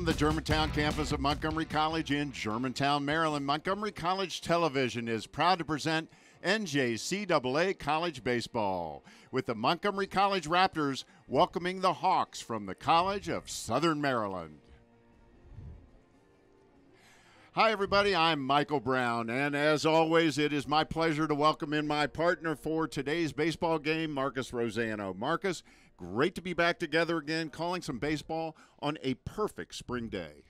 the Germantown campus of Montgomery College in Germantown, Maryland, Montgomery College Television is proud to present NJCAA College Baseball, with the Montgomery College Raptors welcoming the Hawks from the College of Southern Maryland. Hi, everybody. I'm Michael Brown, and as always, it is my pleasure to welcome in my partner for today's baseball game, Marcus Rosano. Marcus, great to be back together again, calling some baseball on a perfect spring day.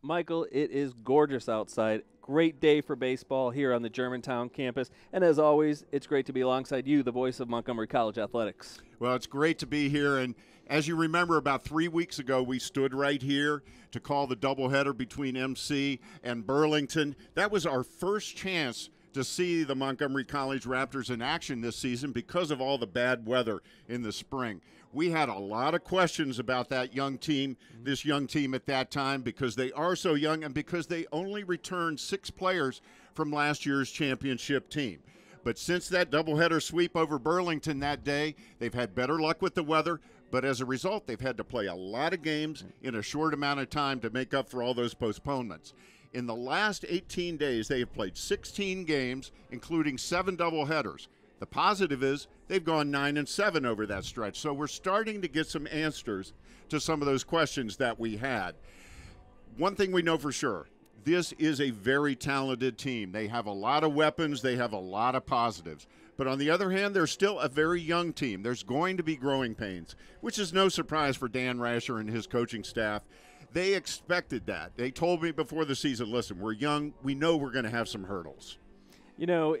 Michael, it is gorgeous outside. Great day for baseball here on the Germantown campus. And as always, it's great to be alongside you, the voice of Montgomery College Athletics. Well, it's great to be here. And as you remember, about 3 weeks ago, we stood right here to call the doubleheader between MC and Burlington. That was our first chance to see the Montgomery College Raptors in action this season because of all the bad weather in the spring. We had a lot of questions about that young team, this young team at that time, because they are so young and because they only returned 6 players from last year's championship team. But since that doubleheader sweep over Burlington that day, they've had better luck with the weather, but as a result, they've had to play a lot of games in a short amount of time to make up for all those postponements. In the last 18 days, they have played 16 games, including 7 doubleheaders. The positive is they've gone 9-7 over that stretch. So we're starting to get some answers to some of those questions that we had. One thing we know for sure, this is a very talented team. They have a lot of weapons. They have a lot of positives. But on the other hand, they're still a very young team. There's going to be growing pains, which is no surprise for Dan Rasher and his coaching staff. They expected that. They told me before the season, listen, we're young. We know we're going to have some hurdles. You know,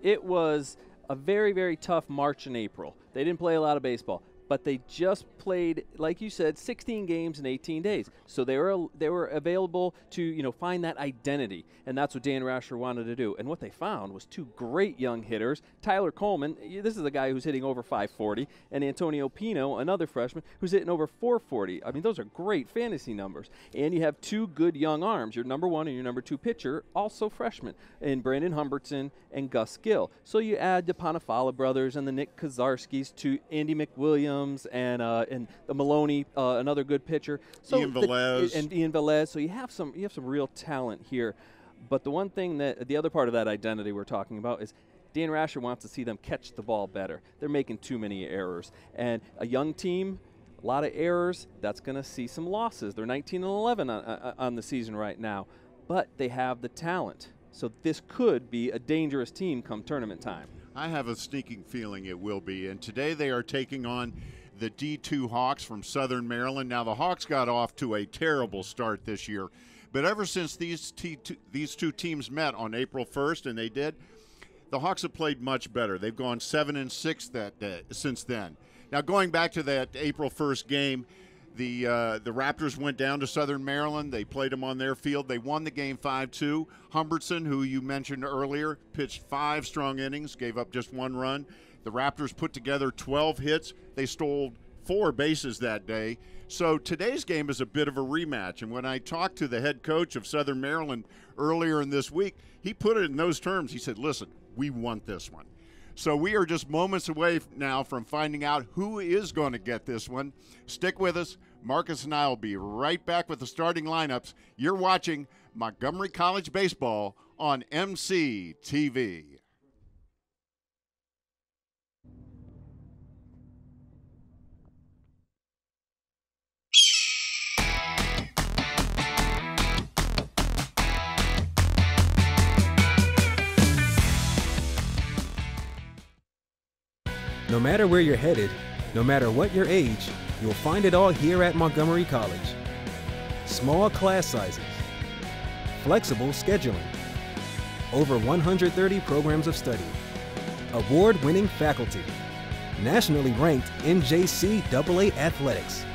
it was a very, very tough March and April. They didn't play a lot of baseball, but they just played, like you said, 16 games in 18 days. So they were available to, find that identity, and that's what Dan Rasher wanted to do. And what they found was 2 great young hitters. Tyler Coleman, this is a guy who's hitting over 540, and Antonio Pino, another freshman, who's hitting over 440. I mean, those are great fantasy numbers. And you have 2 good young arms, your number 1 and your number 2 pitcher, also freshmen, in Brandon Humbertson and Gus Gill. So you add the Panafala brothers and the Nick Kozarskis to Andy McWilliams and the Maloney, another good pitcher. So Ian Velez. So you have some real talent here. But the one thing the other part of that identity we're talking about is Dan Rasher wants to see them catch the ball better. They're making too many errors. And a young team, a lot of errors, that's going to see some losses. They're 19-11 on the season right now. But they have the talent. So this could be a dangerous team come tournament time. I have a sneaking feeling it will be. And today they are taking on the D2 Hawks from Southern Maryland. Now, the Hawks got off to a terrible start this year. But ever since these 2 teams met on April 1st, and they did, the Hawks have played much better. They've gone 7-6 that day, since then. Now, going back to that April 1st game, the Raptors went down to Southern Maryland. They played them on their field. They won the game 5-2. Humbertson, who you mentioned earlier, pitched 5 strong innings, gave up just 1 run. The Raptors put together 12 hits. They stole 4 bases that day. So today's game is a bit of a rematch. And when I talked to the head coach of Southern Maryland earlier in this week, he put it in those terms. He said, listen, we want this one. So we are just moments away now from finding out who is going to get this one. Stick with us. Marcus and I will be right back with the starting lineups. You're watching Montgomery College Baseball on MCTV. No matter where you're headed, no matter what your age, you'll find it all here at Montgomery College. Small class sizes, flexible scheduling, over 130 programs of study, award-winning faculty, nationally ranked NJCAA athletics.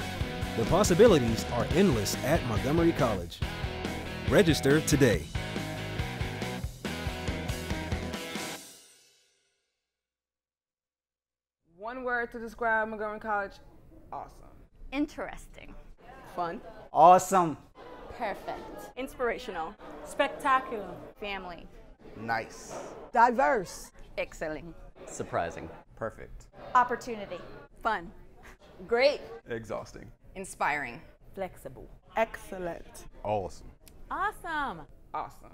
The possibilities are endless at Montgomery College. Register today. One word to describe Montgomery College: awesome. Interesting. Fun. Awesome. Perfect. Inspirational. Spectacular. Family. Nice. Diverse. Excellent. Surprising. Perfect. Opportunity. Fun. Great. Exhausting. Inspiring. Flexible. Excellent. Awesome. Awesome. Awesome.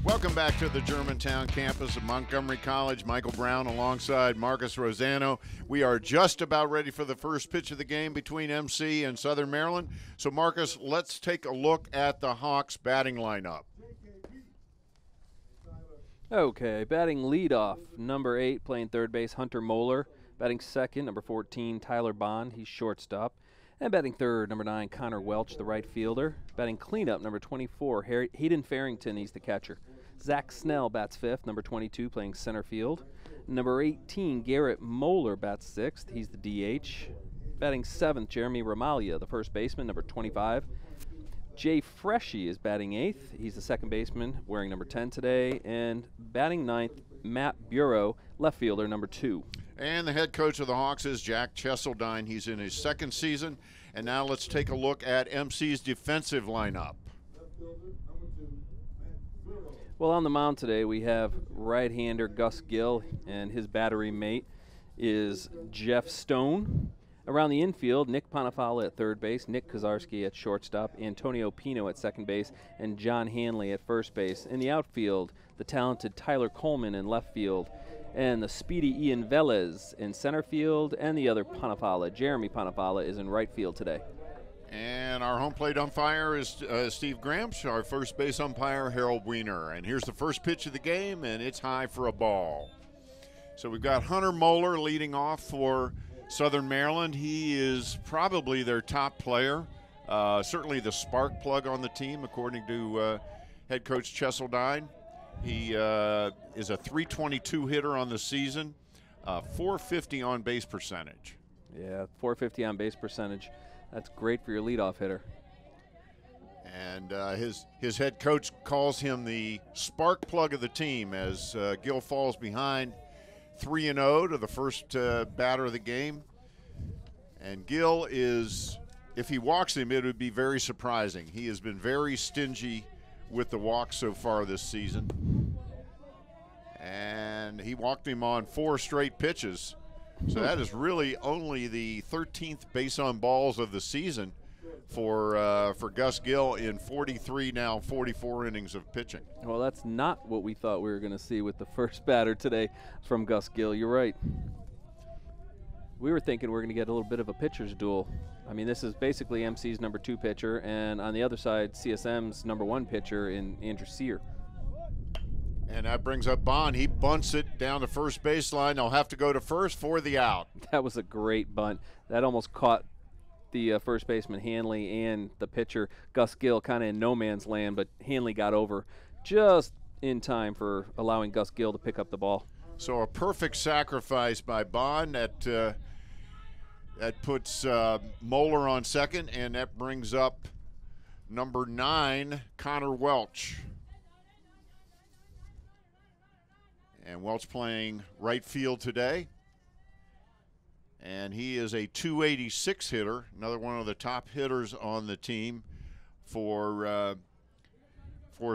Welcome back to the Germantown campus of Montgomery College. Michael Brown alongside Marcus Rosano. We are just about ready for the first pitch of the game between MC and Southern Maryland. So, Marcus, let's take a look at the Hawks batting lineup. Okay, batting leadoff, number 8, playing third base, Hunter Moeller. Batting second, number 14, Tyler Bond, he's shortstop. And batting third, number 9, Connor Welch, the right fielder. Batting cleanup, number 24, Hayden Farrington, he's the catcher. Zach Snell bats fifth, number 22, playing center field. Number 18, Garrett Moeller bats sixth, he's the DH. Batting seventh, Jeremy Ramalia, the first baseman, number 25. Jay Freshy is batting eighth, he's the second baseman, wearing number 10 today. And batting ninth, Matt Bureau, left fielder, number 2. And the head coach of the Hawks is Jack Cheseldine. He's in his second season. And now let's take a look at MC's defensive lineup. Well, on the mound today, we have right-hander Gus Gill, and his battery mate is Jeff Stone. Around the infield, Nick Panafala at third base, Nick Kozarski at shortstop, Antonio Pino at second base, and John Hanley at first base. In the outfield, the talented Tyler Coleman in left field, and the speedy Ian Velez in center field, and the other Panafala, Jeremy Panafala, is in right field today. And our home plate umpire is Steve Gramsch, our first base umpire, Harold Wiener. And here's the first pitch of the game, and it's high for a ball. So we've got Hunter Moeller leading off for Southern Maryland. He is probably their top player, certainly the spark plug on the team, according to head coach Cheseldine. He is a .322 hitter on the season, .450 on base percentage. Yeah, .450 on base percentage. That's great for your leadoff hitter. And his head coach calls him the spark plug of the team as Gill falls behind 3-0 to the first batter of the game. And Gill is, if he walks him, it would be very surprising. He has been very stingy with the walks so far this season. And he walked him on 4 straight pitches. So that is really only the 13th base on balls of the season for Gus Gill in 43, now 44 innings of pitching. Well, that's not what we thought we were going to see with the first batter today from Gus Gill. You're right. We were thinking we're going to get a little bit of a pitcher's duel. I mean, this is basically MC's number 2 pitcher, and on the other side, CSM's number 1 pitcher in Andrew Sear. And that brings up Bond. He bunts it down the first baseline. They'll have to go to first for the out. That was a great bunt. That almost caught the first baseman Hanley and the pitcher Gus Gill kind of in no man's land, but Hanley got over just in time for allowing Gus Gill to pick up the ball. So a perfect sacrifice by Bond that puts Moeller on second, and that brings up number 9, Connor Welch. And Welch playing right field today. And he is a .286 hitter, another one of the top hitters on the team for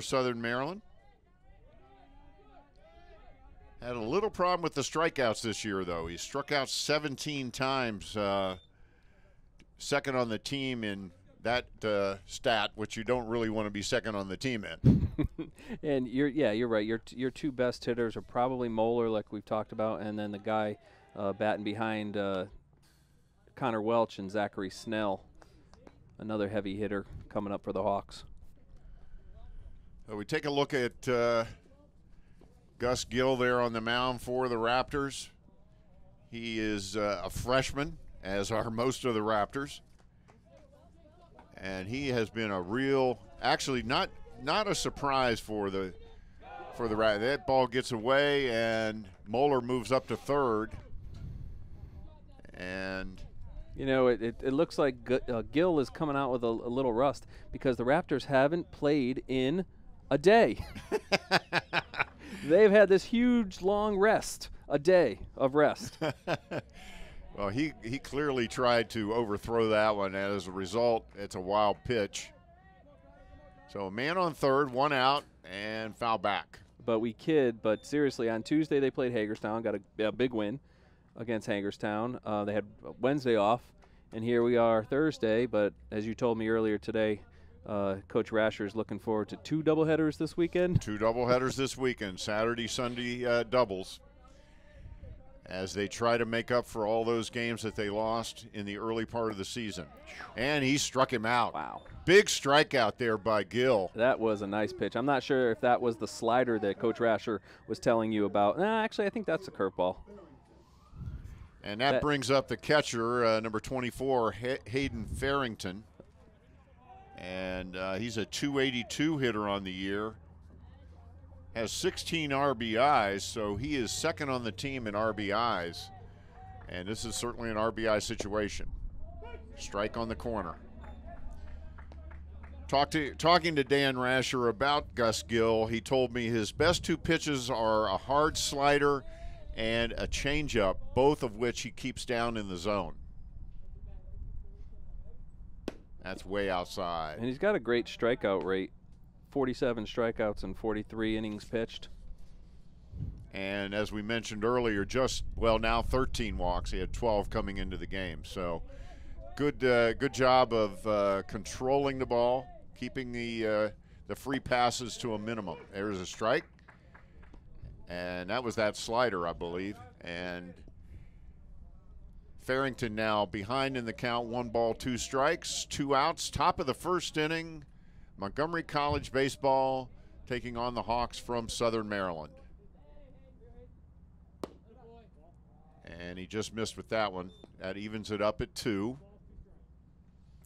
Southern Maryland. Had a little problem with the strikeouts this year, though. He struck out 17 times, second on the team in that stat, which you don't really want to be second on the team in. And you're right. Your 2 best hitters are probably Moeller, like we've talked about, and then the guy batting behind Connor Welch and Zachary Snell, another heavy hitter coming up for the Hawks. So we take a look at Gus Gill there on the mound for the Raptors. He is a freshman, as are most of the Raptors. And he has been a real, actually not a surprise for the Raptors. That ball gets away, and Moeller moves up to third. And you know, it looks like Gill is coming out with a little rust because the Raptors haven't played in a day. They've had this huge long rest, a day of rest. Well, he clearly tried to overthrow that one, and as a result, it's a wild pitch. So a man on third, one out, and foul back. But we kid, but seriously, on Tuesday they played Hagerstown, got a big win against Hagerstown. They had Wednesday off, and here we are Thursday. But as you told me earlier today, Coach Rasher is looking forward to 2 doubleheaders this weekend. 2 doubleheaders this weekend, Saturday, Sunday doubles, as they try to make up for all those games that they lost in the early part of the season. And he struck him out. Wow. Big strikeout there by Gill. That was a nice pitch. I'm not sure if that was the slider that Coach Rasher was telling you about. Actually, I think that's a curveball. And that brings up the catcher, number 24, Hayden Farrington. And he's a 282 hitter on the year. Has 16 RBIs, so he is second on the team in RBIs. And this is certainly an RBI situation. Strike on the corner. Talking to Dan Rasher about Gus Gill, he told me his best 2 pitches are a hard slider and a changeup, both of which he keeps down in the zone. That's way outside. And he's got a great strikeout rate. 47 strikeouts and 43 innings pitched. And as we mentioned earlier, now 13 walks. He had 12 coming into the game. So good job of controlling the ball, keeping the free passes to a minimum. There's a strike. And that was that slider, I believe. And Farrington now behind in the count, 1 ball, 2 strikes, 2 outs. Top of the first inning, Montgomery College baseball taking on the Hawks from Southern Maryland. And he just missed with that one. That evens it up at 2.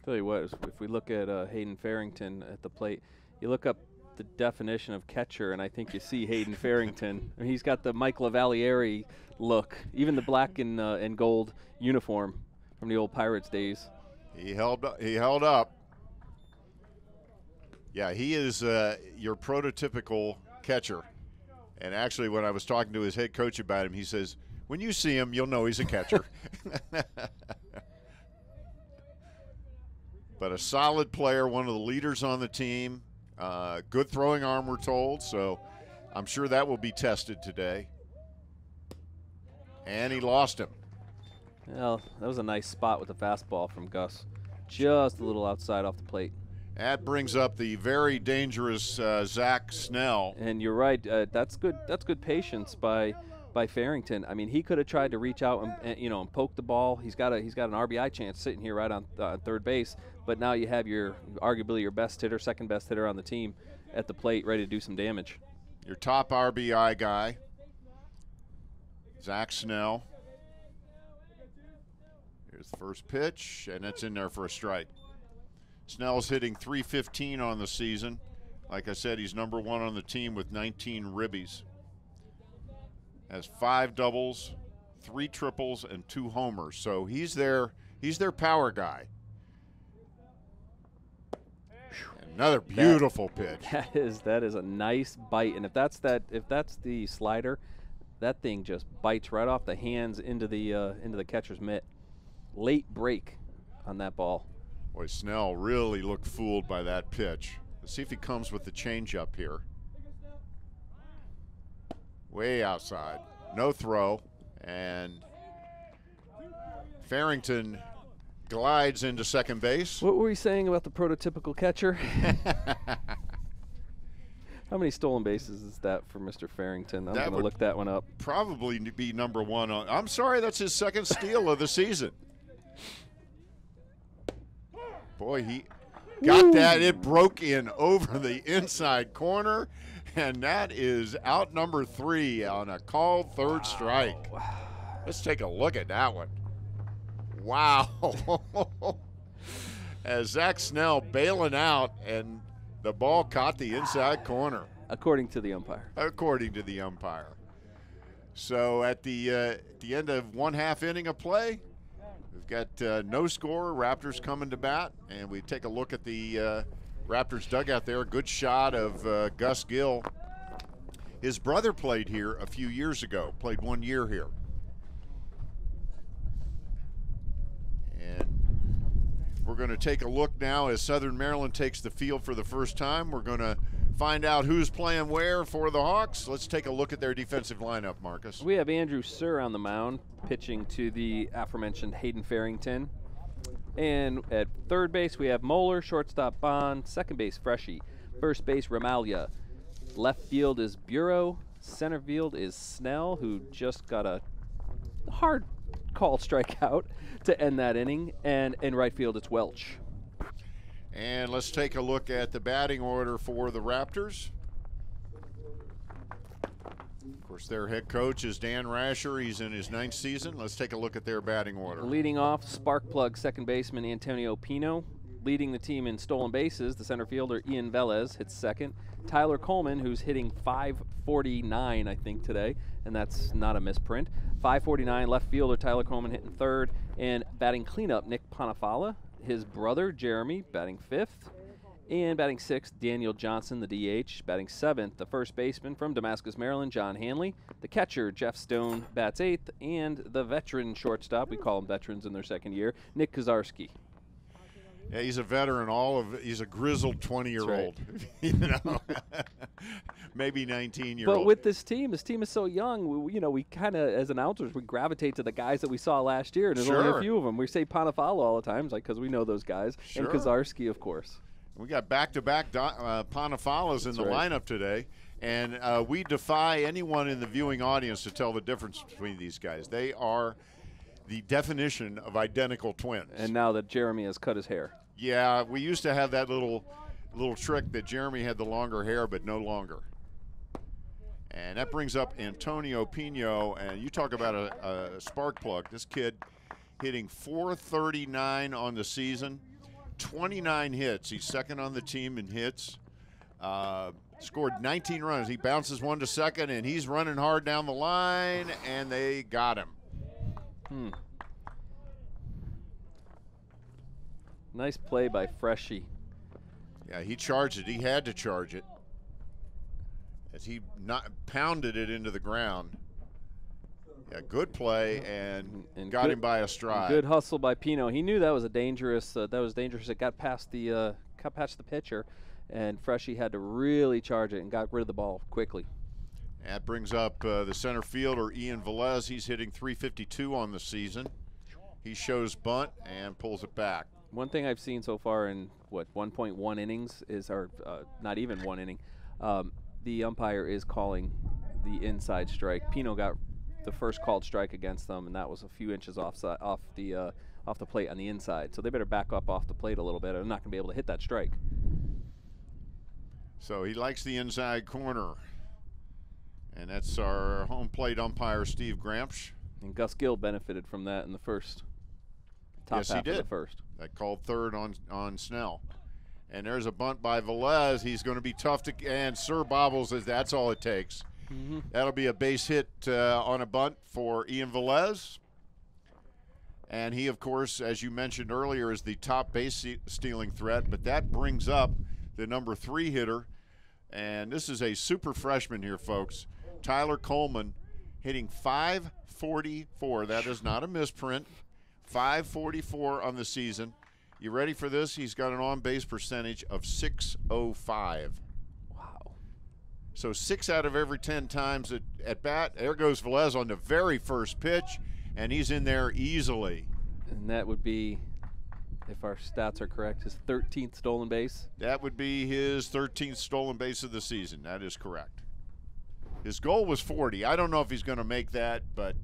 Tell you what, if we look at Hayden Farrington at the plate, you look up the definition of catcher, and I think you see Hayden Farrington. I mean, he's got the Mike Lavalieri look, even the black and gold uniform from the old Pirates days. He held up. Yeah, he is your prototypical catcher. And actually, when I was talking to his head coach about him, he says, when you see him, you'll know he's a catcher. But a solid player, one of the leaders on the team. Good throwing arm, we're told, so I'm sure that will be tested today. And he lost him. Well, that was a nice spot with the fastball from Gus. Just a little outside off the plate. That brings up the very dangerous Zach Snell. And you're right. That's good. That's good patience by Farrington. I mean, he could have tried to reach out and poke the ball. He's got an RBI chance sitting here right on third base. But now you have arguably your best hitter, second best hitter on the team at the plate, ready to do some damage. Your top RBI guy, Zach Snell. Here's the first pitch, and it's in there for a strike. Snell's hitting .315 on the season. Like I said, he's number 1 on the team with 19 ribbies. Has 5 doubles, 3 triples, and 2 homers. So he's their power guy. Another beautiful pitch. That is a nice bite, and if that's the slider, that thing just bites right off the hands into the catcher's mitt. Late break on that ball. Boy, Snell really looked fooled by that pitch. Let's see if he comes with the changeup here. Way outside, no throw, and Farrington glides into second base. What were we saying about the prototypical catcher? How many stolen bases is that for Mr. Farrington? I'm going to look that one up. Probably be number 1 on. I'm sorry, that's his second steal of the season. Boy, he got that. It broke in over the inside corner, and that is out number 3 on a called third strike. Let's take a look at that one. Wow. As Zach Snell bailing out, and the ball caught the inside corner. According to the umpire. According to the umpire. So at the end of 1/2 inning of play, we've got no score. Raptors coming to bat, and we take a look at the Raptors dugout there. A good shot of Gus Gill. His brother played here a few years ago, played 1 year here. we're going to take a look now as Southern Maryland takes the field for the first time. We're going to find out who's playing where for the Hawks. Let's take a look at their defensive lineup, Marcus. We have Andrew Surr on the mound, pitching to the aforementioned Hayden Farrington. And at third base, we have Moeller, shortstop Bond, second base Freshy, first base Ramalia. Left field is Bureau, center field is Snell, who just got a hard call strikeout to end that inning, and in right field it's Welch. And let's take a look at the batting order for the Raptors. Of course, their head coach is Dan Rasher. He's in his 9th season. Let's take a look at their batting order. Leading off, spark plug second baseman Antonio Pino. Leading the team in stolen bases, the center fielder Ian Velez hits second. Tyler Coleman, who's hitting .549, I think, today, and that's not a misprint. .549, left fielder Tyler Coleman hitting third. And batting cleanup, Nick Panafala. His brother, Jeremy, batting fifth. And batting sixth, Daniel Johnson, the DH. Batting seventh, the first baseman from Damascus, Maryland, John Hanley. The catcher, Jeff Stone, bats eighth. And the veteran shortstop, we call them veterans in their second year, Nick Kozarski. Yeah, he's a veteran. He's a grizzled 20-year-old. Right. You know, maybe 19-year-old. But with this team is so young. We kind of, as announcers, we gravitate to the guys that we saw last year. And there's only a few of them. We say Panafalo all the time, because we know those guys, and Kozarski, of course. We got back-to-back Panafalas in the lineup today, and we defy anyone in the viewing audience to tell the difference between these guys. They are the definition of identical twins. And now that Jeremy has cut his hair. Yeah, we used to have that little trick that Jeremy had the longer hair, but no longer. And that brings up Antonio Pino, and you talk about a spark plug. This kid hitting .439 on the season, 29 hits. He's second on the team in hits. Scored 19 runs. He bounces one to second, and he's running hard down the line, and they got him. Nice play by Freshy. Yeah, he charged it. He had to charge it as he pounded it into the ground. Yeah, good play and got him by a stride. Good hustle by Pino. He knew that was dangerous. It got past the pitcher, and Freshy had to really charge it and got rid of the ball quickly. That brings up the center fielder, Ian Velez. He's hitting .352 on the season. He shows bunt and pulls it back. One thing I've seen so far in, 1.1 innings or not even 1 inning, the umpire is calling the inside strike. Pino got the first called strike against them, and that was a few inches off the plate on the inside. So they better back up off the plate a little bit. They're not going to be able to hit that strike. So he likes the inside corner. And that's our home plate umpire, Steve Gramsch. And Gus Gill benefited from that in the first. Yes, he did. Of the first. That called third on Snell. And there's a bunt by Velez. He's going to be tough to, and Sir bobbles as that's all it takes. That'll be a base hit on a bunt for Ian Velez. And he, of course, as you mentioned earlier, is the top base stealing threat. But that brings up the number 3 hitter. And this is a super freshman here, folks. Tyler Coleman hitting .544. That is not a misprint. .544 on the season. You ready for this? He's got an on-base percentage of .605. Wow. So 6 out of every 10 times at bat. There goes Velez on the very first pitch, and he's in there easily. And that would be, if our stats are correct, his 13th stolen base. That would be his 13th stolen base of the season. That is correct. His goal was 40. I don't know if he's going to make that, but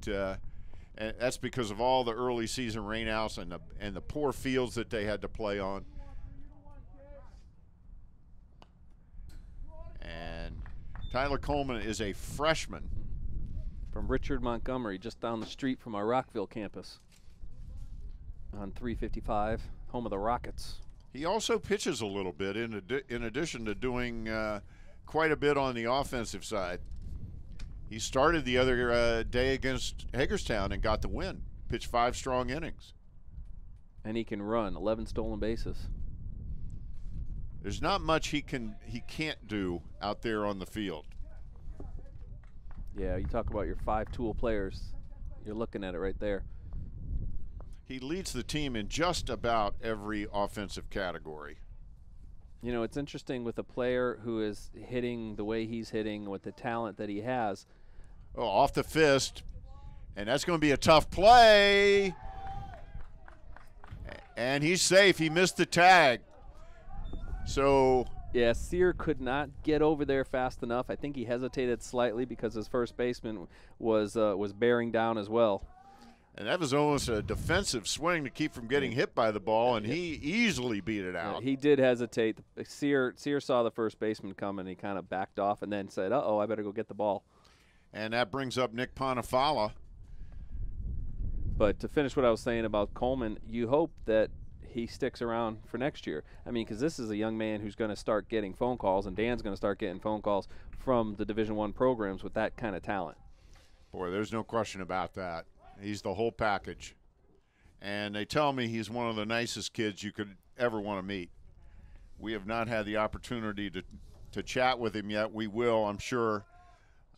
and that's because of all the early season rainouts and the poor fields that they had to play on. And Tyler Coleman is a freshman. From Richard Montgomery, just down the street from our Rockville campus. On 355, home of the Rockets. He also pitches a little bit in addition to doing quite a bit on the offensive side. He started the other day against Hagerstown and got the win. Pitched 5 strong innings. And he can run 11 stolen bases. There's not much he can't do out there on the field. Yeah, you talk about your 5 tool players. You're looking at it right there. He leads the team in just about every offensive category. You know, it's interesting with a player who is hitting the way he's hitting with the talent that he has. Oh, off the fist, and that's going to be a tough play. And he's safe. He missed the tag. So yeah, Sear could not get over there fast enough. I think he hesitated slightly because his first baseman was bearing down as well. And that was almost a defensive swing to keep from getting hit by the ball, and he easily beat it out. He did hesitate. Sear saw the first baseman coming. He kind of backed off and then said, uh-oh, I better go get the ball. And that brings up Nick Ponifala. But to finish what I was saying about Coleman, you hope that he sticks around for next year. I mean, because this is a young man who's going to start getting phone calls, and Dan's going to start getting phone calls from the Division I programs with that kind of talent. Boy, there's no question about that. He's the whole package. And they tell me he's one of the nicest kids you could ever want to meet. We have not had the opportunity to chat with him yet. We will, I'm sure.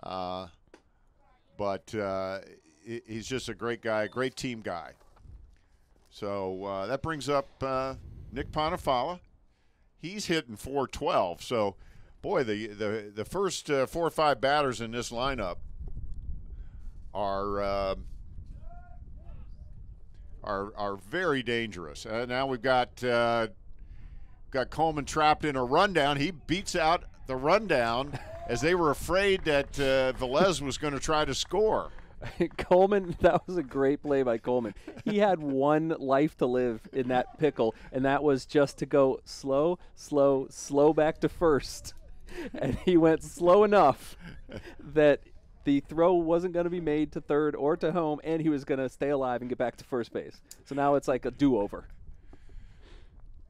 But he's just a great guy, great team guy. So that brings up Nick Ponifala. He's hitting .412. So, boy, the first 4 or 5 batters in this lineup are very dangerous. Now we've got Coleman trapped in a rundown. He beats out the rundown as they were afraid that Velez was going to try to score. Coleman, that was a great play by Coleman. He had one life to live in that pickle, and that was just to go slow, slow, slow back to first. And he went slow enough that the throw wasn't going to be made to third or to home, and he was going to stay alive and get back to first base. So now it's like a do-over.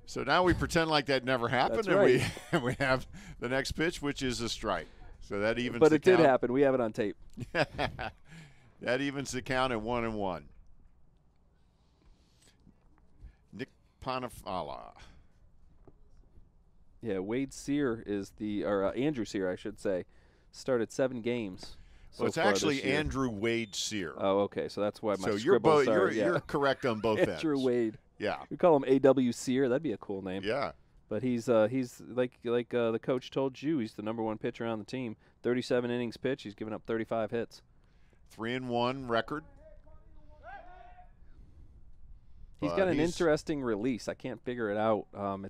So now we pretend like that never happened, That's right. and we have the next pitch, which is a strike. So that evens But the it did count. happen. We have it on tape. That evens the count at 1-1. Nick Ponifala. Yeah, Wade Sear is Andrew Sear, I should say, started 7 games. So it's actually Andrew Wade Sear. Oh, okay. So that's why my so scribbles you're correct on both ends. Andrew Wade. Yeah. We call him A.W. Sear. That'd be a cool name. Yeah. But he's like the coach told you, he's the #1 pitcher on the team. 37 innings pitched. He's given up 35 hits. 3-1 record. He's got an interesting release. I can't figure it out. I'm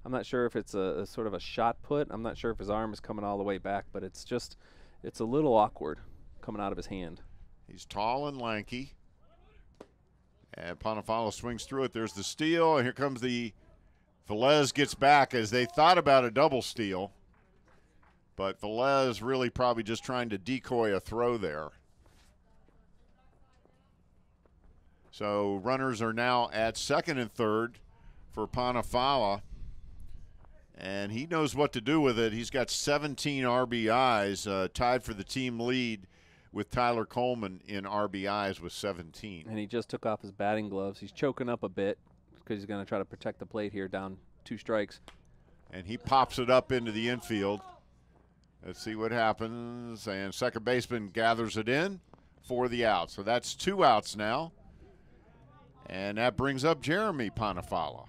not sure if it's a sort of a shot put. I'm not sure if his arm is coming all the way back, but it's a little awkward coming out of his hand. He's tall and lanky. And Ponifala swings through it. There's the steal, and here comes the Velez gets back as they thought about a double steal. But Velez really probably just trying to decoy a throw there. So runners are now at second and third for Ponifala. And he knows what to do with it. He's got 17 RBIs, tied for the team lead with Tyler Coleman in RBIs with 17. And he just took off his batting gloves. He's choking up a bit because he's going to try to protect the plate here, down 2 strikes. And he pops it up into the infield. Let's see what happens. And second baseman gathers it in for the out. So that's 2 outs now. And that brings up Jeremy Ponifala.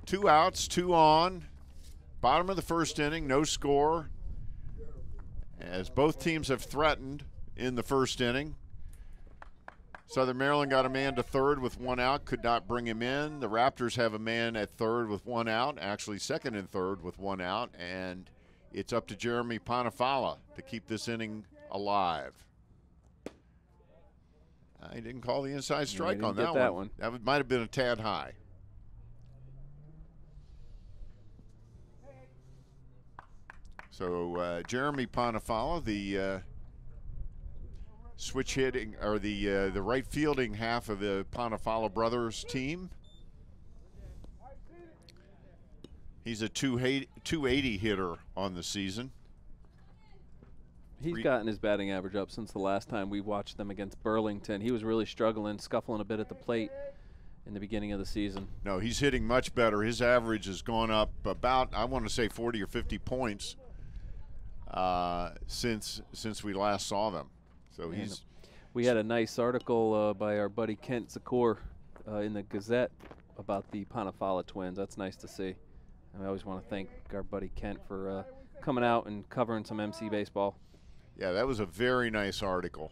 2 outs, 2 on. Bottom of the first inning, no score. As both teams have threatened in the first inning. Southern Maryland got a man to third with 1 out, could not bring him in. The Raptors have a man at third with 1 out, actually second and third with 1 out, and it's up to Jeremy Ponifala to keep this inning alive. He didn't call the inside strike on that one. That might have been a tad high. So Jeremy Ponifala, the switch hitting or the right fielding half of the Ponifala brothers team. He's a 280 hitter on the season. He's gotten his batting average up since the last time we watched them against Burlington. He was really struggling, scuffling a bit at the plate in the beginning of the season. No, he's hitting much better. His average has gone up about, I want to say, 40 or 50 points since we last saw them. So We had a nice article by our buddy Kent Zakor in the Gazette about the Panafala twins. That's nice to see. And I always want to thank our buddy Kent for coming out and covering some MC baseball. Yeah, that was a very nice article.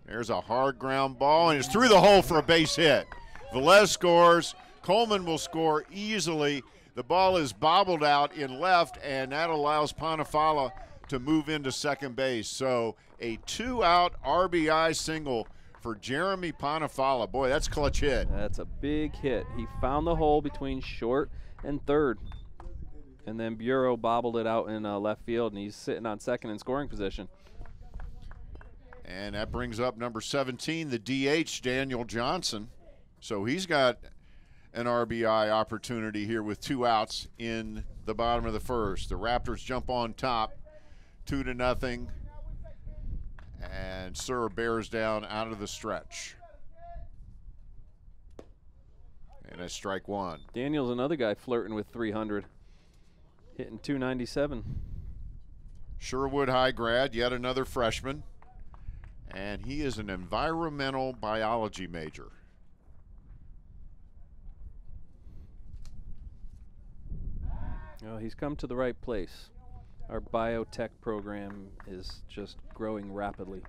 There's a hard ground ball, and it's through the hole for a base hit. Velez scores. Coleman will score easily. The ball is bobbled out in left, and that allows Panafala to move into second base. So a 2-out RBI single for Jeremy Panafala. Boy, that's a clutch hit. That's a big hit. He found the hole between short and third. And then Bureau bobbled it out in left field, and he's sitting on second in scoring position. And that brings up number 17, the DH, Daniel Johnson. So he's got an RBI opportunity here with 2 outs in the bottom of the first. The Raptors jump on top, 2-0. And Sir bears down out of the stretch. And a strike 1. Daniel's another guy flirting with 300. Hitting 297. Sherwood High grad, yet another freshman. And he is an environmental biology major. Oh, he's come to the right place. Our biotech program is just growing rapidly.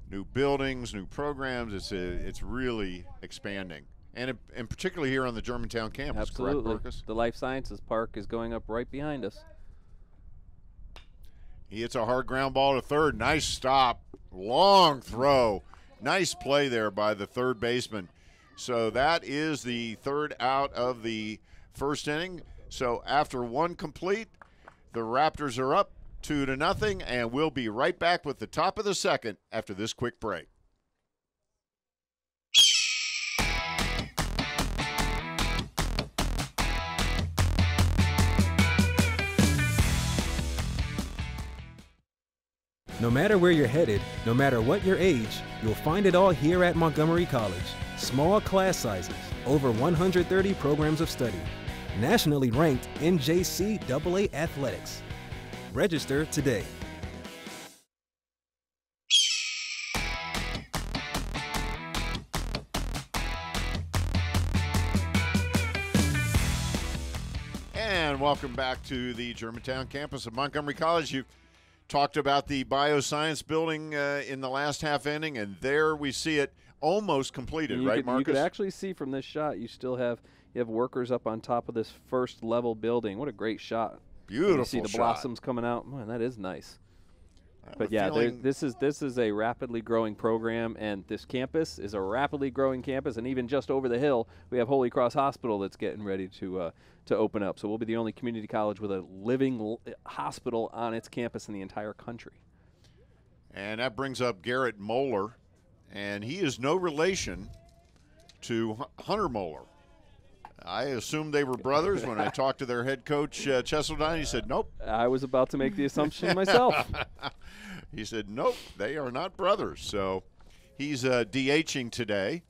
New buildings, new programs, it's really expanding. And particularly here on the Germantown campus, Absolutely. Correct, Marcus? The Life Sciences Park is going up right behind us. He hits a hard ground ball to third. Nice stop. Long throw. Nice play there by the third baseman. So that is the 3rd out of the first inning. So after 1 complete, the Raptors are up 2-0, and we'll be right back with the top of the 2nd after this quick break. No matter where you're headed, no matter what your age, you'll find it all here at Montgomery College. Small class sizes, over 130 programs of study, nationally ranked NJCAA athletics. Register today. And welcome back to the Germantown campus of Montgomery College. You talked about the bioscience building in the last half inning, and there we see it almost completed, right, Marcus? You could actually see from this shot, you have workers up on top of this first level building. What a great shot. Beautiful You see the shot. blossoms coming out. Man, that is nice. But yeah, feeling... this is a rapidly growing program, and this campus is a rapidly growing campus. And even just over the hill, we have Holy Cross Hospital that's getting ready to open up. So we'll be the only community college with a living hospital on its campus in the entire country. And that brings up Garrett Moeller, and he is no relation to Hunter Moeller. I assumed they were brothers when I talked to their head coach, Cheseldine. He said, nope. I was about to make the assumption myself. He said, nope, they are not brothers. So he's DHing today,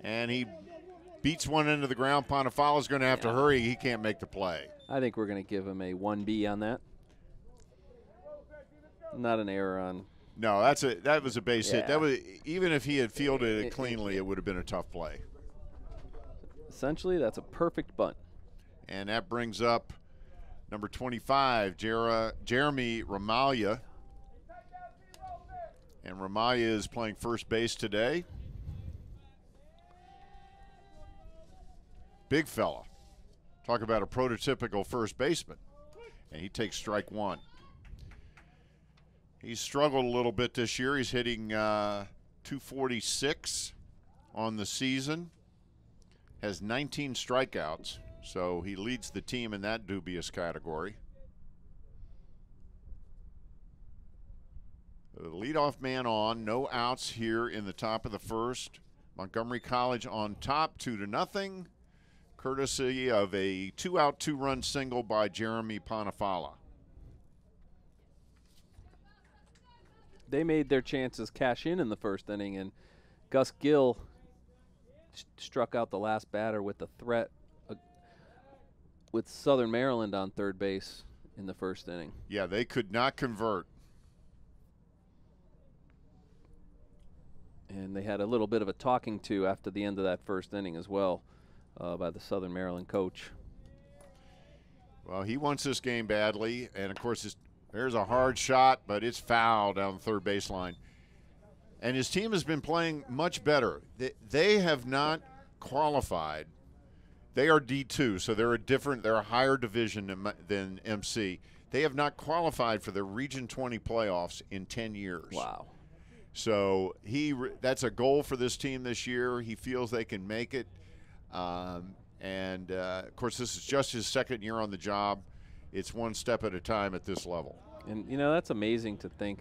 and he beats one into the ground. Panafala's going to have to hurry. He can't make the play. I think we're going to give him a 1B on that. Not an error on. No, that was a base hit. That was, even if he had fielded it cleanly, it would have been a tough play. Essentially, that's a perfect bunt. And that brings up number 25, Jeremy Ramalia. And Ramalia is playing first base today. Big fella. Talk about a prototypical first baseman. And he takes strike 1. He's struggled a little bit this year. He's hitting 246 on the season. Has 19 strikeouts, so he leads the team in that dubious category. The leadoff man on, no outs here in the top of the first. Montgomery College on top, 2-0, courtesy of a 2-out, 2-run single by Jeremy Panafala. They made their chances cash in the first inning, and Gus Gill struck out the last batter with the threat with Southern Maryland on third base in the first inning. Yeah, they could not convert. And they had a little bit of a talking to after the end of that first inning as well by the Southern Maryland coach. Well, he wants this game badly, and of course there's a hard shot, but it's foul down the third baseline. And his team has been playing much better. They have not qualified. They are D2, so they're a higher division than MC. They have not qualified for the Region 20 playoffs in 10 years. Wow. So that's a goal for this team this year. He feels they can make it. Of course, this is just his second year on the job. It's one step at a time at this level. And, that's amazing to think.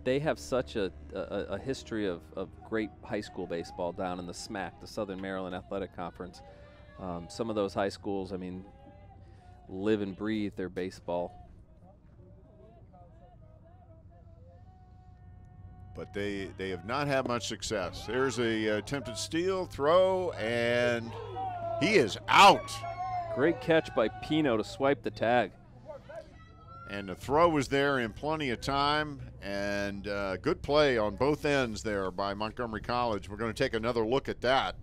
They have such a history of great high school baseball down in the SMAC, the Southern Maryland Athletic Conference. Some of those high schools, live and breathe their baseball. But they have not had much success. There's a attempted steal, throw, and he is out. Great catch by Pino to swipe the tag. And the throw was there in plenty of time, and good play on both ends there by Montgomery College. We're going to take another look at that.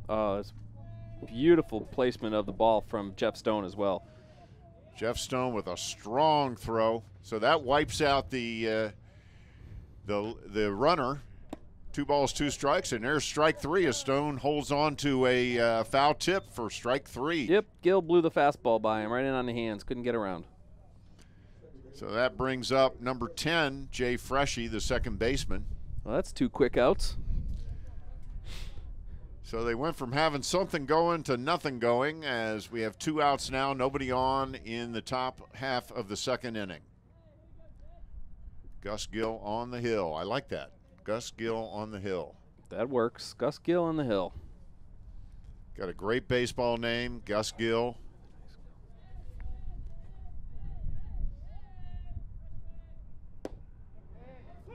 Oh, it's beautiful placement of the ball from Jeff Stone as well. Jeff Stone with a strong throw. So that wipes out the runner. 2 balls, 2 strikes, and there's strike 3 as Stone holds on to a foul tip for strike 3. Yep, Gill blew the fastball by him right in on the hands. Couldn't get around. So that brings up number 10, Jay Freshy, the second baseman. Well, that's 2 quick outs. So they went from having something going to nothing going, as we have 2 outs now, nobody on in the top half of the second inning. Gus Gill on the hill. I like that. Gus Gill on the hill. That works. Gus Gill on the hill. Got a great baseball name, Gus Gill.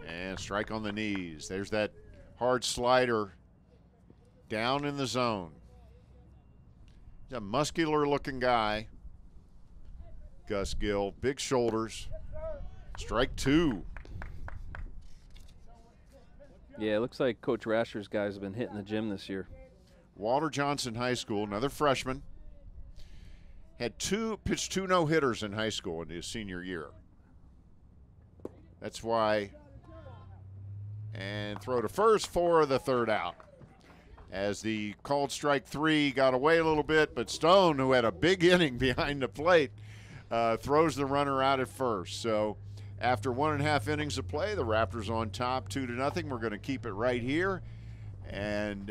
And strike on the knees. There's that hard slider down in the zone. He's a muscular-looking guy, Gus Gill. Big shoulders. Strike 2. Yeah, it looks like Coach Rasher's guys have been hitting the gym this year. Walter Johnson High School, another freshman. Pitched 2 no-hitters in high school in his senior year. That's why. And throw to first for the third out. As the called strike 3 got away a little bit, but Stone, who had a big inning behind the plate, throws the runner out at first. So after 1.5 innings of play, the Raptors on top 2-0. We're going to keep it right here. And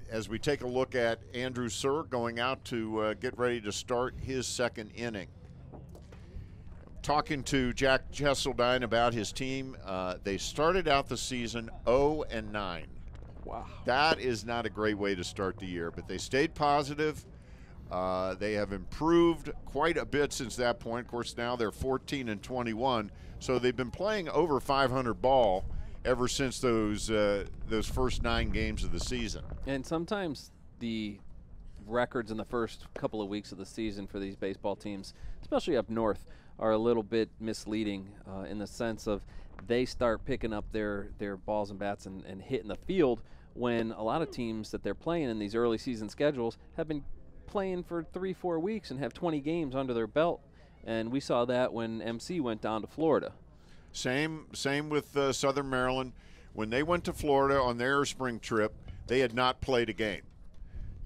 as we take a look at Andrew Sir going out to get ready to start his second inning. Talking to Jack Jesseldine about his team, they started out the season 0-9. Wow. That is not a great way to start the year, but they stayed positive. They have improved quite a bit since that point. Of course, now they're 14-21, so they've been playing over 500 ball ever since those first 9 games of the season. And sometimes the records in the first couple of weeks of the season for these baseball teams, especially up north, are a little bit misleading in the sense of they start picking up their balls and bats and hitting the field when a lot of teams that they're playing in these early season schedules have been playing for 3-4 weeks and have 20 games under their belt. And we saw that when MC went down to Florida. Same with Southern Maryland. When they went to Florida on their spring trip, they had not played a game.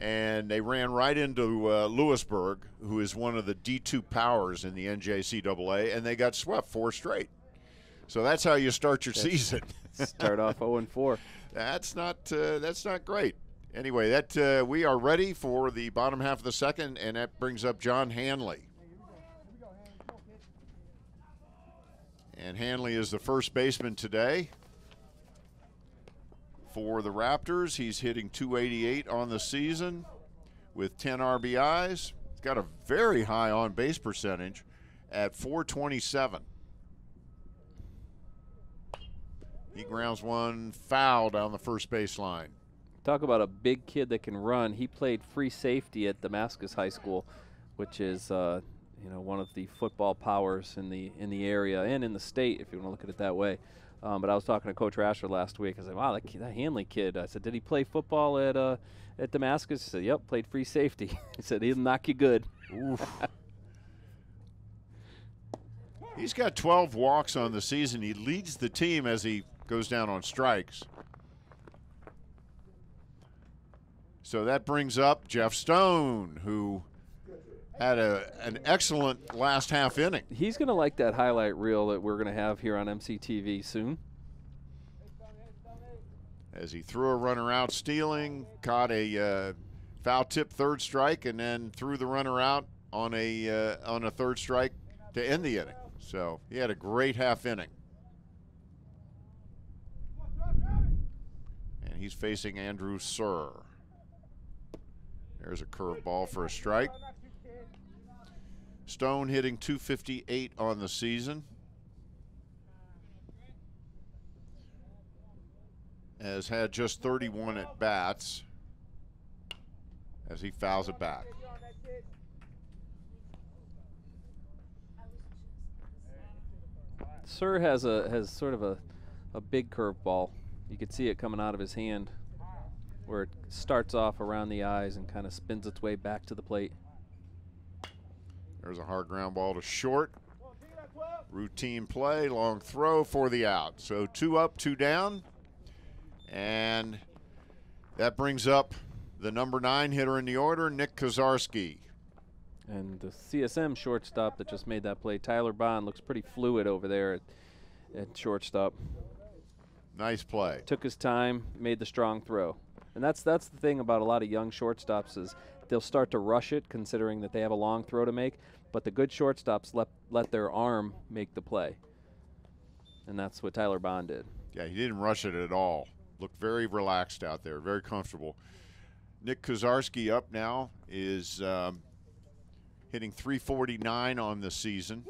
And they ran right into Lewisburg, who is one of the D2 powers in the NJCAA, and they got swept 4 straight. So that's how you start your season. Start off 0-4. That's not great. Anyway, we are ready for the bottom half of the second, and that brings up John Hanley. And Hanley is the first baseman today for the Raptors. He's hitting .288 on the season with 10 RBIs. He's got a very high on-base percentage at .427. He grounds one foul down the first baseline. Talk about a big kid that can run. He played free safety at Damascus High School, which is one of the football powers in the area and in the state, if you want to look at it that way. But I was talking to Coach Rasher last week. I said, "Wow, that Hanley kid." I said, "Did he play football at Damascus?" He said, "Yep, played free safety." He said, "He'll knock you good." Oof. He's got 12 walks on the season. He leads the team as he goes down on strikes. So that brings up Jeff Stone, who had an excellent last half inning. He's going to like that highlight reel that we're going to have here on MCTV soon. As he threw a runner out stealing, caught a foul tip third strike, and then threw the runner out on a third strike to end the inning. So he had a great half inning. And he's facing Andrew Sir. There's a curveball for a strike. Stone hitting .258 on the season. Has had just 31 at bats as he fouls it back. Sir has sort of a big curveball. You could see it coming out of his hand, where it starts off around the eyes and kind of spins its way back to the plate. There's a hard ground ball to short. Routine play, long throw for the out. So 2 up, 2 down. And that brings up the number 9 hitter in the order, Nick Kozarski. And the CSM shortstop that just made that play, Tyler Bond, looks pretty fluid over there at shortstop. Nice play. Took his time, made the strong throw. And that's the thing about a lot of young shortstops is they'll start to rush it, considering that they have a long throw to make, but the good shortstops let their arm make the play. And that's what Tyler Bond did. Yeah, he didn't rush it at all. Looked very relaxed out there, very comfortable. Nick Kozarski up now is hitting .349 on the season.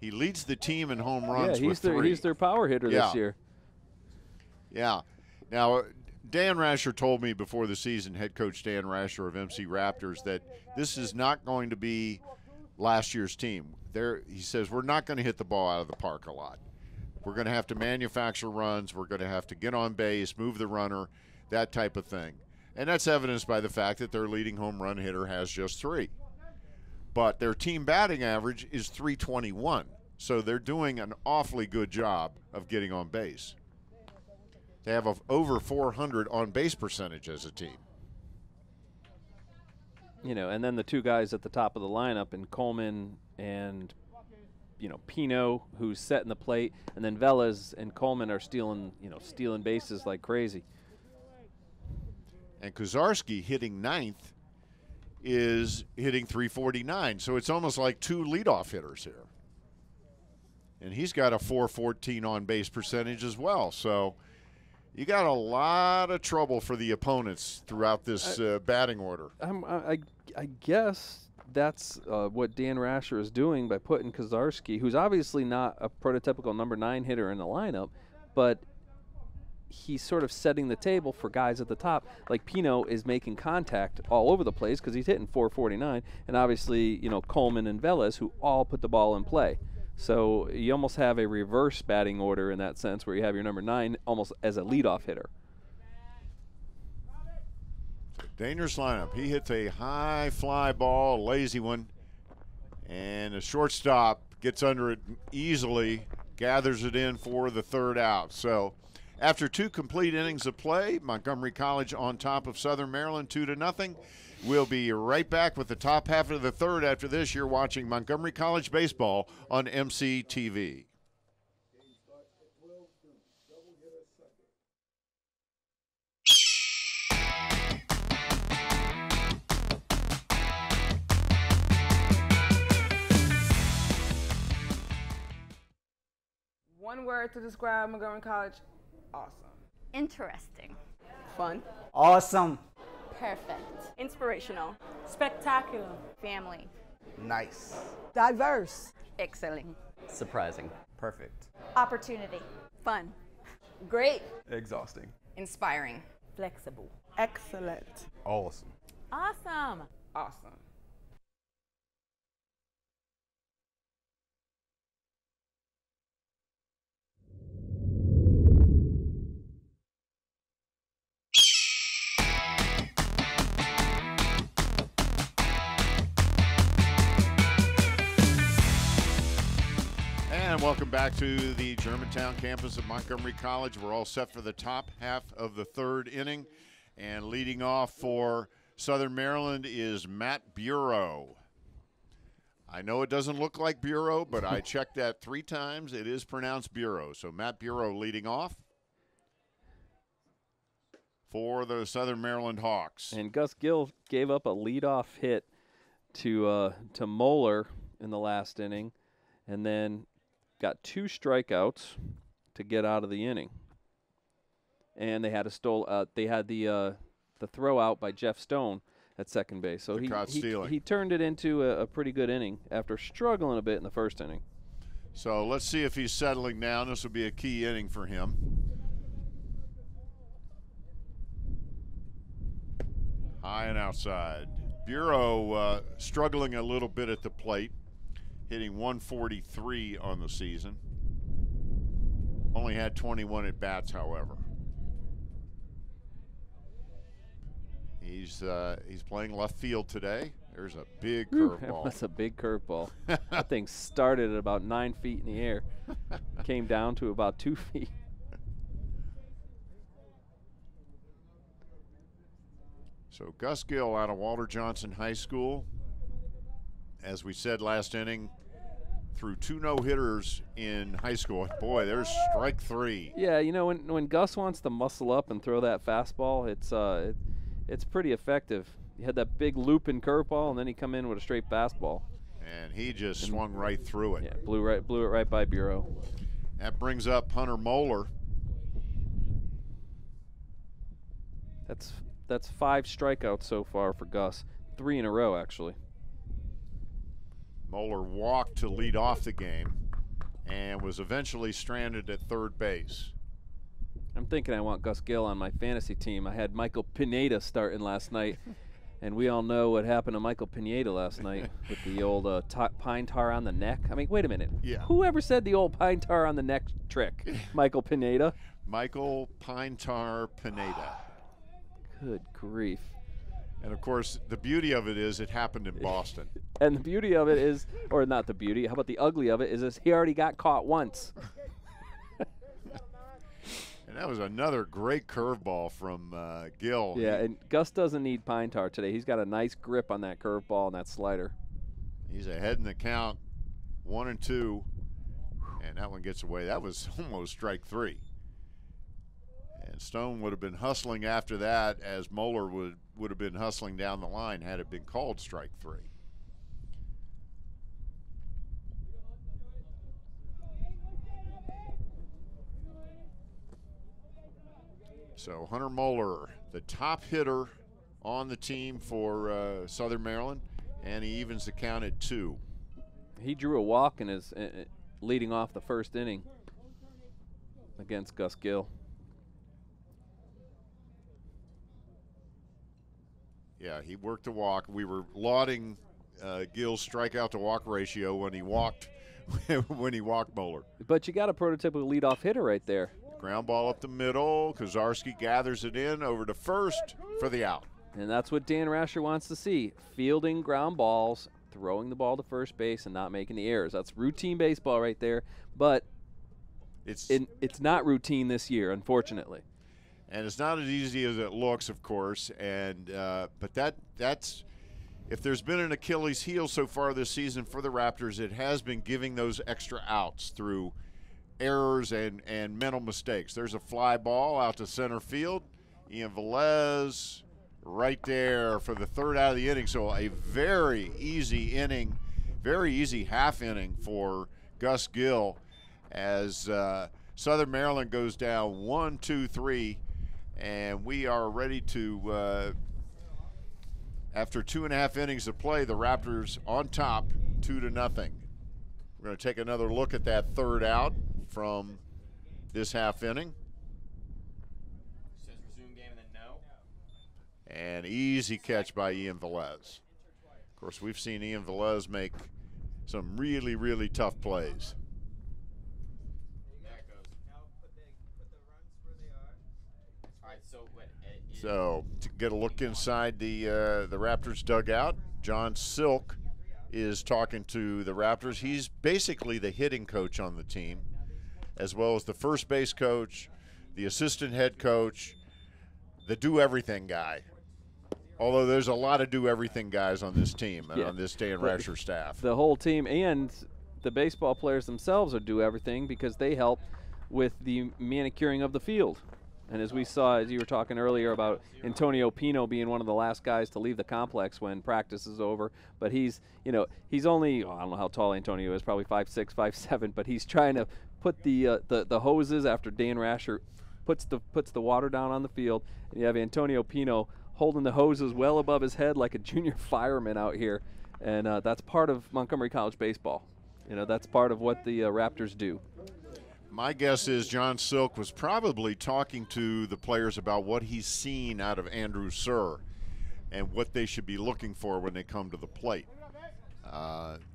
He leads the team in home runs with 3. He's their power hitter this year. Yeah. Now, Dan Rasher told me before the season, head coach Dan Rasher of MC Raptors, that this is not going to be last year's team. He says, we're not going to hit the ball out of the park a lot. We're going to have to manufacture runs. We're going to have to get on base, move the runner, that type of thing. And that's evidenced by the fact that their leading home run hitter has just 3. But their team batting average is .321. So they're doing an awfully good job of getting on base. They have over 400 on base percentage as a team. And then the 2 guys at the top of the lineup, and Coleman and Pino, who's setting the plate, and then Velez and Coleman are stealing bases like crazy. And Kozarski, hitting 9th, is hitting .349. So it's almost like 2 leadoff hitters here. And he's got a .414 on base percentage as well. So you got a lot of trouble for the opponents throughout this batting order. I guess that's what Dan Rasher is doing by putting Kozarski, who's obviously not a prototypical number 9 hitter in the lineup, but he's sort of setting the table for guys at the top. Like Pino is making contact all over the place because he's hitting .449, and obviously, Coleman and Velez, who all put the ball in play. So you almost have a reverse batting order in that sense, where you have your number 9 almost as a leadoff hitter. Dangerous lineup. He hits a high fly ball, a lazy one, and a shortstop gets under it easily, gathers it in for the 3rd out. So after 2 complete innings of play, Montgomery College on top of Southern Maryland 2-0. We'll be right back with the top half of the 3rd after this. You're watching Montgomery College baseball on MCTV. One word to describe Montgomery College: awesome. Interesting. Fun. Awesome. Perfect. Inspirational. Spectacular. Family. Nice. Diverse. Excellent. Surprising. Perfect. Opportunity. Fun. Great. Exhausting. Inspiring. Flexible. Excellent. Awesome. Awesome. Awesome. And welcome back to the Germantown campus of Montgomery College. We're all set for the top half of the third inning. And leading off for Southern Maryland is Matt Bureau. I know it doesn't look like Bureau, but I checked that 3 times. It is pronounced Bureau. So Matt Bureau leading off for the Southern Maryland Hawks. And Gus Gill gave up a leadoff hit to Moeller in the last inning, and then got 2 strikeouts to get out of the inning. And they had the throw out by Jeff Stone at second base. So he turned it into a pretty good inning after struggling a bit in the first inning. So let's see if he's settling down. This will be a key inning for him. High and outside. Bureau struggling a little bit at the plate, hitting 143 on the season. Only had 21 at bats, however. He's playing left field today. There's a big curveball. That's a big curveball. That thing started at about 9 feet in the air, came down to about 2 feet. So Gus Gill out of Walter Johnson High School, as we said last inning, threw 2 no-hitters in high school. Boy, there's strike 3. Yeah, you know, when Gus wants to muscle up and throw that fastball, it's pretty effective. He had that big looping curveball, and then he come in with a straight fastball. And he just swung right through it. Yeah, blew it right by Bureau. That brings up Hunter Moeller. That's 5 strikeouts so far for Gus. 3 in a row, actually. Moeller walked to lead off the game and was eventually stranded at third base. I'm thinking I want Gus Gill on my fantasy team. I had Michael Pineda starting last night, and we all know what happened to Michael Pineda last night with the old pine tar on the neck. I mean, wait a minute. Yeah. Whoever said the old pine tar on the neck trick? Michael Pineda? Michael Pine Tar Pineda. Good grief. And, of course, the beauty of it is it happened in Boston. And the beauty of it is, or not the beauty, how about the ugly of it, is he already got caught once. And that was another great curveball from Gill. Yeah, and Gus doesn't need pine tar today. He's got a nice grip on that curveball and that slider. He's ahead in the count, 1-2. And that one gets away. That was almost strike 3. And Stone would have been hustling after that, as Moeller would have been hustling down the line had it been called strike 3. So Hunter Moeller, the top hitter on the team for Southern Maryland, and he evens the count at 2. He drew a walk in his leading off the first inning against Gus Gill. Yeah, he worked the walk. We were lauding Gill's strikeout to walk ratio when he walked Moeller. But you got a prototypical leadoff hitter right there. Ground ball up the middle. Kozarski gathers it in over to first for the out. And that's what Dan Rasher wants to see. Fielding ground balls, throwing the ball to first base, and not making the errors. That's routine baseball right there. But it's not routine this year, unfortunately. And it's not as easy as it looks, of course. And but that's if there's been an Achilles heel so far this season for the Raptors, it has been giving those extra outs through errors and mental mistakes. There's a fly ball out to center field. Ian Velez right there for the third out of the inning. So a very easy inning, very easy half inning for Gus Gill as Southern Maryland goes down 1-2-3. And we are ready to, after 2.5 innings of play, the Raptors on top, 2-0. We're going to take another look at that third out from this half inning. Says resume game and then no. And easy catch by Ian Velez. Of course, we've seen Ian Velez make some really, really tough plays. So to get a look inside the Raptors dugout, John Silk is talking to the Raptors. He's basically the hitting coach on the team, as well as the first base coach, the assistant head coach, the do-everything guy. Although there's a lot of do-everything guys on this team and on this Dan Rasher staff. The whole team and the baseball players themselves are do-everything because they help with the manicuring of the field. And as we saw, as you were talking earlier about Antonio Pino being one of the last guys to leave the complex when practice is over, but he's only, I don't know how tall Antonio is, probably 5'6", 5'7", but he's trying to put the hoses after Dan Rasher puts the water down on the field, and you have Antonio Pino holding the hoses well above his head like a junior fireman out here, and that's part of Montgomery College baseball. That's part of what the Raptors do. My guess is John Silk was probably talking to the players about what he's seen out of Andrew Sir and what they should be looking for when they come to the plate.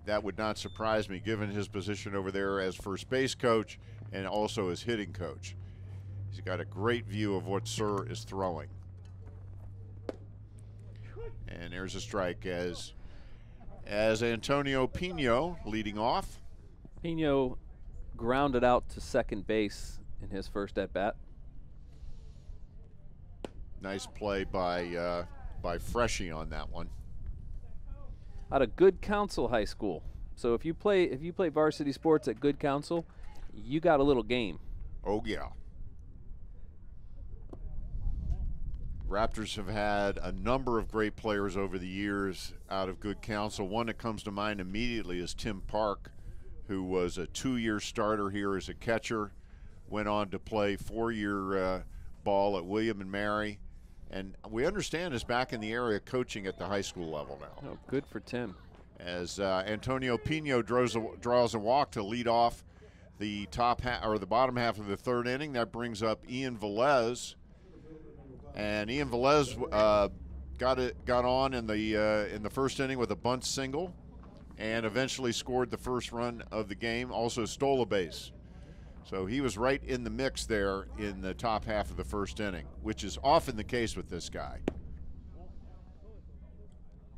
That would not surprise me given his position over there as first base coach and also as hitting coach. He's got a great view of what Sir is throwing. And there's a strike as Antonio Pino leading off. Pino grounded out to second base in his first at-bat. Nice play by Freshie on that one. Out of Good Counsel High School. So if you play varsity sports at Good Counsel, you got a little game. Oh yeah. Raptors have had a number of great players over the years out of Good Counsel. One that comes to mind immediately is Tim Park, who was a 2-year starter here as a catcher, went on to play 4-year ball at William and Mary, and we understand is back in the area coaching at the high school level now. Oh, good for Tim. As Antonio Pino draws a walk to lead off the the bottom half of the third inning. That brings up Ian Velez, and Ian Velez got on in the first inning with a bunt single, and eventually scored the first run of the game, also stole a base. So he was right in the mix there in the top half of the first inning, which is often the case with this guy.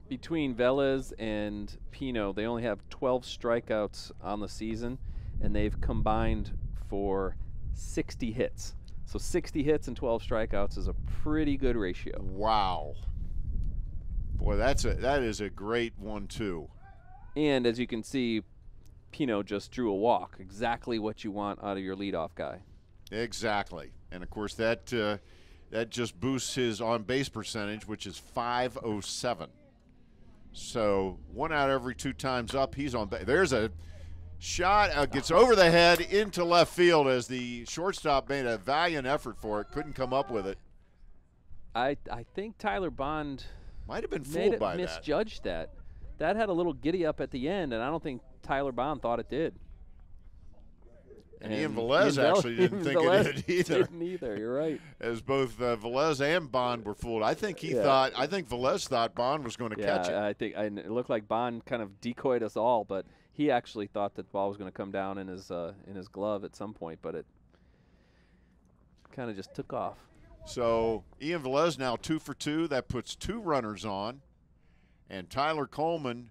Between Velez and Pino, they only have 12 strikeouts on the season, and they've combined for 60 hits. So 60 hits and 12 strikeouts is a pretty good ratio. Wow. Boy, that is a great 1-2. And as you can see, Pino just drew a walk. Exactly what you want out of your leadoff guy. Exactly. And, of course, that just boosts his on-base percentage, which is .507. So 1 out every 2 times up, he's on base. There's a shot, gets over the head into left field as the shortstop made a valiant effort for it. Couldn't come up with it. I think Tyler Bond might have been fooled by that. Misjudged that. That had a little giddy up at the end, and I don't think Tyler Bond thought it did. And Ian Velez actually didn't think it did either. Didn't either. You're right. As both Velez and Bond were fooled. I think Velez thought Bond was going to catch it. I think it looked like Bond kind of decoyed us all, but he actually thought that the ball was going to come down in his glove at some point, but it kind of just took off. So Ian Velez now 2 for 2. That puts 2 runners on. And Tyler Coleman,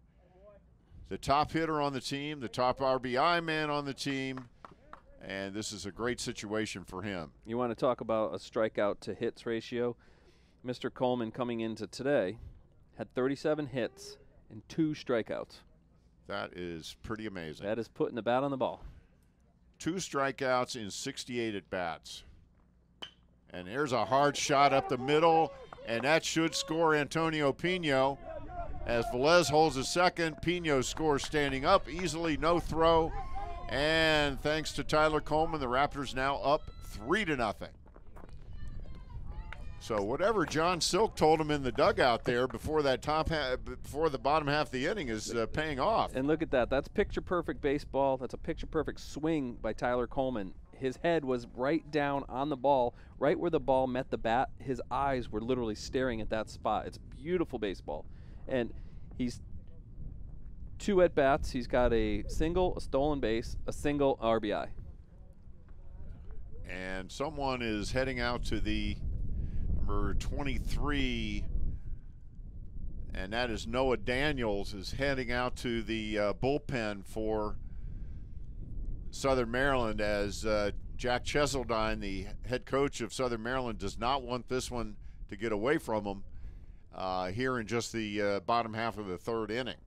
the top hitter on the team, the top RBI man on the team, and this is a great situation for him. You want to talk about a strikeout to hits ratio? Mr. Coleman coming into today had 37 hits and 2 strikeouts. That is pretty amazing. That is putting the bat on the ball. 2 strikeouts in 68 at-bats. And there's a hard shot up the middle, and that should score Antonio Pino. As Velez holds a second, Pino scores standing up easily, no throw. And thanks to Tyler Coleman, the Raptors now up 3-0. So whatever John Silk told him in the dugout there before the bottom half of the inning is paying off. And look at that. That's picture-perfect baseball. That's a picture-perfect swing by Tyler Coleman. His head was right down on the ball, right where the ball met the bat. His eyes were literally staring at that spot. It's beautiful baseball. And he's 2 at-bats. He's got a single, a stolen base, a single RBI. And someone is heading out to the number 23 And that is Noah Daniels is heading out to the bullpen for Southern Maryland as Jack Cheseldine, the head coach of Southern Maryland, does not want this one to get away from him here in just the bottom half of the third inning.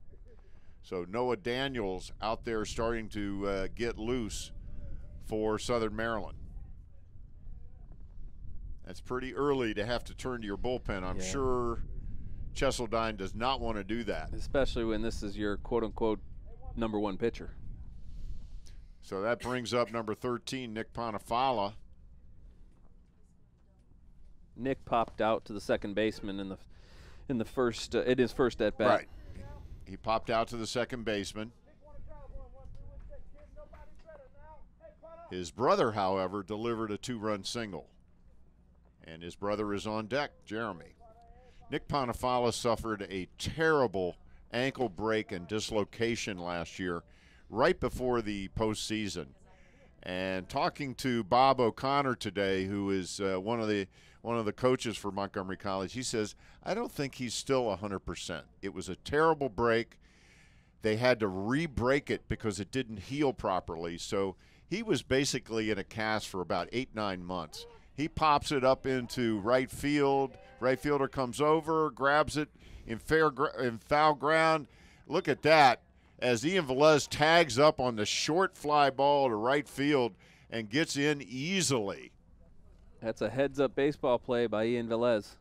So Noah Daniels out there starting to get loose for Southern Maryland. That's pretty early to have to turn to your bullpen. I'm sure Cheseldine does not want to do that. Especially when this is your quote-unquote #1 pitcher. So that brings up number 13, Nick Ponifala. Nick popped out to the second baseman in the first his first at bat. Right. He popped out to the second baseman. His brother, however, delivered a 2-run single. And his brother is on deck, Jeremy. Nick Ponifala suffered a terrible ankle break and dislocation last year, right before the postseason. And talking to Bob O'Connor today, who is one of the coaches for Montgomery College, he says, I don't think he's still 100%. It was a terrible break. They had to re-break it because it didn't heal properly. So he was basically in a cast for about 8-9 months. He pops it up into right field. Right fielder comes over, grabs it in foul ground. Look at that as Ian Velez tags up on the short fly ball to right field and gets in easily. That's a heads-up baseball play by Ian Velez.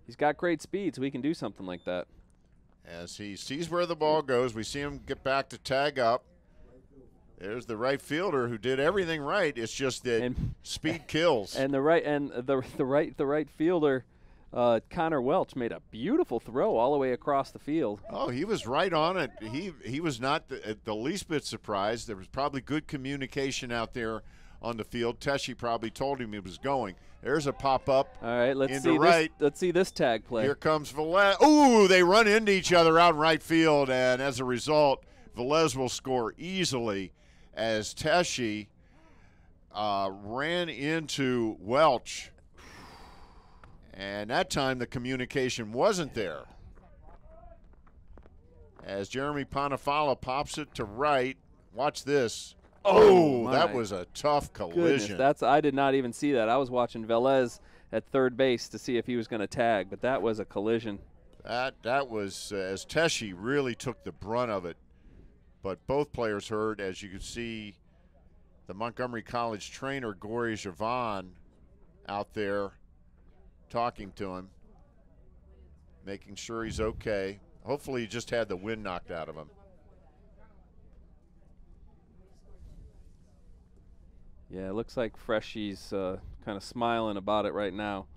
He's got great speed, so he can do something like that. As he sees where the ball goes, we see him get back to tag up. There's the right fielder who did everything right. It's just that speed kills. And the right fielder, Connor Welch, made a beautiful throw all the way across the field. Oh, he was right on it. He was not the least bit surprised. There was probably good communication out there on the field. Teshy probably told him he was going. There's a pop-up. All right, let's see this tag play. Here comes Velez. Ooh, they run into each other out in right field, and as a result, Velez will score easily as Teshy ran into Welch. And that time the communication wasn't there. As Jeremy Ponifala pops it to right. Watch this. Oh, that was a tough collision. Goodness, I did not even see that. I was watching Velez at third base to see if he was going to tag, but that was a collision. That was as Teshy really took the brunt of it. But both players hurt, as you can see the Montgomery College trainer, Gory Javon, out there talking to him, making sure he's okay. Hopefully he just had the wind knocked out of him. Yeah, it looks like Freshy's kind of smiling about it right now.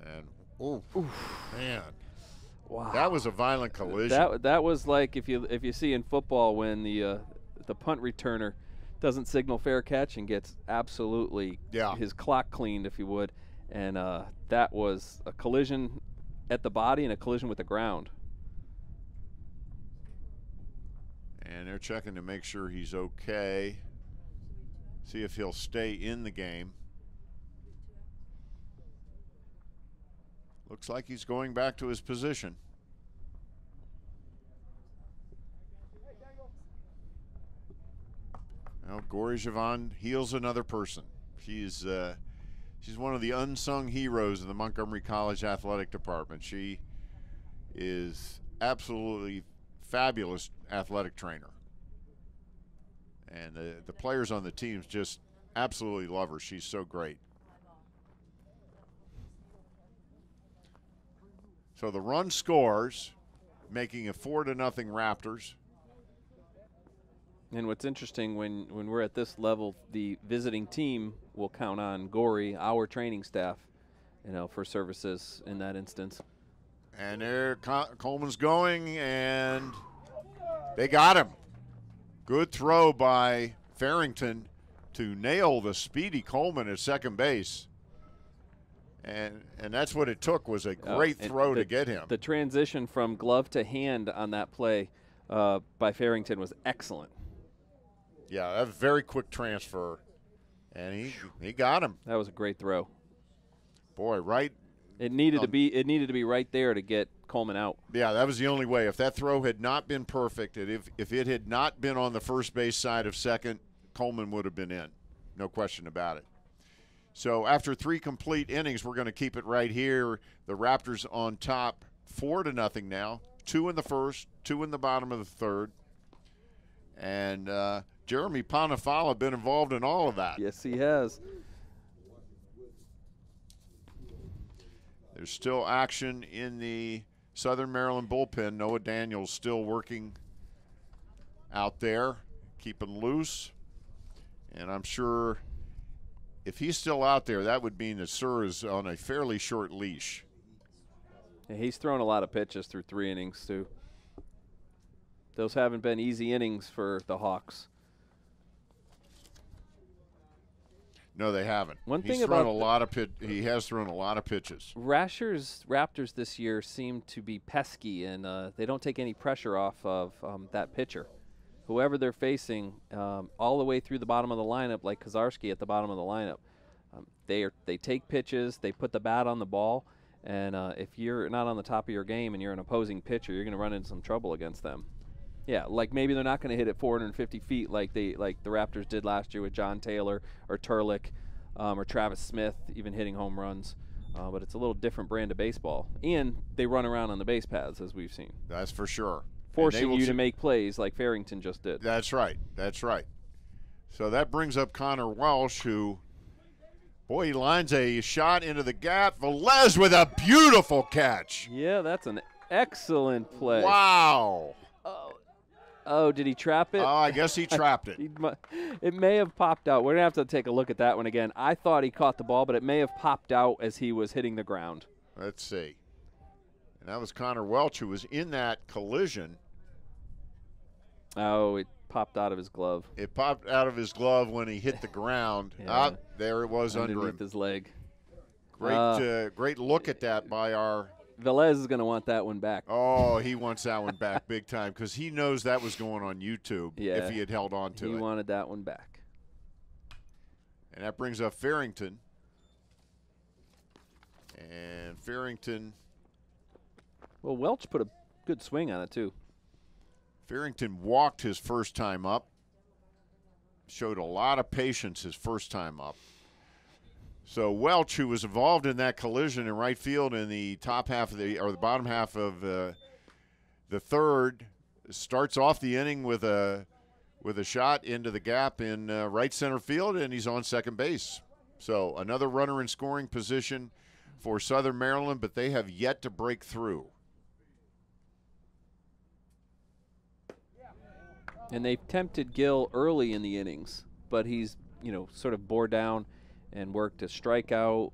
And, ooh, man. Wow. That was a violent collision. That was like if you see in football when the punt returner doesn't signal fair catch and gets absolutely his clock cleaned, if you would. And that was a collision at the body and a collision with the ground. And they're checking to make sure he's okay. See if he'll stay in the game. Looks like he's going back to his position. Now Gory Javon heals another person. She's one of the unsung heroes of the Montgomery College Athletic Department. She is absolutely fabulous athletic trainer. And the players on the teams just absolutely love her. She's so great. So the run scores, making it 4-0 Raptors. And what's interesting, when we're at this level, the visiting team will count on Gory, our training staff, for services in that instance. And there Coleman's going, and they got him. Good throw by Farrington to nail the speedy Coleman at second base. And that's what it took, was a great throw to get him. The transition from glove to hand on that play by Farrington was excellent. Yeah, a very quick transfer, and he got him. That was a great throw. Boy, right It needed to be right there to get Coleman out. Yeah, that was the only way. If that throw had not been perfect, and if it had not been on the first base side of second, Coleman would have been in. No question about it. So after 3 complete innings, we're going to keep it right here. The Raptors on top 4-0 now. 2 in the first, 2 in the bottom of the third. And Jeremy Ponifala been involved in all of that. Yes, he has. There's still action in the Southern Maryland bullpen. Noah Daniels still working out there, keeping loose. And I'm sure if he's still out there, that would mean that Sir is on a fairly short leash. Yeah, he's thrown a lot of pitches through 3 innings, too. Those haven't been easy innings for the Hawks. No, they haven't. One He's thing thrown about a lot of he has thrown a lot of pitches. Raptors this year seem to be pesky, and they don't take any pressure off of that pitcher. Whoever they're facing, all the way through the bottom of the lineup, like Kozarski at the bottom of the lineup, they take pitches, they put the bat on the ball, and if you're not on the top of your game and you're an opposing pitcher, you're going to run into some trouble against them. Yeah, like maybe they're not going to hit it 450 feet like the Raptors did last year with John Taylor or Turlick or Travis Smith, even hitting home runs. But it's a little different brand of baseball. And they run around on the base paths, as we've seen. That's for sure. Forcing you to make plays like Farrington just did. That's right. That's right. So that brings up Connor Welsh, who, boy, he lines a shot into the gap. Velez with a beautiful catch. Yeah, that's an excellent play. Wow. Oh, did he trap it? Oh, I guess he trapped it. It may have popped out. We're going to have to take a look at that one again. I thought he caught the ball, but it may have popped out as he was hitting the ground. Let's see. And that was Connor Welch, who was in that collision. Oh, it popped out of his glove. It popped out of his glove when he hit the ground. Yeah. There it was underneath under him. His leg. Great look at that by our Velez is going to want that one back. Oh, he wants that one back big time because he knows that was going on YouTube if he had held on to it. He wanted that one back. And that brings up Farrington. And Farrington. Well, Welch put a good swing on it, too. Farrington walked his first time up. Showed a lot of patience his first time up. So Welch, who was involved in that collision in right field in the top half of the bottom half of the third, starts off the inning with a shot into the gap in right center field, and he's on second base. So another runner in scoring position for Southern Maryland, but they have yet to break through. And they've tempted Gill early in the innings, but he's, sort of bore down and worked a strikeout,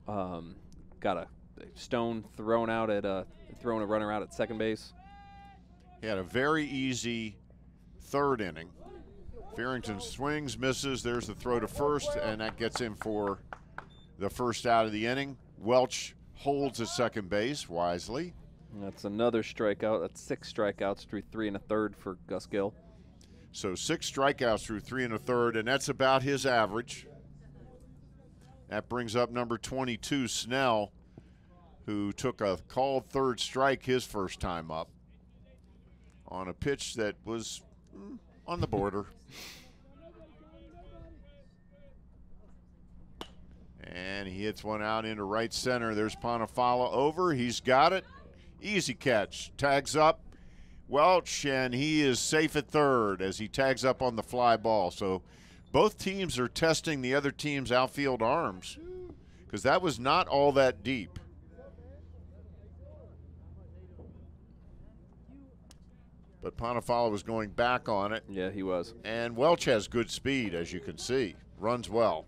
got a stone thrown a runner out at second base. He had a very easy third inning. Farrington swings, misses. There's the throw to first, and that gets him for the first out of the inning. Welch holds at second base wisely. That's another strikeout. That's 6 strikeouts through 3 1/3 for Gus Gill. So 6 strikeouts through 3 1/3, and that's about his average. That brings up number 22, Snell, who took a called third strike his first time up on a pitch that was on the border. And he hits one out into right center. There's Ponifala over. He's got it. Easy catch. Tags up Welch, and he is safe at third as he tags up on the fly ball. So both teams are testing the other team's outfield arms because that was not all that deep. But Ponifala was going back on it. Yeah, he was. And Welch has good speed, as you can see. Runs well.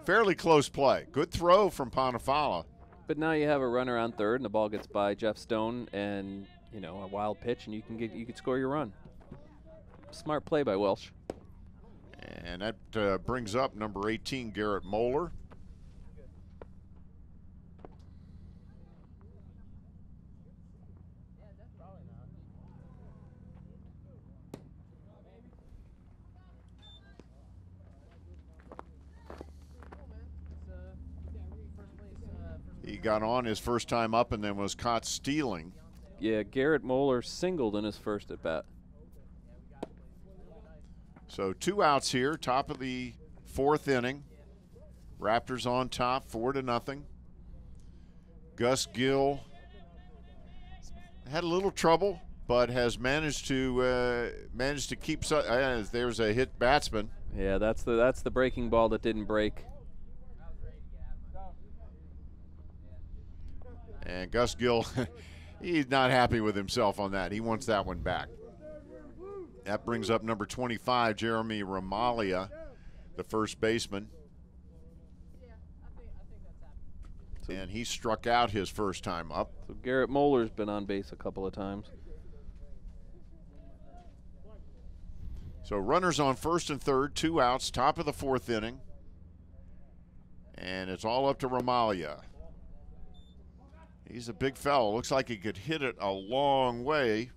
Fairly close play. Good throw from Ponifala. But now you have a runner on third, and the ball gets by Jeff Stone, and a wild pitch, and you can score your run. Smart play by Welch. And that brings up number 18, Garrett Moeller. He got on his first time up and then was caught stealing. Yeah, Garrett Moeller singled in his first at bat. So 2 outs here, top of the 4th inning. Raptors on top, 4-0. Gus Gill had a little trouble, but has managed to keep. There's a hit batsman. Yeah, that's the breaking ball that didn't break. And Gus Gill, he's not happy with himself on that. He wants that one back. That brings up number 25, Jeremy Ramalia, the first baseman. And he struck out his first time up. So Garrett Moeller's been on base a couple of times. So runners on first and third, 2 outs, top of the 4th inning. And it's all up to Ramalia. He's a big fellow. Looks like he could hit it a long way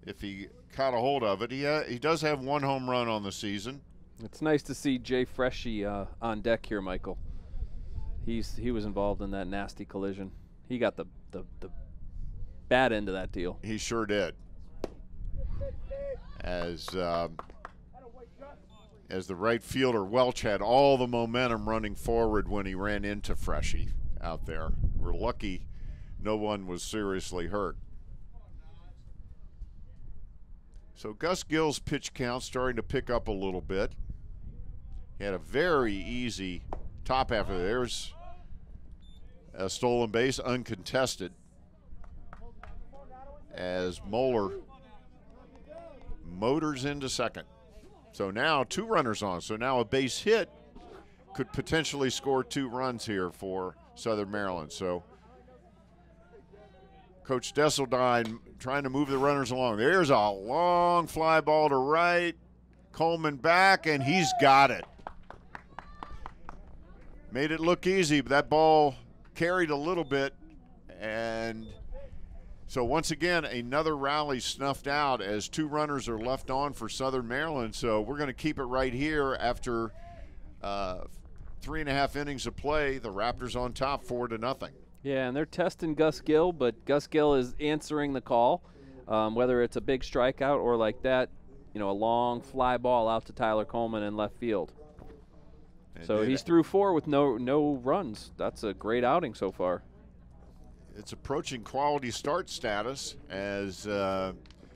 if he caught a hold of it. He does have 1 home run on the season. It's nice to see Jay Freshy on deck here, Michael. He was involved in that nasty collision. He got the bad end of that deal. He sure did. As the right fielder, Welch had all the momentum running forward when he ran into Freshy out there. We're lucky no one was seriously hurt. So Gus Gill's pitch count starting to pick up a little bit. He had a very easy top half of it. There's a stolen base, uncontested, as Moeller motors into second. So now 2 runners on. So now a base hit could potentially score 2 runs here for Southern Maryland. So Coach Desseldine trying to move the runners along. There's a long fly ball to right. Coleman back, and he's got it. Made it look easy, but that ball carried a little bit. And so once again, another rally snuffed out as 2 runners are left on for Southern Maryland. So we're going to keep it right here after 3.5 innings of play. The Raptors on top, 4-0. Yeah, and they're testing Gus Gill, but Gus Gill is answering the call, whether it's a big strikeout or like that, a long fly ball out to Tyler Coleman in left field. And so he's through 4 with no runs. That's a great outing so far. It's approaching quality start status as, of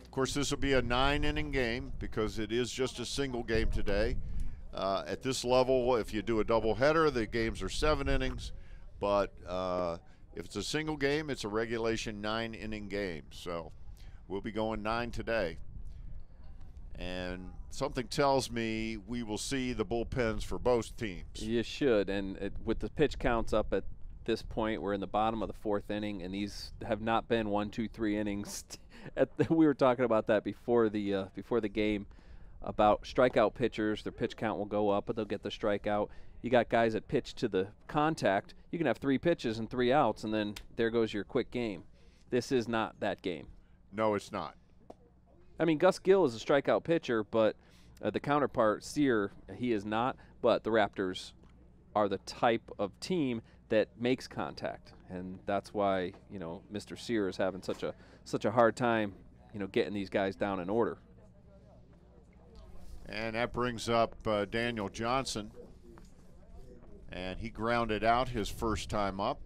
course, this will be a 9-inning game because it is just a single game today. At this level, if you do a doubleheader, the games are 7 innings. But if it's a single game, it's a regulation 9-inning game. So we'll be going 9 today. And something tells me we will see the bullpens for both teams. You should. And with the pitch counts up at this point, we're in the bottom of the 4th inning, and these have not been 1, 2, 3 innings. We were talking about that before the game about strikeout pitchers. Their pitch count will go up, but they'll get the strikeout. You got guys that pitch to the contact. You can have 3 pitches and 3 outs, and then there goes your quick game. This is not that game. No, it's not. I mean, Gus Gill is a strikeout pitcher, but the counterpart, Sear, he is not. But the Raptors are the type of team that makes contact, and that's why Mr. Sear is having such a hard time getting these guys down in order. And that brings up Daniel Johnson. And he grounded out his first time up.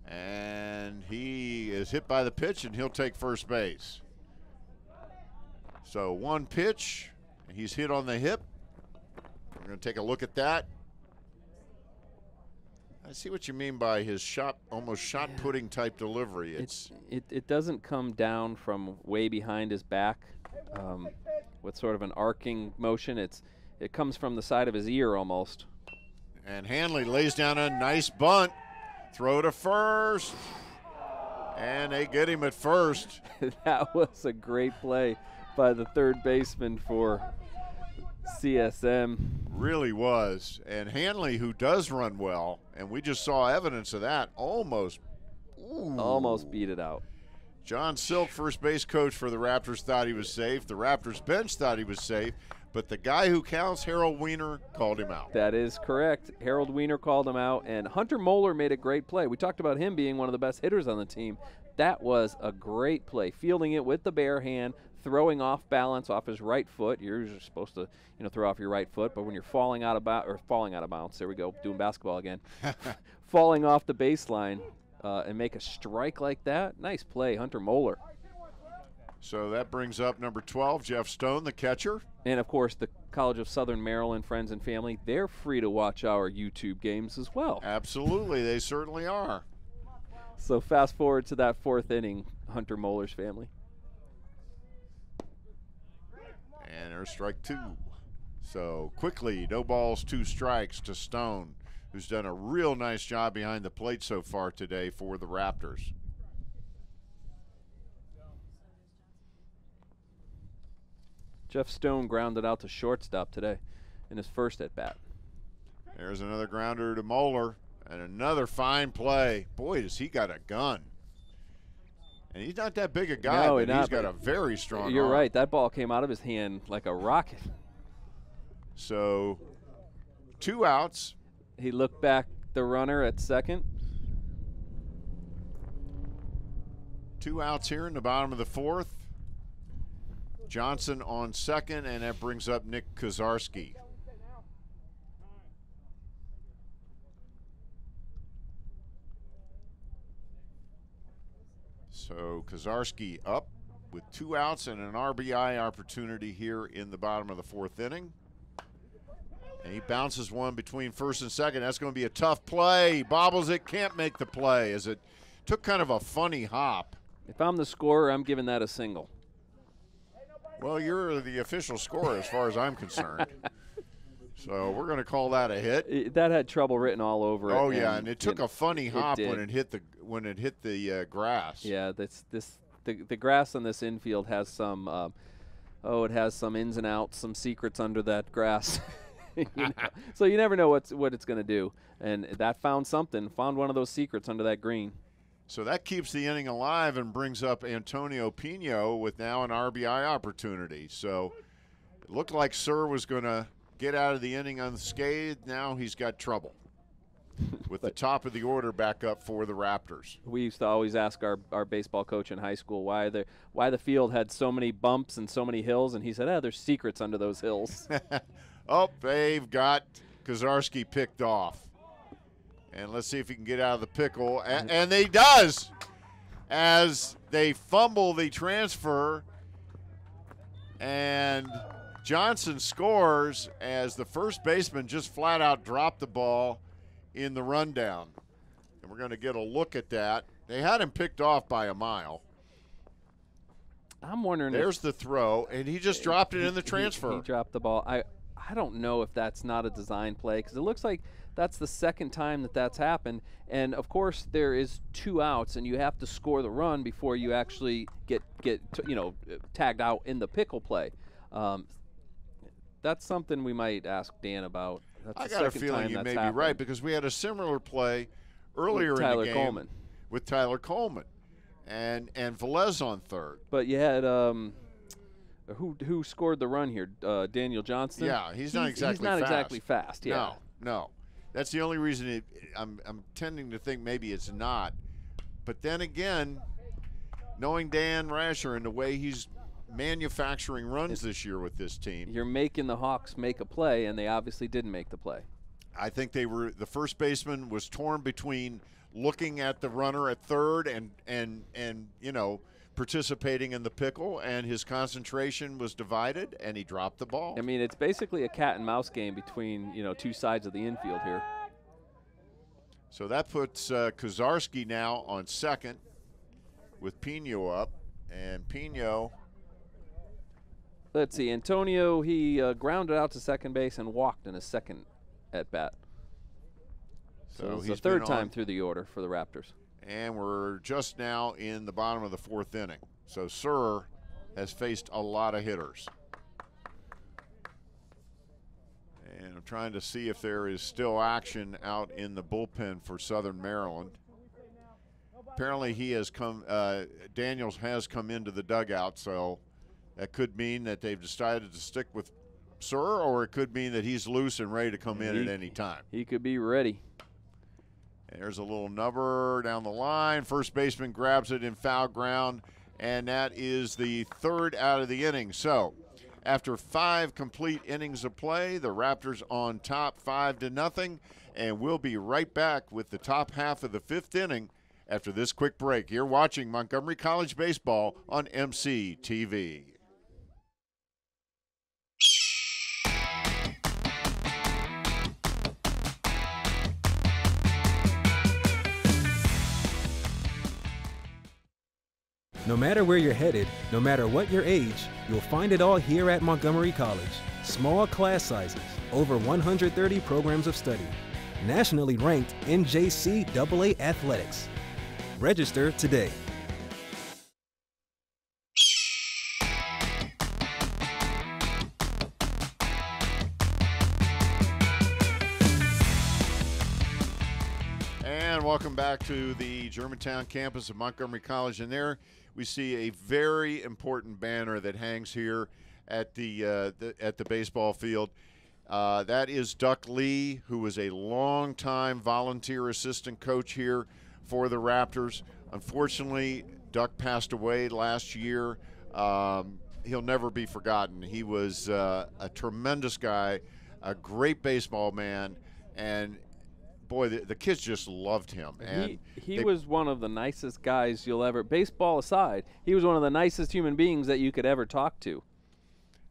And he is hit by the pitch, and he'll take first base. So 1 pitch, he's hit on the hip. We're going to take a look at that. I see what you mean by his almost shot putting type delivery. It doesn't come down from way behind his back with sort of an arcing motion. It comes from the side of his ear almost. And Hanley lays down a nice bunt. Throw to first. And they get him at first. That was a great play by the third baseman for CSM. Really was. And Hanley, who does run well, and we just saw evidence of that, almost beat it out. John Silk, first base coach for the Raptors, thought he was safe. The Raptors bench thought he was safe. But the guy who counts, Harold Weiner, called him out. That is correct. Harold Weiner called him out, and Hunter Moeller made a great play. We talked about him being one of the best hitters on the team. That was a great play, fielding it with the bare hand, throwing off balance off his right foot. You're supposed to, throw off your right foot, but when you're falling out of bounds, there we go, doing basketball again, falling off the baseline and make a strike like that. Nice play, Hunter Moeller. So that brings up number 12, Jeff Stone, the catcher. And, of course, the College of Southern Maryland friends and family, they're free to watch our YouTube games as well. Absolutely, they certainly are. So fast forward to that 4th inning, Hunter Moeller's family. And there's strike 2. So quickly, no balls, 2 strikes to Stone, who's done a real nice job behind the plate so far today for the Raptors. Jeff Stone grounded out to shortstop today in his first at-bat. There's another grounder to Moeller, and another fine play. Boy, does he got a gun. And he's not that big a guy, no, but not, he's got a very strong You're arm. right. That ball came out of his hand like a rocket. So 2 outs. He looked back the runner at second. 2 outs here in the bottom of the 4th. Johnson on second, and that brings up Nick Kozarski. So Kozarski up with 2 outs and an RBI opportunity here in the bottom of the 4th inning. And he bounces one between first and second. That's going to be a tough play. He bobbles it, can't make the play as it took kind of a funny hop. If I'm the scorer, I'm giving that a single. Well, you're the official scorer as far as I'm concerned. So we're going to call that a hit. That had trouble written all over it. Oh yeah, and it took a funny hop did. when it hit the grass. Yeah, the grass on this infield has some it has some ins and outs, some secrets under that grass. So you never know what it's going to do. And that found one of those secrets under that green. So that keeps the inning alive and brings up Antonio Pino with now an RBI opportunity. So it looked like Sir was going to get out of the inning unscathed. Now he's got trouble with the top of the order back up for the Raptors. We used to always ask our baseball coach in high school why the field had so many bumps and so many hills, and he said, there's secrets under those hills. Oh, they've got Kozarski picked off. And let's see if he can get out of the pickle. And he does as they fumble the transfer. And Johnson scores as the first baseman just flat out dropped the ball in the rundown. And we're going to get a look at that. They had him picked off by a mile. I'm wondering There's the throw, and he just dropped it in the transfer. He dropped the ball. I don't know if that's not a design play because it looks like that's the second time that's happened. And, of course, there is 2 outs, and you have to score the run before you actually get tagged out in the pickle play. That's something we might ask Dan about. That's I got a feeling you may be right because we had a similar play earlier in the game with Tyler Coleman and Velez on third. But you had who scored the run here? Daniel Johnston. Yeah, he's not exactly fast. Yeah. No. That's the only reason I'm tending to think maybe it's not. But then again, knowing Dan Rasher and the way he's manufacturing runs this year with this team. You're making the Hawks make a play, and they obviously didn't make the play. I think the first baseman was torn between looking at the runner at third and participating in the pickle, and his concentration was divided, and he dropped the ball. I mean, it's basically a cat and mouse game between 2 sides of the infield here. So that puts Kozarski now on second with Pino up, and Pino. Let's see, Antonio, he grounded out to second base and walked in his second at bat. So it's the third time through the order for the Raptors. And we're just now in the bottom of the 4th inning. So Sir has faced a lot of hitters. And I'm trying to see if there is still action out in the bullpen for Southern Maryland. Apparently he has come, Daniels has come into the dugout, so that could mean that they've decided to stick with sir, or it could mean that he's loose and ready to come in at any time. He could be ready. There's a little number down the line. First baseman grabs it in foul ground, and that is the third out of the inning. So after 5 complete innings of play, the Raptors on top 5-0, and we'll be right back with the top half of the 5th inning after this quick break. You're watching Montgomery College Baseball on MC TV. No matter where you're headed, no matter what your age, you'll find it all here at Montgomery College. Small class sizes, over 130 programs of study, nationally ranked NJCAA athletics. Register today. And welcome back to the Germantown campus of Montgomery College. And there we see a very important banner that hangs here at the baseball field. That is Duck Lee, who was a longtime volunteer assistant coach here for the Raptors. Unfortunately, Duck passed away last year. He'll never be forgotten. He was a tremendous guy, a great baseball man, and boy, the kids just loved him. And he was one of the nicest guys you'll ever, baseball aside, he was one of the nicest human beings that you could ever talk to.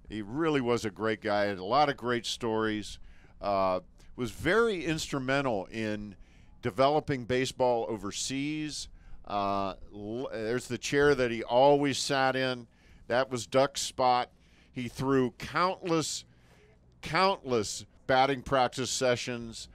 He really was a great guy, had a lot of great stories, was very instrumental in developing baseball overseas. There's the chair that he always sat in. That was Duck's spot. He threw countless batting practice sessions.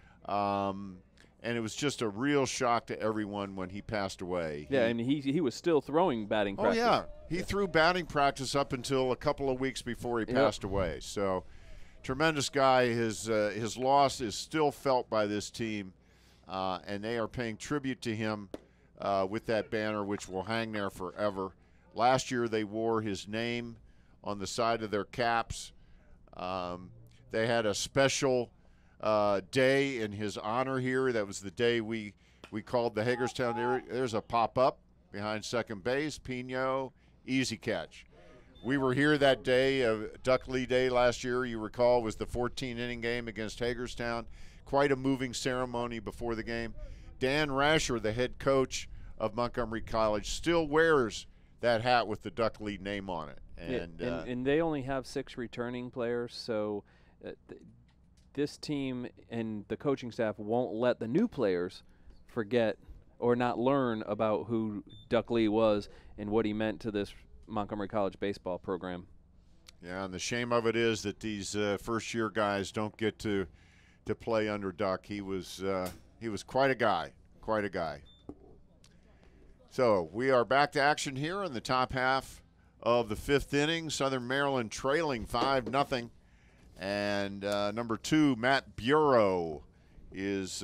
And it was just a real shock to everyone when he passed away. Yeah, and he was still throwing batting practice. Oh, yeah. He threw batting practice up until a couple of weeks before he passed away. So, tremendous guy. His loss is still felt by this team, and they are paying tribute to him with that banner, which will hang there forever. Last year, they wore his name on the side of their caps. They had a special day in his honor here. That was the day we called the Hagerstown area. There's a pop-up behind second base. Pino, easy catch. We were here that day, Duck Lee Day last year, you recall, was the 14-inning game against Hagerstown. Quite a moving ceremony before the game. Dan Rasher, the head coach of Montgomery College, still wears that hat with the Duck Lee name on it. And they only have 6 returning players, so this team and the coaching staff won't let the new players forget or not learn about who Duck Lee was and what he meant to this Montgomery College baseball program. Yeah, and the shame of it is that these first-year guys don't get to play under Duck. He was quite a guy, quite a guy. So we are back to action here in the top half of the 5th inning. Southern Maryland trailing 5-0. And number 2, Matt Bureau, is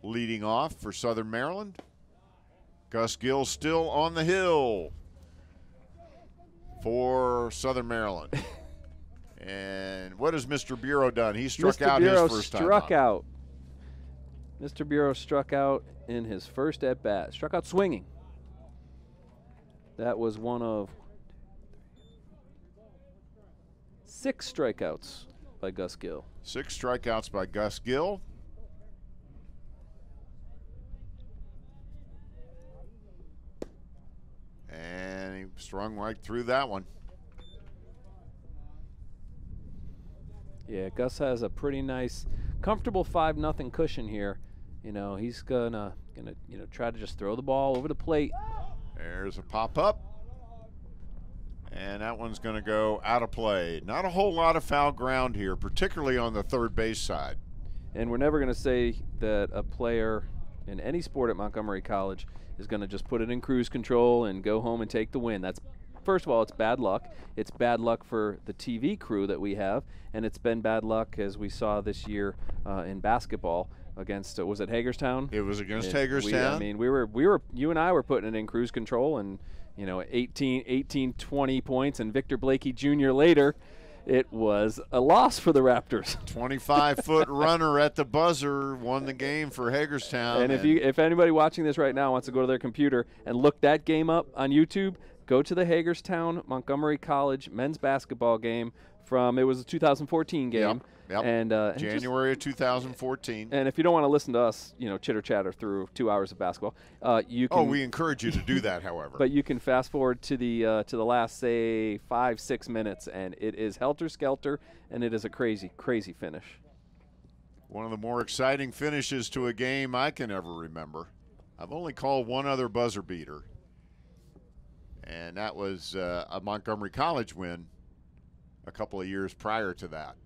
leading off for Southern Maryland. Gus Gill still on the hill for Southern Maryland. And what has Mr. Bureau done? He struck out his first time out. Mr. Bureau struck out in his first at-bat. Struck out swinging. That was one of 6 strikeouts by Gus Gill. 6 strikeouts by Gus Gill. And he strung right through that one. Yeah, Gus has a pretty nice, comfortable 5-0 cushion here. You know, he's gonna try to just throw the ball over the plate. There's a pop-up. And that one's going to go out of play. Not a whole lot of foul ground here, particularly on the third base side. And we're never going to say that a player in any sport at Montgomery College is going to just put it in cruise control and go home and take the win. That's, first of all, it's bad luck. It's bad luck for the TV crew that we have, and it's been bad luck as we saw this year in basketball against, was it Hagerstown? It was against Hagerstown. We were, you and I were putting it in cruise control, and 18, 20 points, and Victor Blakey Jr. later, It was a loss for the Raptors. 25-foot runner at the buzzer won the game for Hagerstown. And if anybody watching this right now wants to go to their computer and look that game up on YouTube, go to the Hagerstown Montgomery College men's basketball game it was a 2014 game. Yep. And January of 2014. And if you don't want to listen to us, chitter chatter through 2 hours of basketball, you can. Oh, we encourage you to do that, however. But you can fast forward to the last, say, 5-6 minutes, and it is helter skelter, and it is a crazy, crazy finish. One of the more exciting finishes to a game I can ever remember. I've only called one other buzzer beater, and that was a Montgomery College win a couple of years prior to that.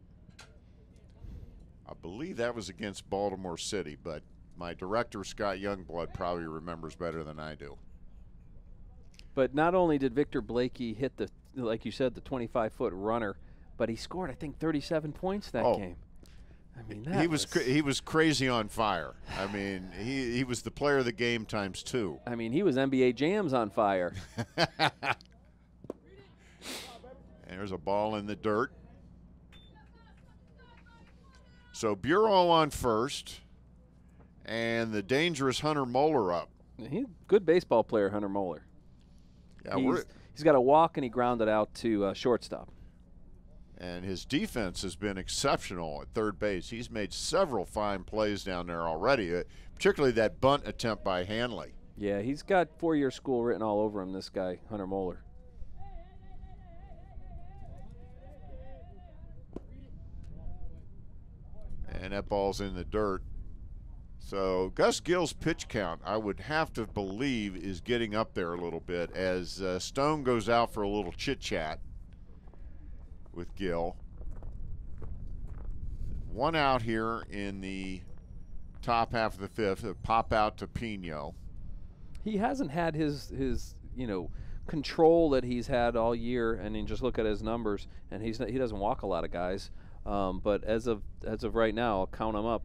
I believe that was against Baltimore City, but my director, Scott Youngblood, probably remembers better than I do. But not only did Victor Blakey hit like you said, the 25-foot runner, but he scored, I think, 37 points that game. I mean, he was crazy on fire. I mean, he was the player of the game times 2. I mean, he was NBA Jams on fire. There's a ball in the dirt. So Bureau on first, and the dangerous Hunter Moeller up. He's a good baseball player, Hunter Moeller. Yeah, he's got a walk, and he grounded out to shortstop. And his defense has been exceptional at third base. He's made several fine plays down there already, particularly that bunt attempt by Hanley. Yeah, he's got 4-year school written all over him, this guy, Hunter Moeller. And that ball's in the dirt. So Gus Gill's pitch count, I would have to believe, is getting up there a little bit as Stone goes out for a little chit-chat with Gill. 1 out here in the top half of the 5th. A pop out to Pino. He hasn't had his control that he's had all year, and then just look at his numbers, and he doesn't walk a lot of guys. But as of right now, I'll count him up.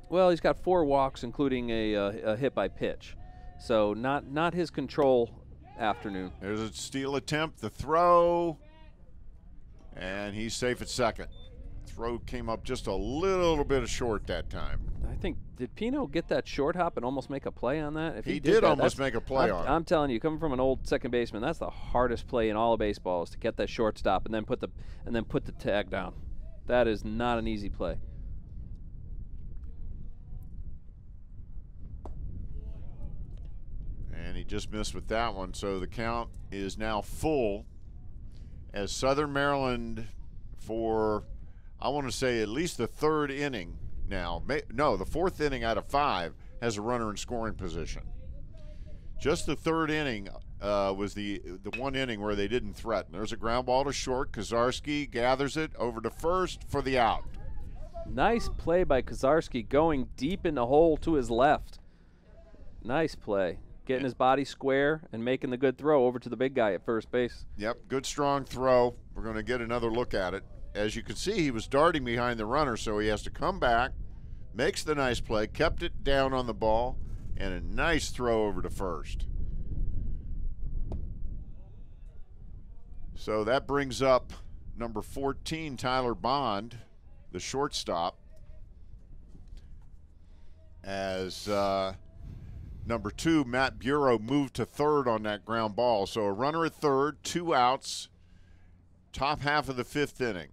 Well, he's got 4 walks, including a hit by pitch. So not his control afternoon. There's a steal attempt, the throw, and he's safe at second. Throw came up just a little bit short that time. I think, did Pino get that short hop and almost make a play on that? If he did almost make a play on it. I'm telling you, coming from an old second baseman, that's the hardest play in all of baseball, is to get that shortstop and then put the tag down. That is not an easy play. And he just missed with that one, so the count is now full as Southern Maryland, for I want to say at least the 3rd inning now, no, the 4th inning out of 5 has a runner in scoring position. Just the 3rd inning was the one inning where they didn't threaten. There's a ground ball to short. Kozarski gathers it over to first for the out. Nice play by Kozarski, going deep in the hole to his left. Nice play. Getting his body square and making the good throw over to the big guy at first base. Yep, good strong throw. We're going to get another look at it. As you can see, he was darting behind the runner, so he has to come back, makes the nice play, kept it down on the ball, and a nice throw over to first. So that brings up number 14, Tyler Bond, the shortstop, as number 2, Matt Bureau, moved to third on that ground ball. So a runner at third, 2 outs, top half of the 5th inning.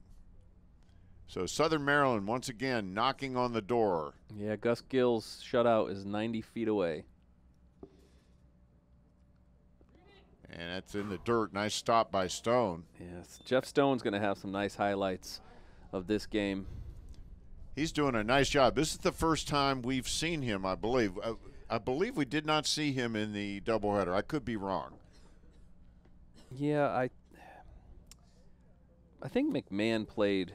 So Southern Maryland once again knocking on the door. Yeah, Gus Gill's shutout is 90 feet away. And that's in the dirt. Nice stop by Stone. Yes, Jeff Stone's going to have some nice highlights of this game. He's doing a nice job. This is the first time we've seen him, I believe. I believe we did not see him in the doubleheader. I could be wrong. Yeah, I think McMahon played.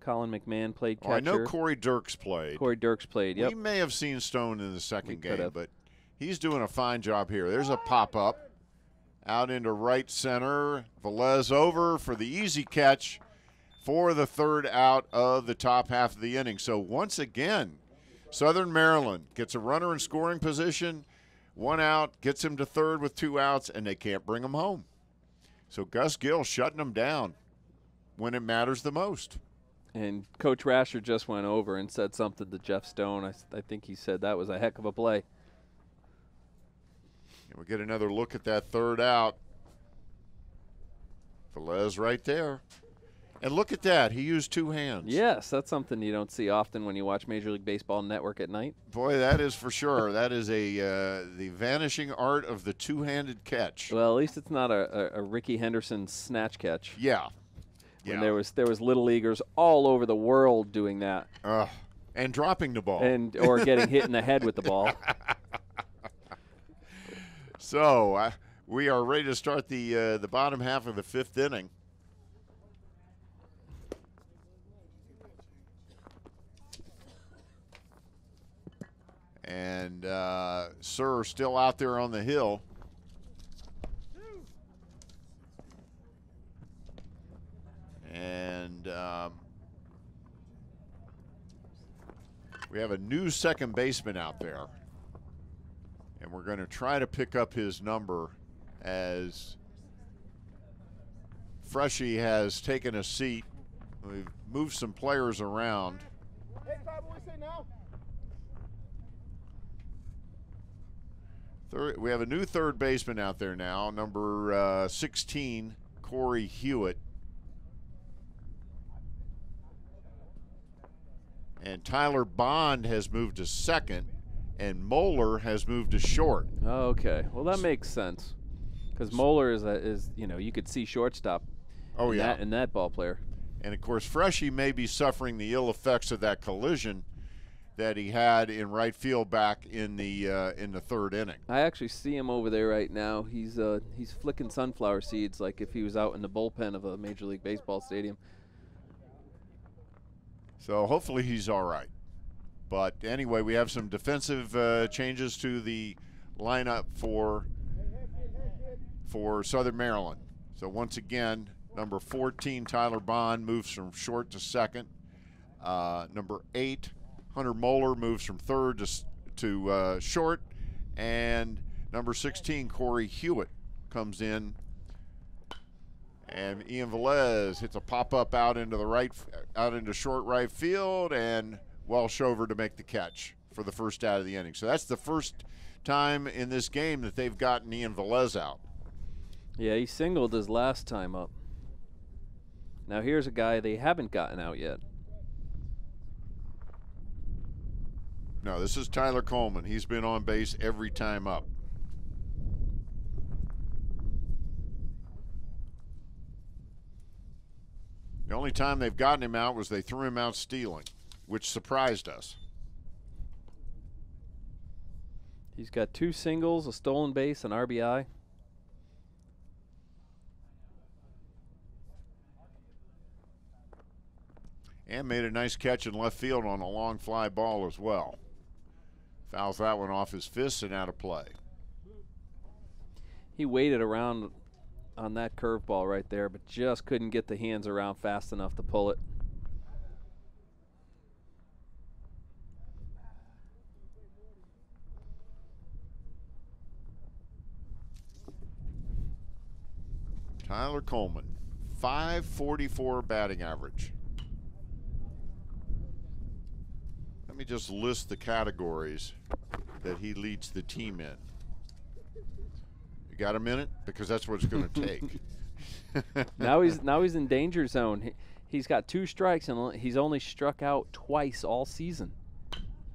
Colin McMahon played catcher. I know Corey Dirks played. Corey Dirks played, yep. We may have seen Stone in the second game, but he's doing a fine job here. There's a pop-up out into right center. Velez over for the easy catch for the 3rd out of the top half of the inning. So once again, Southern Maryland gets a runner in scoring position, 1 out, gets him to third with 2 outs, and they can't bring him home. So Gus Gill shutting them down when it matters the most. And Coach Rasher just went over and said something to Jeff Stone. I think he said that was a heck of a play. And we'll get another look at that third out. Velez right there. And look at that. He used two hands. Yes, that's something you don't see often when you watch Major League Baseball Network at night. Boy, that is for sure. That is the vanishing art of the two-handed catch. Well, at least it's not a Ricky Henderson snatch catch. Yeah. When there was little leaguers all over the world doing that. And dropping the ball. Or getting hit in the head with the ball. So we are ready to start the bottom half of the fifth inning. And Sir still out there on the hill. And we have a new second baseman out there. And we're going to try to pick up his number as Freshie has taken a seat. We've moved some players around. We have a new third baseman out there now, number 16, Corey Hewitt. And Tyler Bond has moved to second, and Moeller has moved to short. Okay, well that makes sense, because Moeller is you could see shortstop. Oh yeah, in that ball player. And of course, Freshie may be suffering the ill effects of that collision that he had in right field back in the third inning. I actually see him over there right now. He's flicking sunflower seeds like if he was out in the bullpen of a Major League Baseball stadium. So hopefully he's all right. But anyway, we have some defensive changes to the lineup for Southern Maryland. So once again, number 14, Tyler Bond, moves from short to second. Number 8, Hunter Moeller, moves from third to short. And number 16, Corey Hewitt, comes in. And Ian Velez hits a pop-up out into short right field, and Welsh over to make the catch for the first out of the inning. So that's the first time in this game that they've gotten Ian Velez out. Yeah, he singled his last time up. Now here's a guy they haven't gotten out yet. No, this is Tyler Coleman. He's been on base every time up. The only time they've gotten him out was they threw him out stealing, which surprised us. He's got 2 singles, a stolen base, an RBI. And made a nice catch in left field on a long fly ball as well. Fouls that one off his fist and out of play. He waited around on that curveball right there, but just couldn't get the hands around fast enough to pull it. Tyler Coleman, .544 batting average. Let me just list the categories that he leads the team in. You got a minute? Because that's what it's going to take. Now he's in danger zone. He's got 2 strikes and he's only struck out twice all season.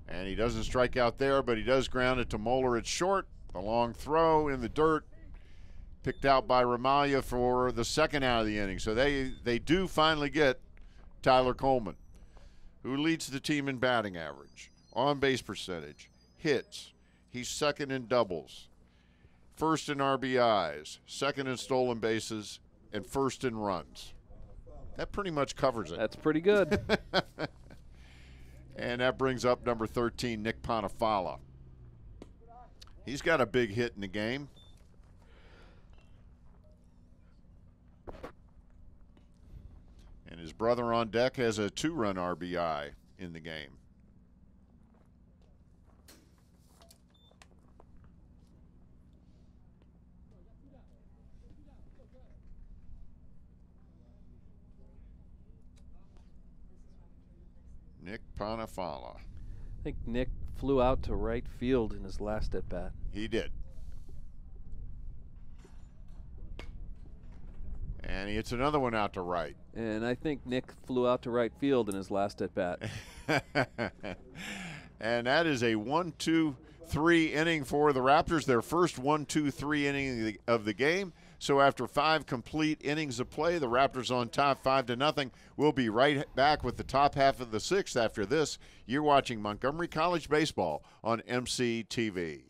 And he doesn't strike out there, but he does ground it to Moeller at short. A long throw in the dirt, picked out by Ramalia for the second out of the inning. So they do finally get Tyler Coleman, who leads the team in batting average, on base percentage, hits. He's second in doubles, first in RBIs, second in stolen bases, and first in runs. That pretty much covers it. That's pretty good. And that brings up number 13, Nick Ponifala. He's got a big hit in the game. And his brother on deck has a 2-run RBI in the game. Nick Panafala. I think Nick flew out to right field in his last at bat. He did. And he hits another one out to right. And I think Nick flew out to right field in his last at bat. And that is a 1-2-3 inning for the Raptors, their first 1-2-3 inning of the game. So after 5 complete innings of play, the Raptors on top 5-0. We'll be right back with the top half of the 6th after this. You're watching Montgomery College Baseball on MCTV.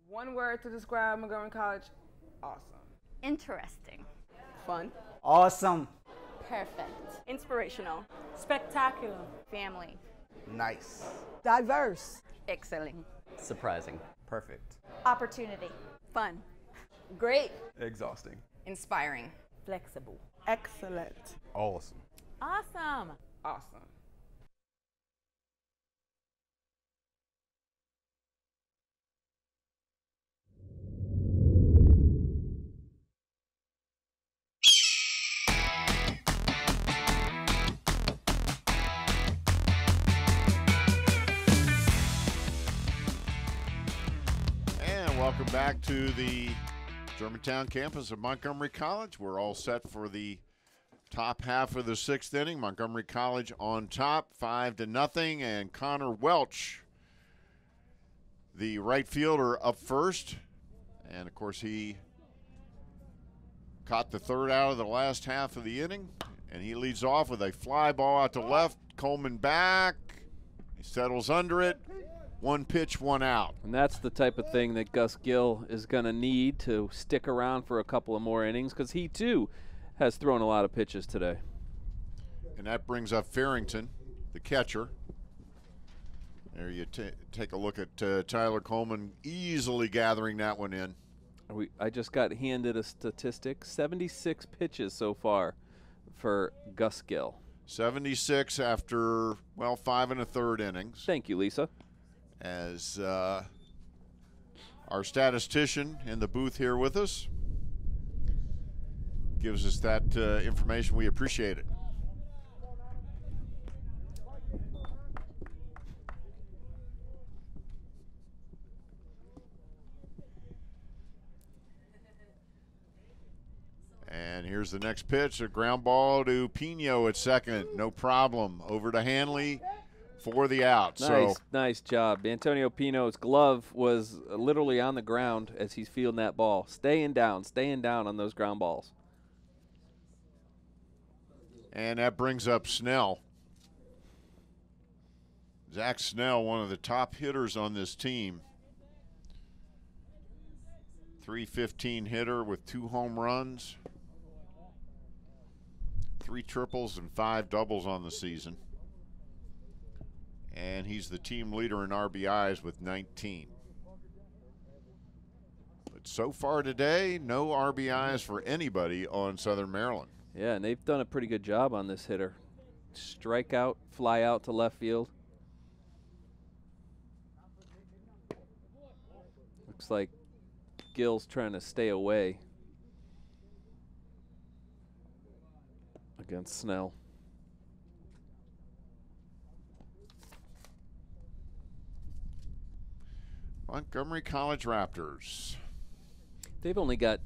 One word to describe Montgomery College: awesome. Interesting. Fun. Awesome. Perfect. Inspirational. Spectacular. Family. Nice. Diverse. Excelling. Surprising. Perfect. Opportunity. Fun. Great. Exhausting. Inspiring. Flexible. Excellent. Awesome. Awesome. Awesome. Welcome back to the Germantown campus of Montgomery College. We're all set for the top half of the 6th inning. Montgomery College on top, 5-0, and Connor Welch, the right fielder, up first. And, of course, he caught the third out of the last half of the inning, and he leads off with a fly ball out to left. Coleman back. He settles under it. 1 pitch, 1 out. And that's the type of thing that Gus Gill is going to need to stick around for a couple of more innings, because he, too, has thrown a lot of pitches today. And that brings up Farrington, the catcher. There you take a look at Tyler Coleman easily gathering that one in. I just got handed a statistic, 76 pitches so far for Gus Gill. 76 after, well, 5 1/3 innings. Thank you, Lisa. As our statistician in the booth here with us gives us that information, we appreciate it. And here's the next pitch, a ground ball to Pino at second. No problem. Over to Hanley for the out. Nice job. Antonio Pino's glove was literally on the ground as he's fielding that ball. Staying down on those ground balls. And that brings up Snell. Zach Snell, one of the top hitters on this team. .315 hitter with 2 home runs, 3 triples and 5 doubles on the season. And he's the team leader in RBIs with 19. But so far today, no RBIs for anybody on Southern Maryland. Yeah, and they've done a pretty good job on this hitter. Strike out, fly out to left field. Looks like Gill's trying to stay away against Snell. Montgomery College Raptors. They've only got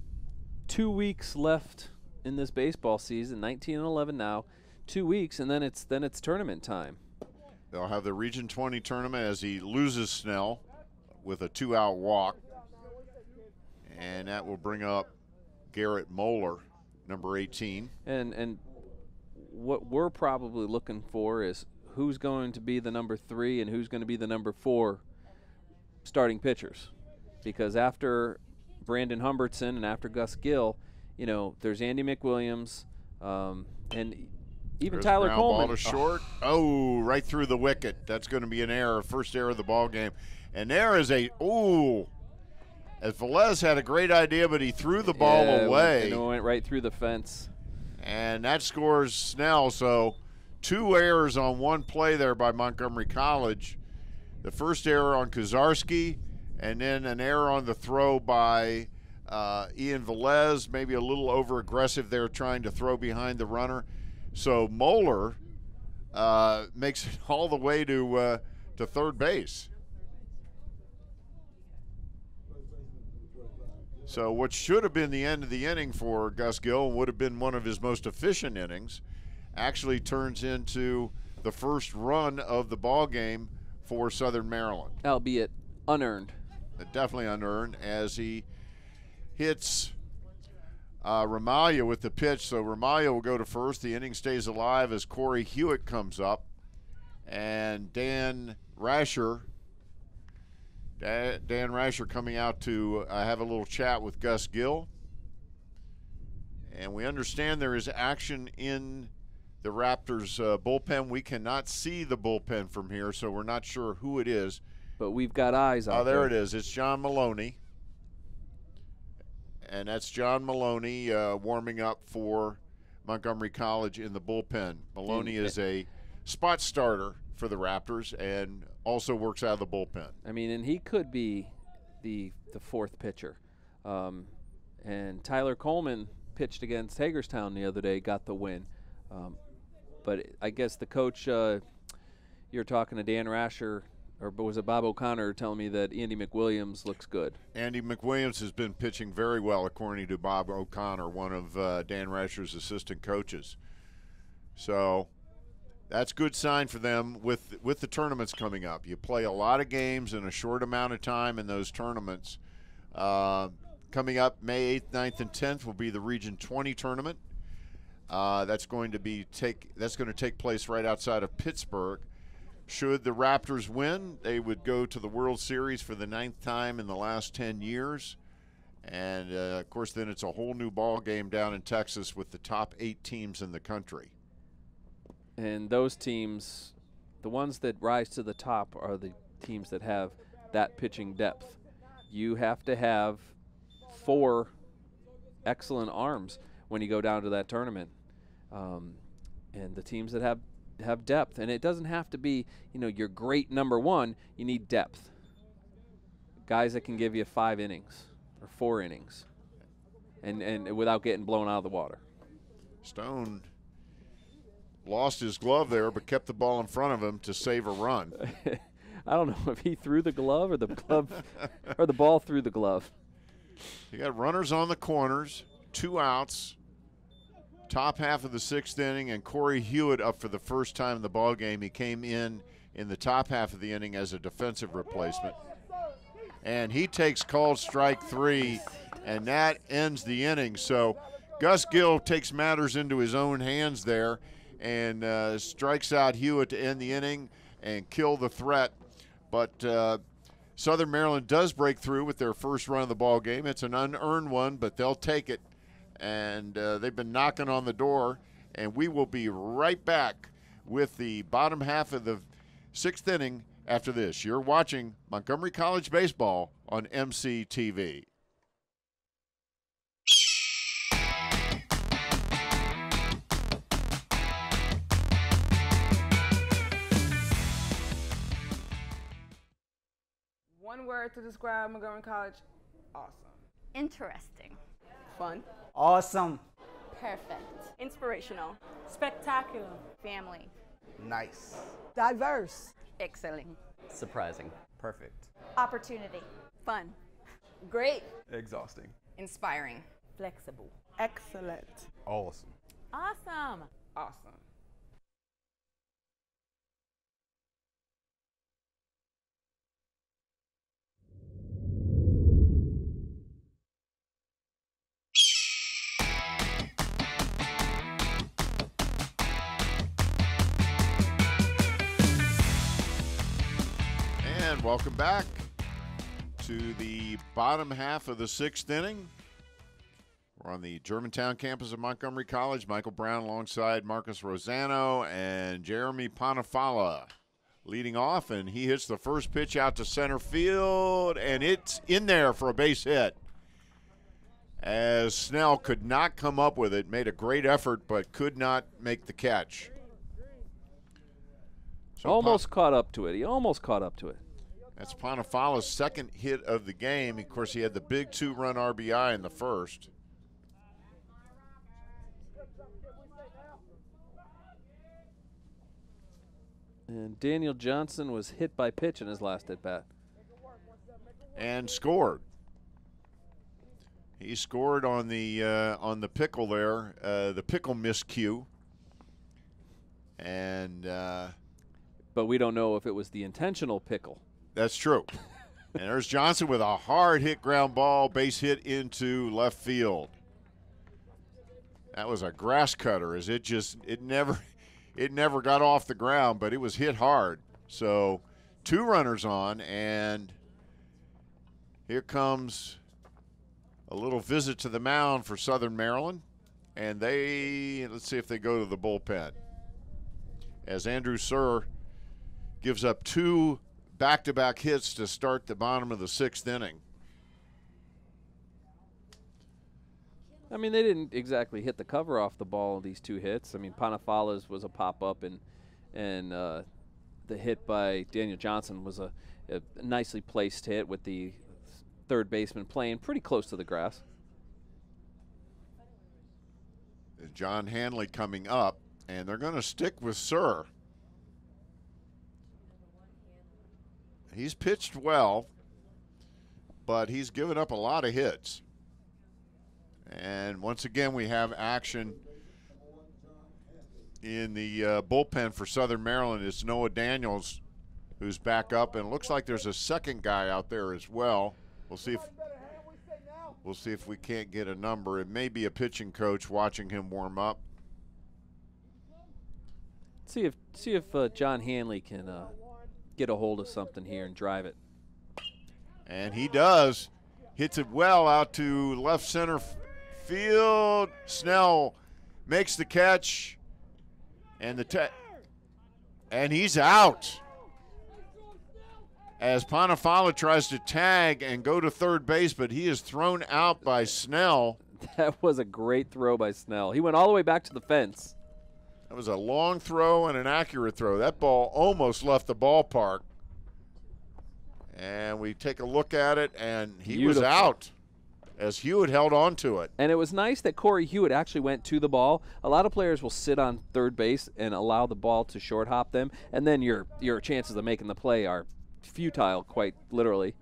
2 weeks left in this baseball season, 19-11 now. 2 weeks, and then it's tournament time. They'll have the Region 20 tournament as he loses Snell with a 2-out walk. And that will bring up Garrett Moeller, number 18. And what we're probably looking for is who's going to be the number 3 and who's going to be the number 4 starting pitchers. Because after Brandon Humbertson and after Gus Gill, you know, there's Andy McWilliams and even there's Tyler ground Coleman. Ball to short. Oh, right through the wicket. That's going to be an error, first error of the ball game. And there is as Velez had a great idea, but he threw the ball away. And it went right through the fence. And that scores Snell. So 2 errors on 1 play there by Montgomery College. The first error on Kozarski, and then an error on the throw by Ian Velez, maybe a little over-aggressive there trying to throw behind the runner. So Moeller makes it all the way to third base. So what should have been the end of the inning for Gus Gill, would have been one of his most efficient innings, actually turns into the first run of the ball game for Southern Maryland. Albeit unearned. Definitely unearned, as he hits Ramalia with the pitch. So Ramalia will go to first. The inning stays alive as Corey Hewitt comes up. And Dan Rasher coming out to have a little chat with Gus Gill. And we understand there is action in the Raptors bullpen. We cannot see the bullpen from here, so we're not sure who it is. But we've got eyes on it. Oh, there it is. It's John Maloney. And that's John Maloney warming up for Montgomery College in the bullpen. Maloney is a spot starter for the Raptors and also works out of the bullpen. I mean, and he could be the fourth pitcher. And Tyler Coleman pitched against Hagerstown the other day, got the win. But I guess the coach, you're talking to Dan Rasher, or was it Bob O'Connor, telling me that Andy McWilliams looks good? Andy McWilliams has been pitching very well, according to Bob O'Connor, one of Dan Rasher's assistant coaches. So that's a good sign for them with the tournaments coming up. You play a lot of games in a short amount of time in those tournaments. Coming up May 8th, 9th, and 10th will be the Region 20 tournament. That's going to take place right outside of Pittsburgh. Should the Raptors win, they would go to the World Series for the 9th time in the last 10 years. And, of course, then it's a whole new ball game down in Texas with the top 8 teams in the country. And those teams, the ones that rise to the top are the teams that have that pitching depth. You have to have 4 excellent arms when you go down to that tournament. And the teams that have depth, and it doesn't have to be, your great number one. You need depth. Guys that can give you 5 innings or 4 innings and without getting blown out of the water. Stone lost his glove there, but kept the ball in front of him to save a run. I don't know if he threw the glove or the glove or the ball threw the glove. You got runners on the corners, 2 outs, top half of the 6th inning, and Corey Hewitt up for the first time in the ball game. He came in the top half of the inning as a defensive replacement, and he takes called strike 3, and that ends the inning. So Gus Gill takes matters into his own hands there and strikes out Hewitt to end the inning and kill the threat. But Southern Maryland does break through with their first run of the ball game. It's an unearned one, but they'll take it. And they've been knocking on the door, and we will be right back with the bottom half of the 6th inning after this. You're watching Montgomery College Baseball on MCTV. One word to describe Montgomery College: awesome. Interesting. Fun. Awesome. Perfect. Inspirational. Spectacular. Family. Nice. Diverse. Excelling. Surprising. Perfect. Opportunity. Fun. Great. Exhausting. Inspiring. Flexible. Excellent. Awesome. Awesome. Awesome. And welcome back to the bottom half of the 6th inning. We're on the Germantown campus of Montgomery College. Michael Brown alongside Marcus Rosano and Jeremy Panafala leading off, and he hits the first pitch out to center field, and it's in there for a base hit. As Snell could not come up with it, made a great effort, but could not make the catch. So Almost caught up to it. He almost caught up to it. That's Ponifala's second hit of the game. Of course, he had the big 2-run RBI in the first. And Daniel Johnson was hit by pitch in his last at-bat. And scored. He scored on the pickle there, the pickle miscue. And but we don't know if it was the intentional pickle. That's true. And there's Johnson with a hard hit ground ball, base hit into left field. That was a grass cutter, as it never got off the ground, but it was hit hard. So 2 runners on, and here comes a little visit to the mound for Southern Maryland. And let's see if they go to the bullpen. As Andrew Surr gives up 2 back-to-back hits to start the bottom of the 6th inning. I mean, they didn't exactly hit the cover off the ball in these 2 hits. I mean, Ponifala's was a pop-up, and the hit by Daniel Johnson was a nicely placed hit with the third baseman playing pretty close to the grass. John Hanley coming up, and they're going to stick with Surr. He's pitched well, but he's given up a lot of hits. And once again, we have action in the bullpen for Southern Maryland. It's Noah Daniels who's back up, and it looks like there's a second guy out there as well. We'll see if we can't get a number. It may be a pitching coach watching him warm up. See if John Hanley can get a hold of something here and drive it. And he does. Hits it well out to left center field. Snell makes the catch, and and he's out. As Ponifala tries to tag and go to third base, but he is thrown out by Snell. That was a great throw by Snell. He went all the way back to the fence. That was a long throw and an accurate throw. That ball almost left the ballpark. And we take a look at it, and he was out as Hewitt held on to it. And it was nice that Corey Hewitt actually went to the ball. A lot of players will sit on third base and allow the ball to short hop them, and then your chances of making the play are futile, quite literally.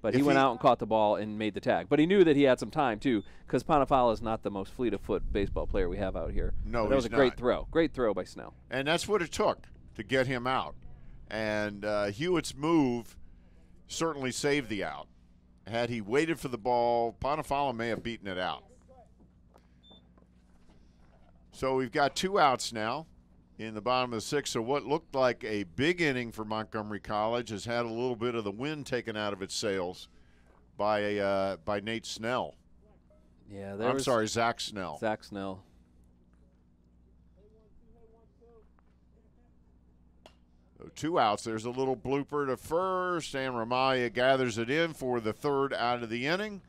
But he went out and caught the ball and made the tag. But he knew that he had some time, too, because Ponifala is not the most fleet-of-foot baseball player we have out here. No, but that was a great throw. Great throw by Snell. And that's what it took to get him out. And Hewitt's move certainly saved the out. Had he waited for the ball, Ponifala may have beaten it out. So we've got 2 outs now in the bottom of the 6th. So what looked like a big inning for Montgomery College has had a little bit of the wind taken out of its sails by Nate Snell. Yeah, Zach Snell. Zach Snell. So 2 outs. There's a little blooper to first, and Ramaya gathers it in for the 3rd out of the inning.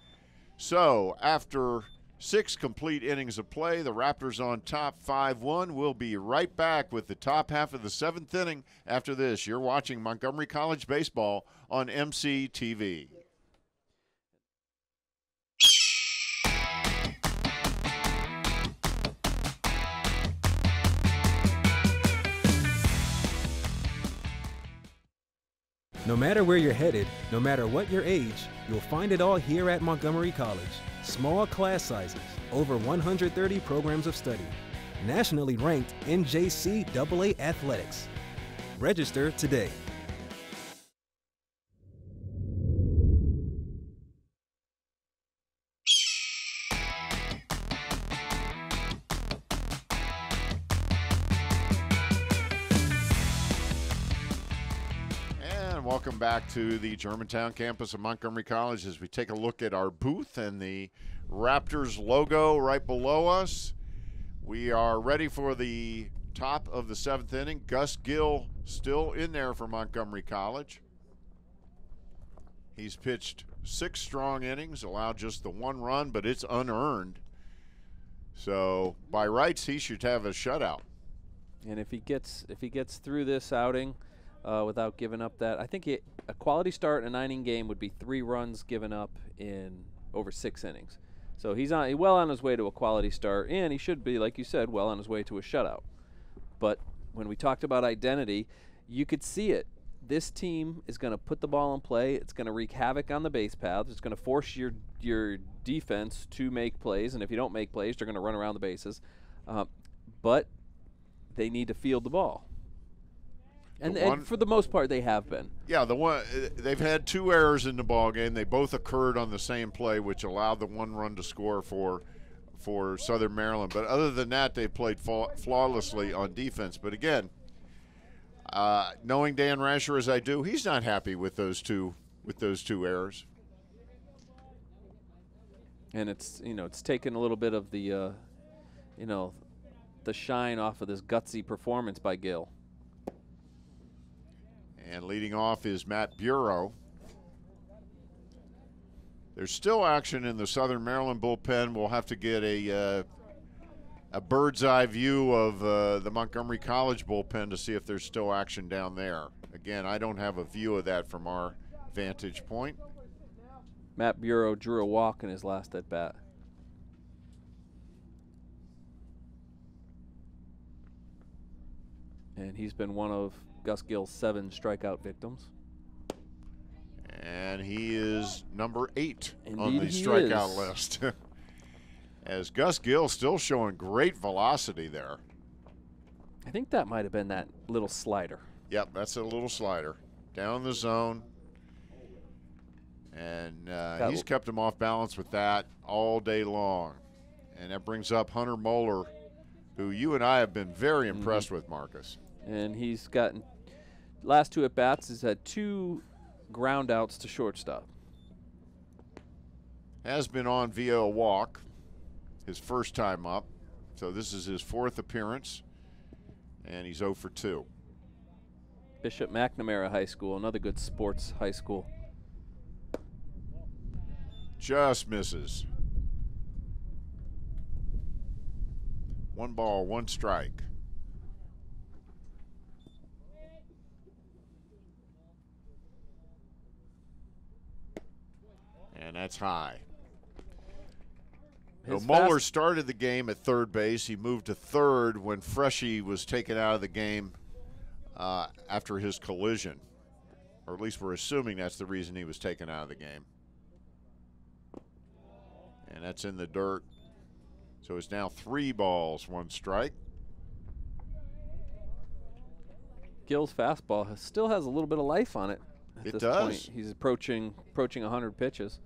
So after 6 complete innings of play, the Raptors on top 5-1. We'll be right back with the top half of the 7th inning after this. You're watching Montgomery College baseball on MCTV. No matter where you're headed, no matter what your age, you'll find it all here at Montgomery College. Small class sizes, over 130 programs of study, nationally ranked NJCAA athletics. Register today. Welcome back to the Germantown campus of Montgomery College as we take a look at our booth and the Raptors logo right below us. We are ready for the top of the 7th inning. Gus Gill still in there for Montgomery College. He's pitched 6 strong innings, allowed just the 1 run, but it's unearned. So by rights, he should have a shutout. And if he gets through this outing, without giving up that. I think a quality start in a 9-inning game would be 3 runs given up in over 6 innings. So he's well on his way to a quality start, and he should be, like you said, well on his way to a shutout. But when we talked about identity, you could see it. This team is going to put the ball in play. It's going to wreak havoc on the base paths. It's going to force your defense to make plays, and if you don't make plays, they're going to run around the bases. But they need to field the ball. And for the most part, they have been. Yeah, they've had 2 errors in the ball game. They both occurred on the same play, which allowed the 1 run to score for Southern Maryland. But other than that, they played flawlessly on defense. But again, knowing Dan Rasher as I do, he's not happy with those two errors. And it's taken a little bit of the the shine off of this gutsy performance by Gill. And leading off is Matt Bureau. There's still action in the Southern Maryland bullpen. We'll have to get a bird's eye view of the Montgomery College bullpen to see if there's still action down there. Again, I don't have a view of that from our vantage point. Matt Bureau drew a walk in his last at bat. And he's been one of Gus Gill's 7 strikeout victims. And he is number 8 Indeed on the strikeout list. As Gus Gill still showing great velocity there. I think that might have been that little slider. Yep, that's a little slider. Down the zone. And he's kept him off balance with that all day long. And that brings up Hunter Moeller, who you and I have been very impressed with, Marcus. And he's gotten, last 2 at-bats, he's had 2 ground outs to shortstop. Has been on via a walk, his first time up. So this is his 4th appearance, and he's 0 for 2. Bishop McNamara High School, another good sports high school. Just misses. 1 ball, 1 strike. And that's high. Moeller started the game at third base. He moved to third when Freshie was taken out of the game after his collision. Or at least we're assuming that's the reason he was taken out of the game. And that's in the dirt. So it's now 3 balls, 1 strike. Gill's fastball still has a little bit of life on it. At this point. He's approaching 100 pitches.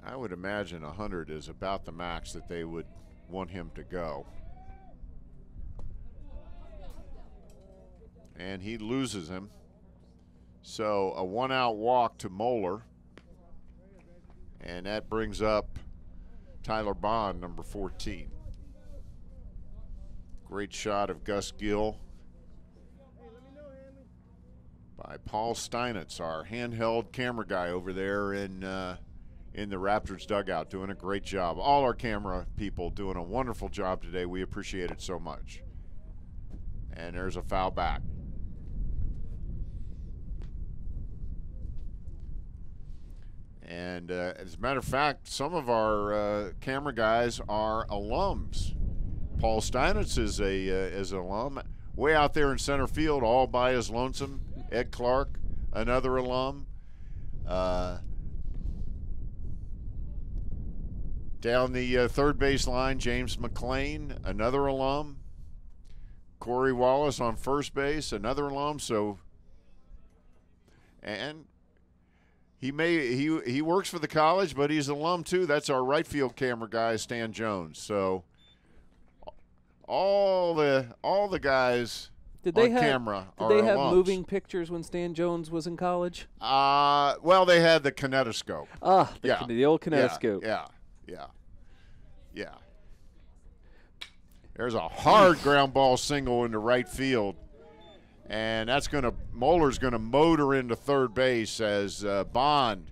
I would imagine 100 is about the max that they would want him to go. And he loses him. So a 1-out walk to Moeller. And that brings up Tyler Bond, number 14. Great shot of Gus Gill by Paul Steinitz, our handheld camera guy over there in the Raptors dugout, doing a great job. All our camera people doing a wonderful job today. We appreciate it so much. And there's a foul back. And as a matter of fact, some of our camera guys are alums. Paul Steinitz is an alum, way out there in center field, all by his lonesome. Ed Clark, another alum. Down the third base line, James McLean, another alum. Corey Wallace on first base, another alum. So, and he works for the college, but he's an alum too. That's our right field camera guy, Stan Jones. So all the guys on camera are alums. Did they have moving pictures when Stan Jones was in college? Well, they had the kinetoscope. The old kinetoscope. Yeah. There's a hard ground ball single into right field. And Moeller's going to motor into third base as Bond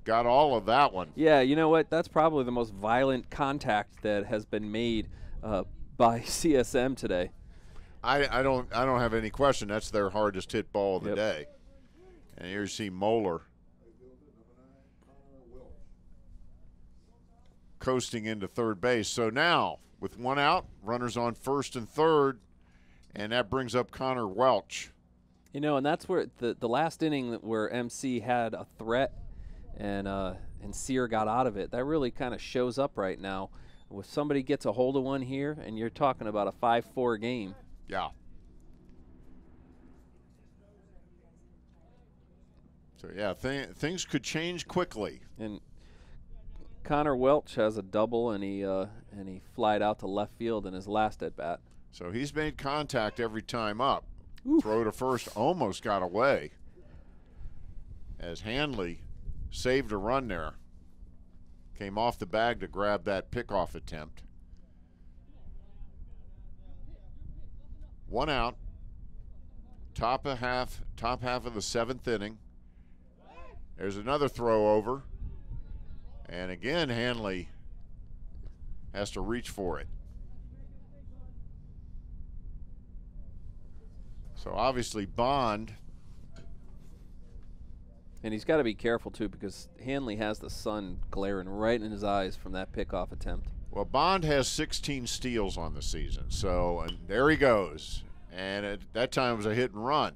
got all of that one. Yeah, you know what? That's probably the most violent contact that has been made by CSM today. I don't have any question. That's their hardest hit ball of the day. And here you see Moeller coasting into third base. So now, with one out, runners on first and third, and that brings up Connor Welch. You know, and that's where the last inning where MC had a threat and Sear got out of it. That really kind of shows up right now. If somebody gets a hold of one here, and you're talking about a 5-4 game. Yeah. So, yeah, things could change quickly. And Connor Welch has a double, and he flied out to left field in his last at-bat. So he's made contact every time up. Oof. Throw to first almost got away as Hanley saved a run there. Came off the bag to grab that pickoff attempt. One out. Top half of the seventh inning. There's another throw over. And again, Hanley has to reach for it. So obviously Bond. And he's got to be careful, too, because Hanley has the sun glaring right in his eyes from that pickoff attempt. Well, Bond has 16 steals on the season. So, and there he goes. And at that time it was a hit and run.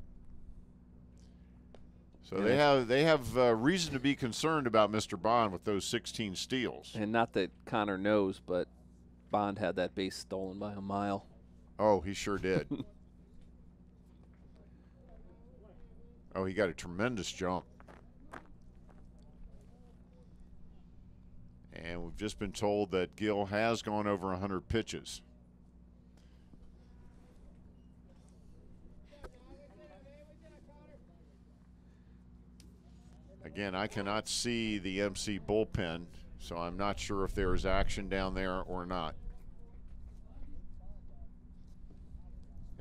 So they have reason to be concerned about Mr. Bond with those 16 steals. And not that Connor knows, but Bond had that base stolen by a mile. Oh, he sure did. Oh, he got a tremendous jump. And we've just been told that Gill has gone over 100 pitches. Again, I cannot see the MC bullpen, so I'm not sure if there is action down there or not.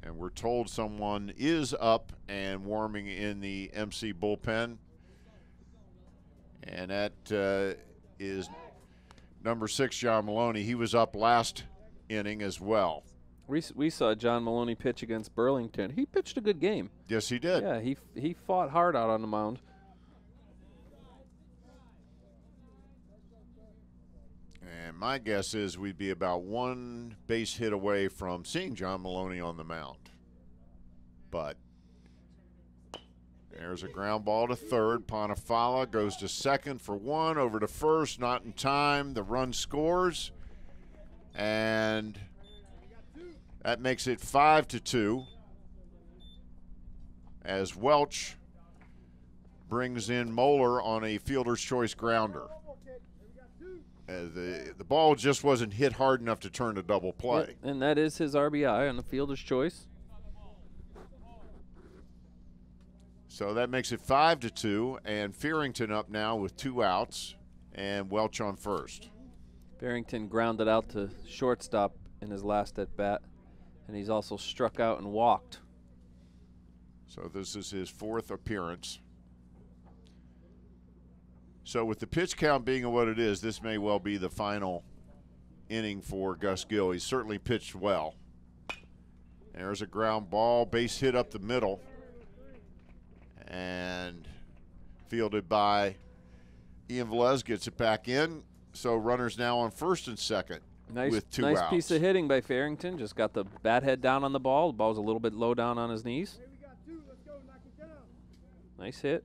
And we're told someone is up and warming in the MC bullpen. And that is number 6, John Maloney. He was up last inning as well. We saw John Maloney pitch against Burlington. He pitched a good game. Yes, he did. Yeah, he fought hard out on the mound. And my guess is we'd be about one base hit away from seeing John Maloney on the mound. But there's a ground ball to third. Ponifala goes to second for one, over to first, not in time. The run scores, and that makes it 5-2 as Welch brings in Moeller on a fielder's choice grounder. The ball just wasn't hit hard enough to turn a double play. Yep, and that is his RBI on the fielder's choice. So that makes it 5-2, and Fearington up now with 2 outs, and Welch on first. Barrington grounded out to shortstop in his last at-bat, and he's also struck out and walked. So this is his 4th appearance. So with the pitch count being what it is, this may well be the final inning for Gus Gill. He's certainly pitched well. There's a ground ball, base hit up the middle, and fielded by Ian Velez, gets it back in. So runners now on first and second with 2 outs. Nice piece of hitting by Farrington. Just got the bat head down on the ball. The ball's a little bit low down on his knees. Nice hit.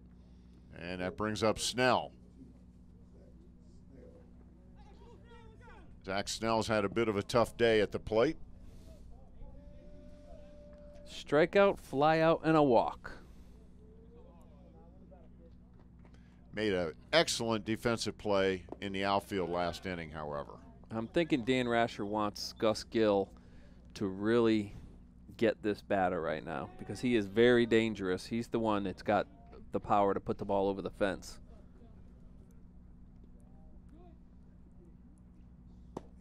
And that brings up Snell. Zach Snell's had a bit of a tough day at the plate. Strikeout, fly out, and a walk. Made an excellent defensive play in the outfield last inning, however. I'm thinking Dan Rasher wants Gus Gill to really get this batter right now because he is very dangerous. He's the one that's got the power to put the ball over the fence.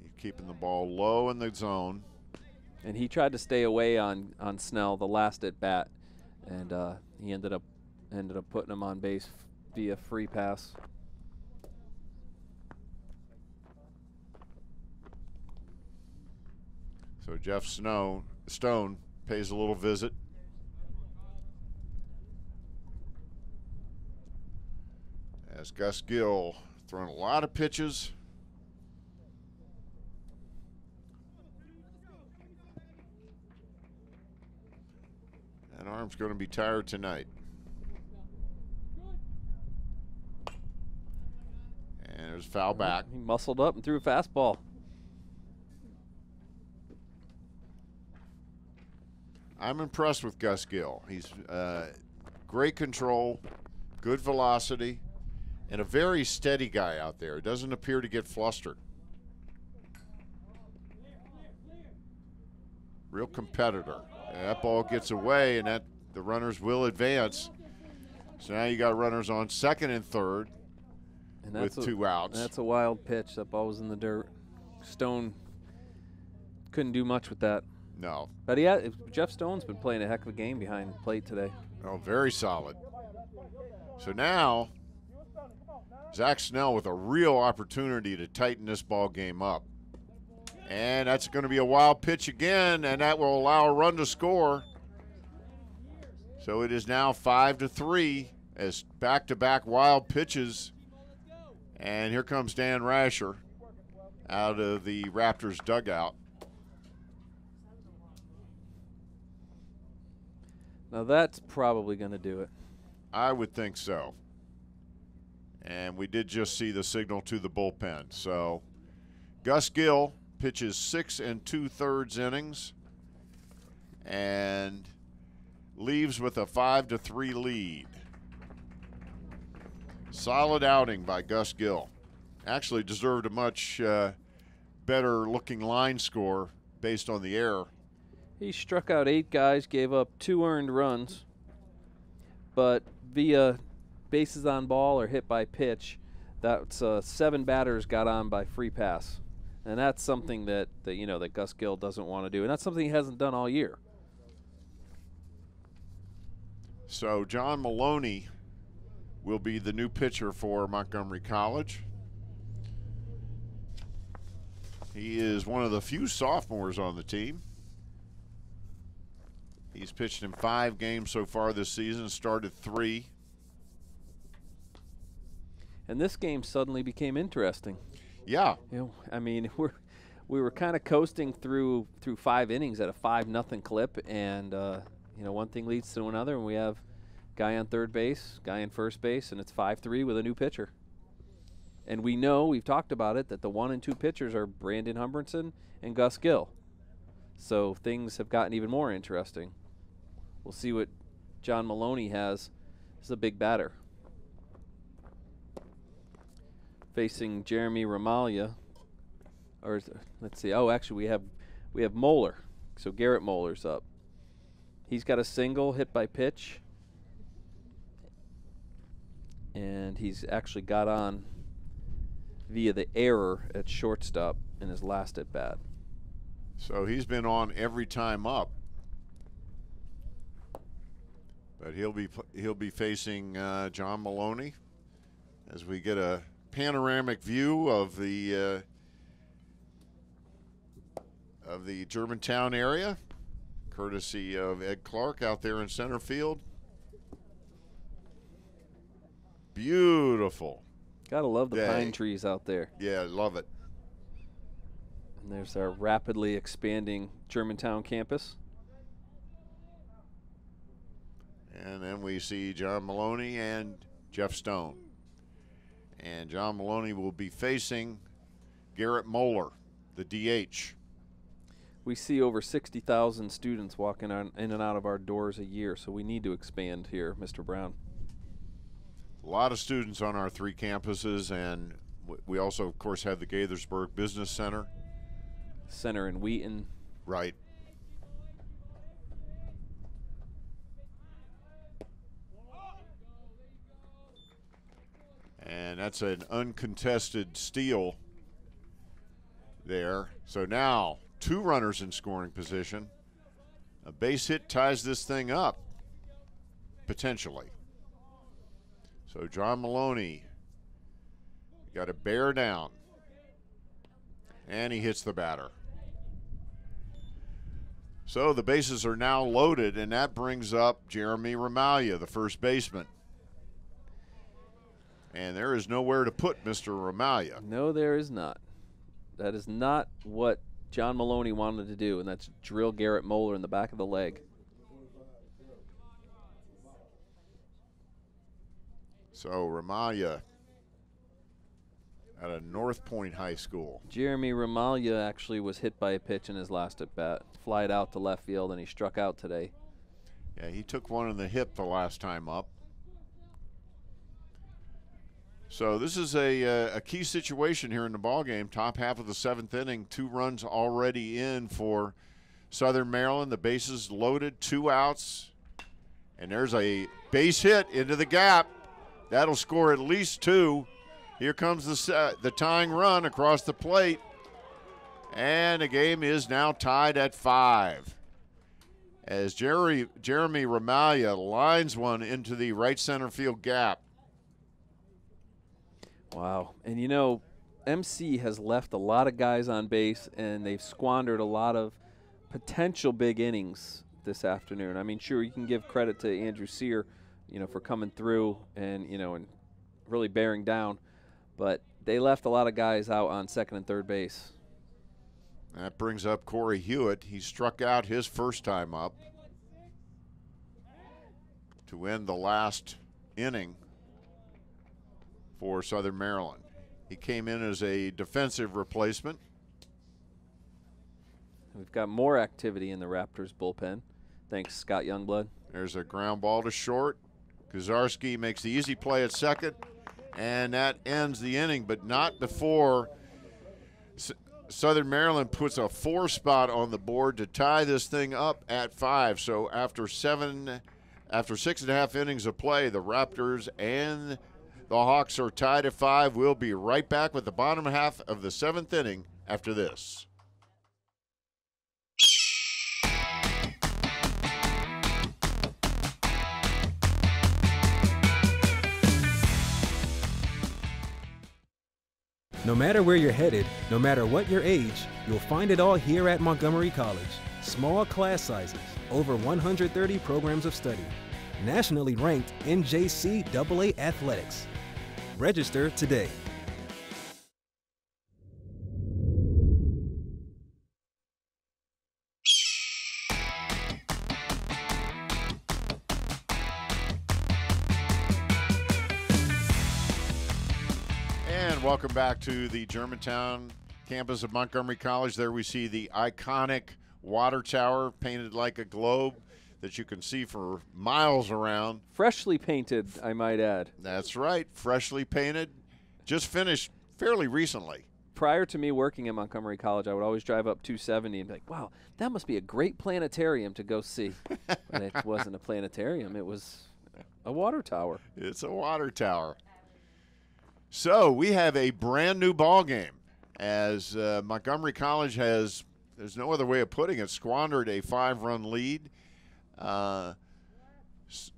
He's keeping the ball low in the zone. And he tried to stay away on Snell the last at bat, and he ended up putting him on base via free pass. So Jeff Stone pays a little visit. As Gus Gill throwing a lot of pitches. That arm's going to be tired tonight. And there's foul back. He muscled up and threw a fastball. I'm impressed with Gus Gill. He's great control, good velocity, and a very steady guy out there. Doesn't appear to get flustered. Real competitor. And that ball gets away, and the runners will advance. So now you got runners on second and third with 2 outs. That's a wild pitch. That ball was in the dirt. Stone couldn't do much with that. No. But Jeff Stone's been playing a heck of a game behind the plate today. Oh, very solid. So now, Zach Snell with a real opportunity to tighten this ball game up. And that's going to be a wild pitch again, and that will allow a run to score. So it is now 5-3 as back-to-back wild pitches. And here comes Dan Rasher out of the Raptors dugout. Now that's probably going to do it. I would think so. And we did just see the signal to the bullpen. So Gus Gill pitches 6 2/3 innings and leaves with a 5-3 lead. Solid outing by Gus Gill. Actually deserved a much better looking line score based on the error. He struck out 8 guys, gave up 2 earned runs, but via bases on ball or hit by pitch, that's 7 batters got on by free pass. And that's something that Gus Gill doesn't want to do. And that's something he hasn't done all year. So John Maloney will be the new pitcher for Montgomery College. He is one of the few sophomores on the team. He's pitched in 5 games so far this season, started 3. And this game suddenly became interesting. Yeah. I mean, we were kind of coasting through 5 innings at a 5-0 clip, and one thing leads to another, and we have guy on third base, guy in first base, and it's 5-3 with a new pitcher. And we know, we've talked about it, that the 1 and 2 pitchers are Brandon Humbrinson and Gus Gill. So things have gotten even more interesting. We'll see what John Maloney has. This is a big batter. Facing Jeremy Ramalia, or let's see. Oh, actually, we have Moeller. So Garrett Moeller's up. He's got a single hit by pitch, and he's actually got on via the error at shortstop in his last at bat. So he's been on every time up, but he'll be facing John Maloney as we get a panoramic view of the Germantown area, courtesy of Ed Clark out there in center field. Beautiful. Gotta love the day. pine trees out there. Yeah, love it. And there's our rapidly expanding Germantown campus. And then we see John Maloney and Jeff Stone. And John Maloney will be facing Garrett Moeller, the DH. We see over 60,000 students walking in and out of our doors a year, so we need to expand here, Mr. Brown. A lot of students on our 3 campuses, and we also, of course, have the Gaithersburg Business Center. Center in Wheaton. Right. And that's an uncontested steal there. So now 2 runners in scoring position. A base hit ties this thing up, potentially. So John Maloney got to bear down. And he hits the batter. So the bases are now loaded, and that brings up Jeremy Ramalia, the first baseman. And there is nowhere to put Mr. Ramalia. No, there is not. That is not what John Maloney wanted to do, and that's drill Garrett Moeller in the back of the leg. So Ramalia out of North Point High School. Jeremy Ramalia actually was hit by a pitch in his last at bat, flied out to left field, and he struck out today. Yeah, he took one in the hip the last time up. So this is a key situation here in the ballgame. Top half of the 7th inning, 2 runs already in for Southern Maryland. The bases loaded, 2 outs, and there's a base hit into the gap. That'll score at least 2. Here comes the tying run across the plate, and the game is now tied at 5. As Jeremy Ramalia lines one into the right center field gap. Wow. And you know, MC has left a lot of guys on base, and they've squandered a lot of potential big innings this afternoon. I mean, sure, you can give credit to Andrew Sear, you know, for coming through and, you know, and really bearing down, but they left a lot of guys out on second and third base. That brings up Corey Hewitt. He struck out his first time up to end the last inning for Southern Maryland. He came in as a defensive replacement. We've got more activity in the Raptors bullpen. Thanks, Scott Youngblood. There's a ground ball to short. Kozarski makes the easy play at second, and that ends the inning, but not before Southern Maryland puts a 4 spot on the board to tie this thing up at 5. So after 6.5 innings of play, the Raptors and the Hawks are tied at 5. We'll be right back with the bottom half of the 7th inning after this. No matter where you're headed, no matter what your age, you'll find it all here at Montgomery College. Small class sizes, over 130 programs of study, nationally ranked NJCAA athletics. Register today. And welcome back to the Germantown campus of Montgomery College. There we see the iconic water tower painted like a globe that you can see for miles around. Freshly painted, I might add. That's right, freshly painted, just finished fairly recently. Prior to me working at Montgomery College, I would always drive up 270 and be like, wow, that must be a great planetarium to go see. But it wasn't a planetarium, it was a water tower. It's a water tower. So we have a brand new ball game as Montgomery College has, there's no other way of putting it, squandered a 5-run lead.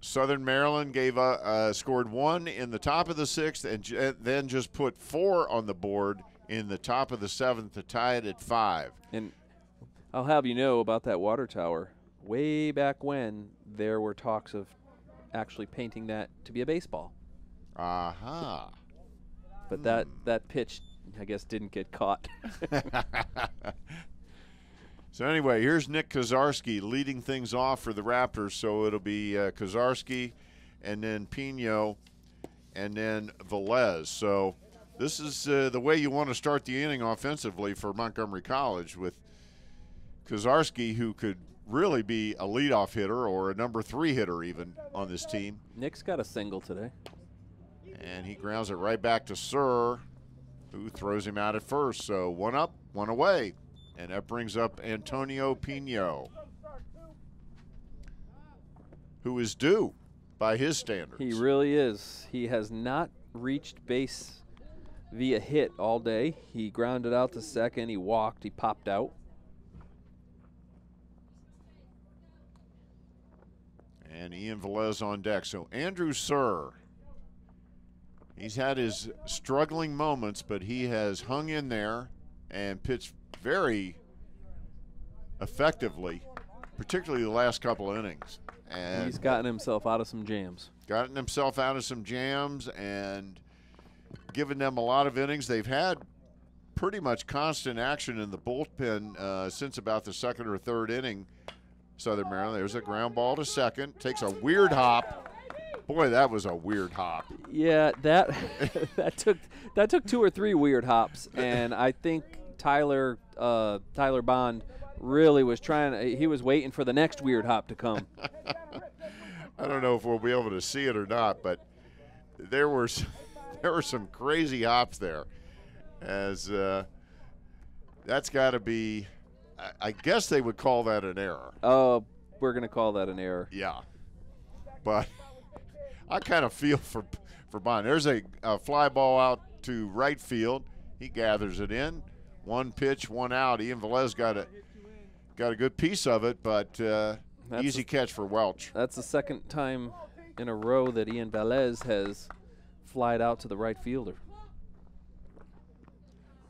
Southern Maryland scored 1 in the top of the 6th and then just put 4 on the board in the top of the 7th to tie it at 5. And I'll have you know about that water tower. Way back when, there were talks of actually painting that to be a baseball. Aha. But that pitch, I guess, didn't get caught. So anyway, here's Nick Kozarski leading things off for the Raptors. So it'll be Kozarski and then Pino and then Velez. So this is the way you want to start the inning offensively for Montgomery College, with Kozarski, who could really be a leadoff hitter or a number 3 hitter even on this team. Nick's got a single today. And he grounds it right back to Sir, who throws him out at first. So 1 up, 1 away. And that brings up Antonio Pino, who is due by his standards. He really is. He has not reached base via hit all day. He grounded out to second. He walked. He popped out. And Ian Velez on deck. So Andrew Sir, he's had his struggling moments, but he has hung in there and pitched very effectively particularly the last couple of innings. And He's gotten himself out of some jams. gotten himself out of some jams and given them a lot of innings. They've had pretty much constant action in the bullpen since about the second or third inning. Southern Maryland, there's a ground ball to second, takes a weird hop. Boy, that was a weird hop. Yeah, that that took 2 or 3 weird hops, and I think Tyler Bond really was he was waiting for the next weird hop to come. I don't know if we'll be able to see it or not, but there were some crazy hops there. As that's got to be, I guess they would call that an error. Oh, we're gonna call that an error. Yeah, but I kind of feel for Bond. There's a fly ball out to right field. He gathers it in. 1 pitch, 1 out. Ian Velez got a good piece of it, but easy catch for Welch. That's the second time in a row that Ian Velez has flied out to the right fielder.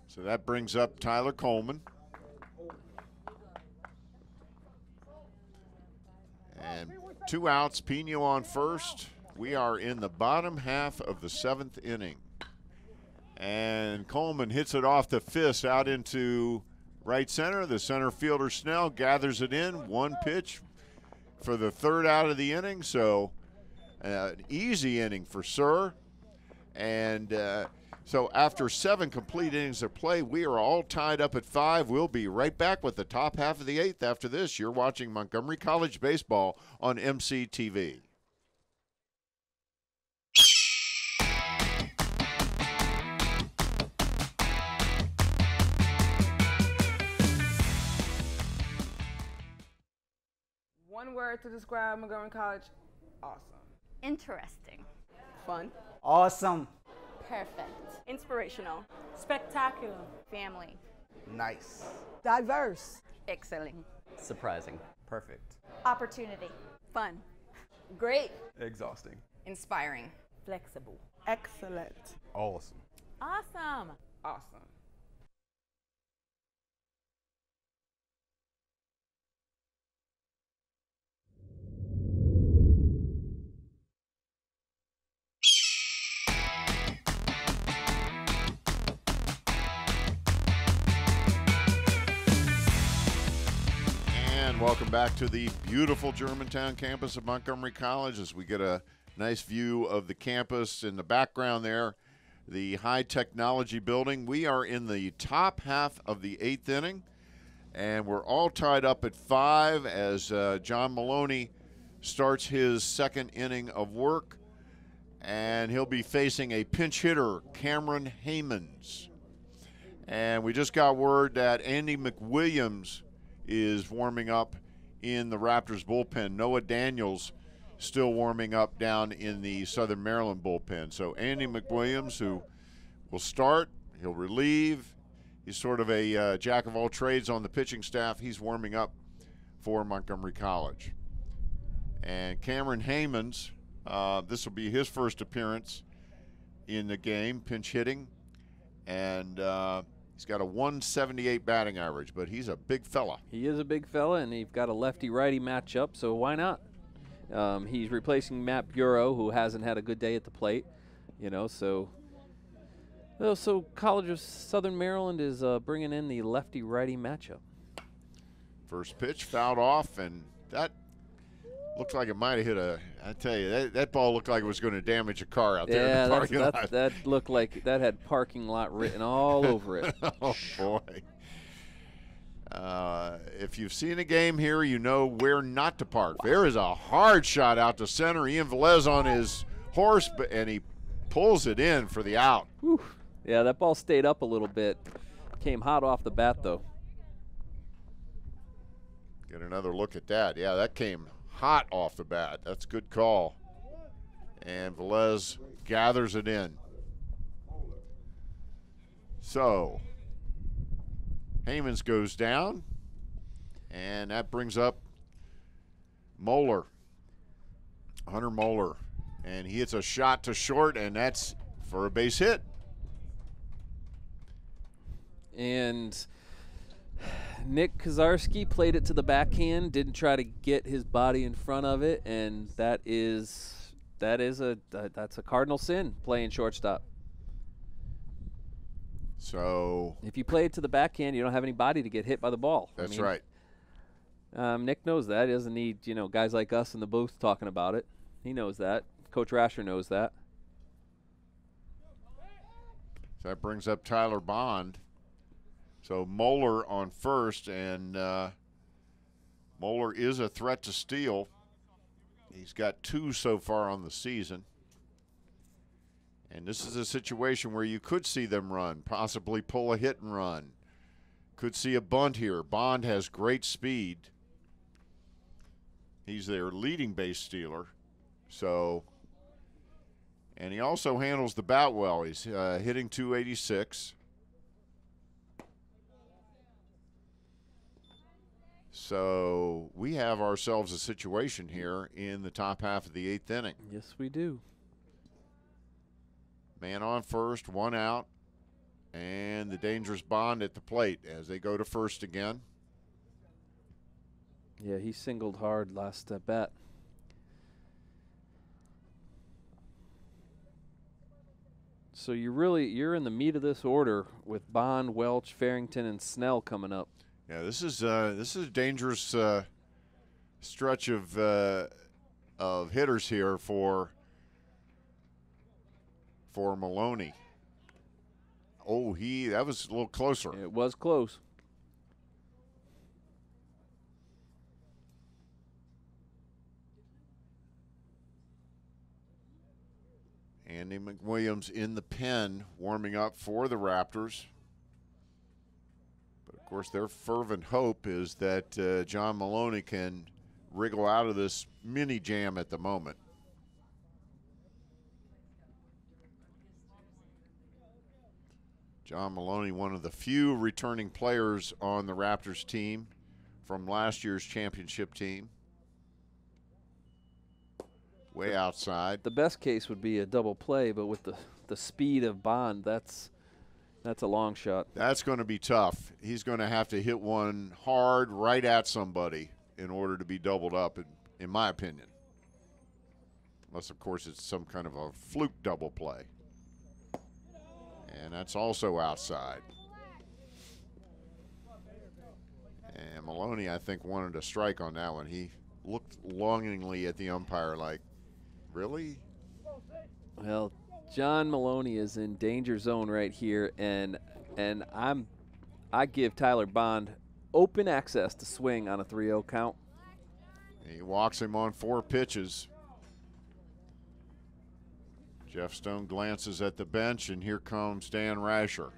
So that brings up Tyler Coleman. And 2 outs, Pino on first. We are in the bottom half of the 7th inning. And Coleman hits it off the fist out into right center. The center fielder Snell gathers it in. 1 pitch for the 3rd out of the inning. So an easy inning for Sir. And so after 7 complete innings of play, we are all tied up at 5. We'll be right back with the top half of the 8th after this. You're watching Montgomery College baseball on MCTV. One word to describe Montgomery College: awesome. Interesting. Fun. Awesome. Perfect. Inspirational. Spectacular. Family. Nice. Diverse. Excelling. Surprising. Perfect. Opportunity. Fun. Great. Exhausting. Inspiring. Flexible. Excellent. Awesome. Awesome. Awesome. And welcome back to the beautiful Germantown campus of Montgomery College as we get a nice view of the campus in the background there, the high technology building. We are in the top half of the 8th inning, and we're all tied up at 5 as John Maloney starts his 2nd inning of work, and he'll be facing a pinch hitter, Cameron Hammonds. And we just got word that Andy McWilliams is warming up in the Raptors bullpen. Noah Daniels still warming up down in the Southern Maryland bullpen. So Andy McWilliams, who will start, he'll relieve. He's sort of a jack of all trades on the pitching staff. He's warming up for Montgomery College. And Cameron Hammonds, this will be his first appearance in the game, pinch hitting. And he's got a 178 batting average, but he's a big fella. He is a big fella, and he's got a lefty-righty matchup, so why not? He's replacing Matt Bureau, who hasn't had a good day at the plate, so College of Southern Maryland is bringing in the lefty-righty matchup. First pitch fouled off, and that looks like it might have hit I tell you, that ball looked like it was going to damage a car out there in the parking lot. That looked like that had parking lot written all over it. Oh, boy. If you've seen a game here, you know where not to park. Wow. There is a hard shot out to center. Ian Velez on his horse, and he pulls it in for the out. Whew. Yeah, that ball stayed up a little bit. Came hot off the bat, though. Get another look at that. Yeah, that came hot off the bat. That's a good call. And Velez gathers it in. So Hammonds goes down, and that brings up Moeller, Hunter Moeller. And he hits a shot to short, and that's for a base hit. And Nick Kozarski played it to the backhand, didn't try to get his body in front of it, and that's a cardinal sin, playing shortstop. So if you play it to the backhand, you don't have any body to get hit by the ball. That's right. Nick knows that. He doesn't need guys like us in the booth talking about it. He knows that. Coach Rasher knows that. So that brings up Tyler Bond. So Moeller on first, and Moeller is a threat to steal. He's got 2 so far on the season. And this is a situation where you could see them run, possibly pull a hit and run. Could see a bunt here. Bond has great speed. He's their leading base stealer. So, and he also handles the bat well. He's hitting .286. So we have ourselves a situation here in the top half of the 8th inning. Yes, we do. Man on first, 1 out, and the dangerous Bond at the plate as they go to first again. Yeah, he singled hard last bat. So you're in the meat of this order with Bond, Welch, Farrington, and Snell coming up. Yeah, this is a dangerous stretch of hitters here for Maloney. Oh, that was a little closer. It was close. Andy McWilliams in the pen warming up for the Raptors. But, of course, their fervent hope is that John Maloney can wriggle out of this mini jam at the moment. John Maloney, one of the few returning players on the Raptors team from last year's championship team. Way outside. The best case would be a double play, but with the speed of Bond, that's a long shot. That's going to be tough. He's going to have to hit one hard right at somebody in order to be doubled up, in my opinion. Unless, of course, it's some kind of a fluke double play. And that's also outside. And Maloney, I think, wanted a strike on that one. He looked longingly at the umpire like, really? Well, John Maloney is in danger zone right here, and I give Tyler Bond open access to swing on a 3-0 count. He walks him on 4 pitches. Jeff Stone glances at the bench, and here comes Dan Rasher.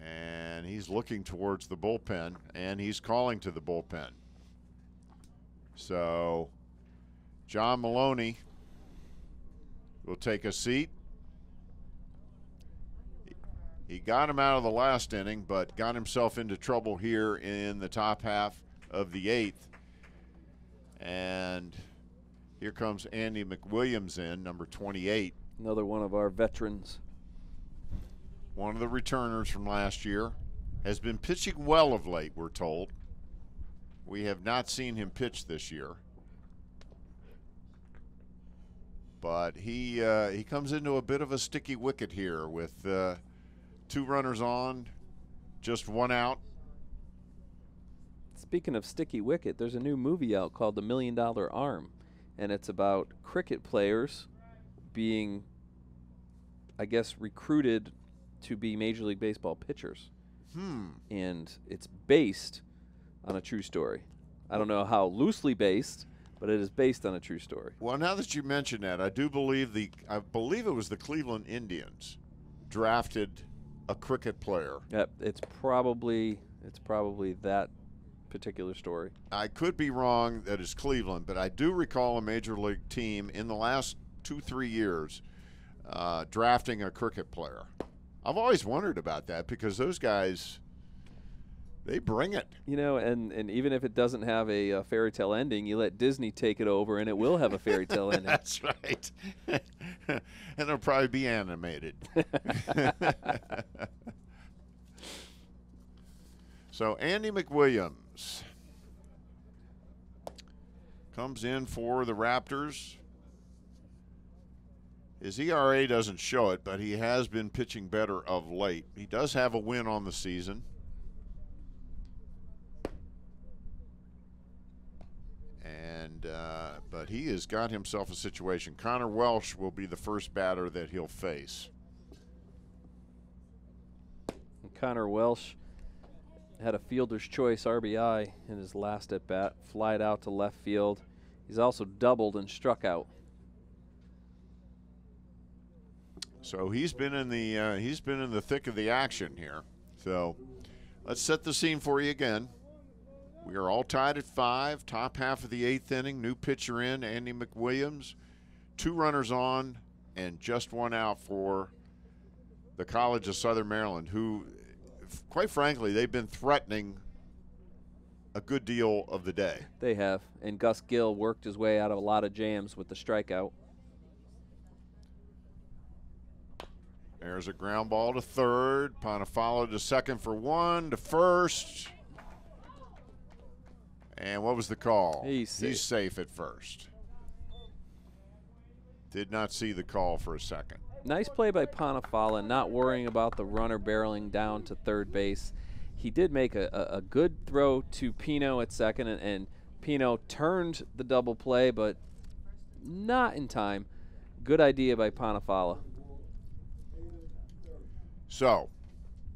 And he's looking towards the bullpen, and he's calling to the bullpen. So John Maloney will take a seat. He got him out of the last inning, but got himself into trouble here in the top half of the 8th. And here comes Andy McWilliams in, number 28. Another one of our veterans. One of the returners from last year. Has been pitching well of late, we're told. We have not seen him pitch this year. But he comes into a bit of a sticky wicket here with 2 runners on, just 1 out. Speaking of sticky wicket, there's a new movie out called The $1 Million Arm, and it's about cricket players being, I guess, recruited to be Major League Baseball pitchers. And it's based on a true story. I don't know how loosely based, but it is based on a true story. Well, now that you mention that, I believe it was the Cleveland Indians drafted a cricket player. Yep, it's probably that particular story. I could be wrong that it's Cleveland, but I do recall a major league team in the last 2-3 years drafting a cricket player. I've always wondered about that because those guys, they bring it. You know, and even if it doesn't have a fairy tale ending, you let Disney take it over and it will have a fairy tale ending. That's right. And it'll probably be animated. So Andy McWilliams comes in for the Raptors. His ERA doesn't show it, but he has been pitching better of late. He does have a win on the season. But he has got himself a situation. Connor Welsh will be the first batter that he'll face. And Connor Welsh had a fielder's choice RBI in his last at bat, flied out to left field. He's also doubled and struck out. So he's been in the thick of the action here. So let's set the scene for you again. We are all tied at 5, top half of the 8th inning. New pitcher in, Andy McWilliams. 2 runners on and just 1 out for the College of Southern Maryland, who, quite frankly, they've been threatening a good deal of the day. They have. And Gus Gill worked his way out of a lot of jams with the strikeout. There's a ground ball to third. Ponifalo to second for 1, to first. And what was the call? He's safe at first. Did not see the call for a second. Nice play by Ponifalo, not worrying about the runner barreling down to third base. He did make a good throw to Pino at second, and Pino turned the double play, but not in time. Good idea by Ponifalo. So,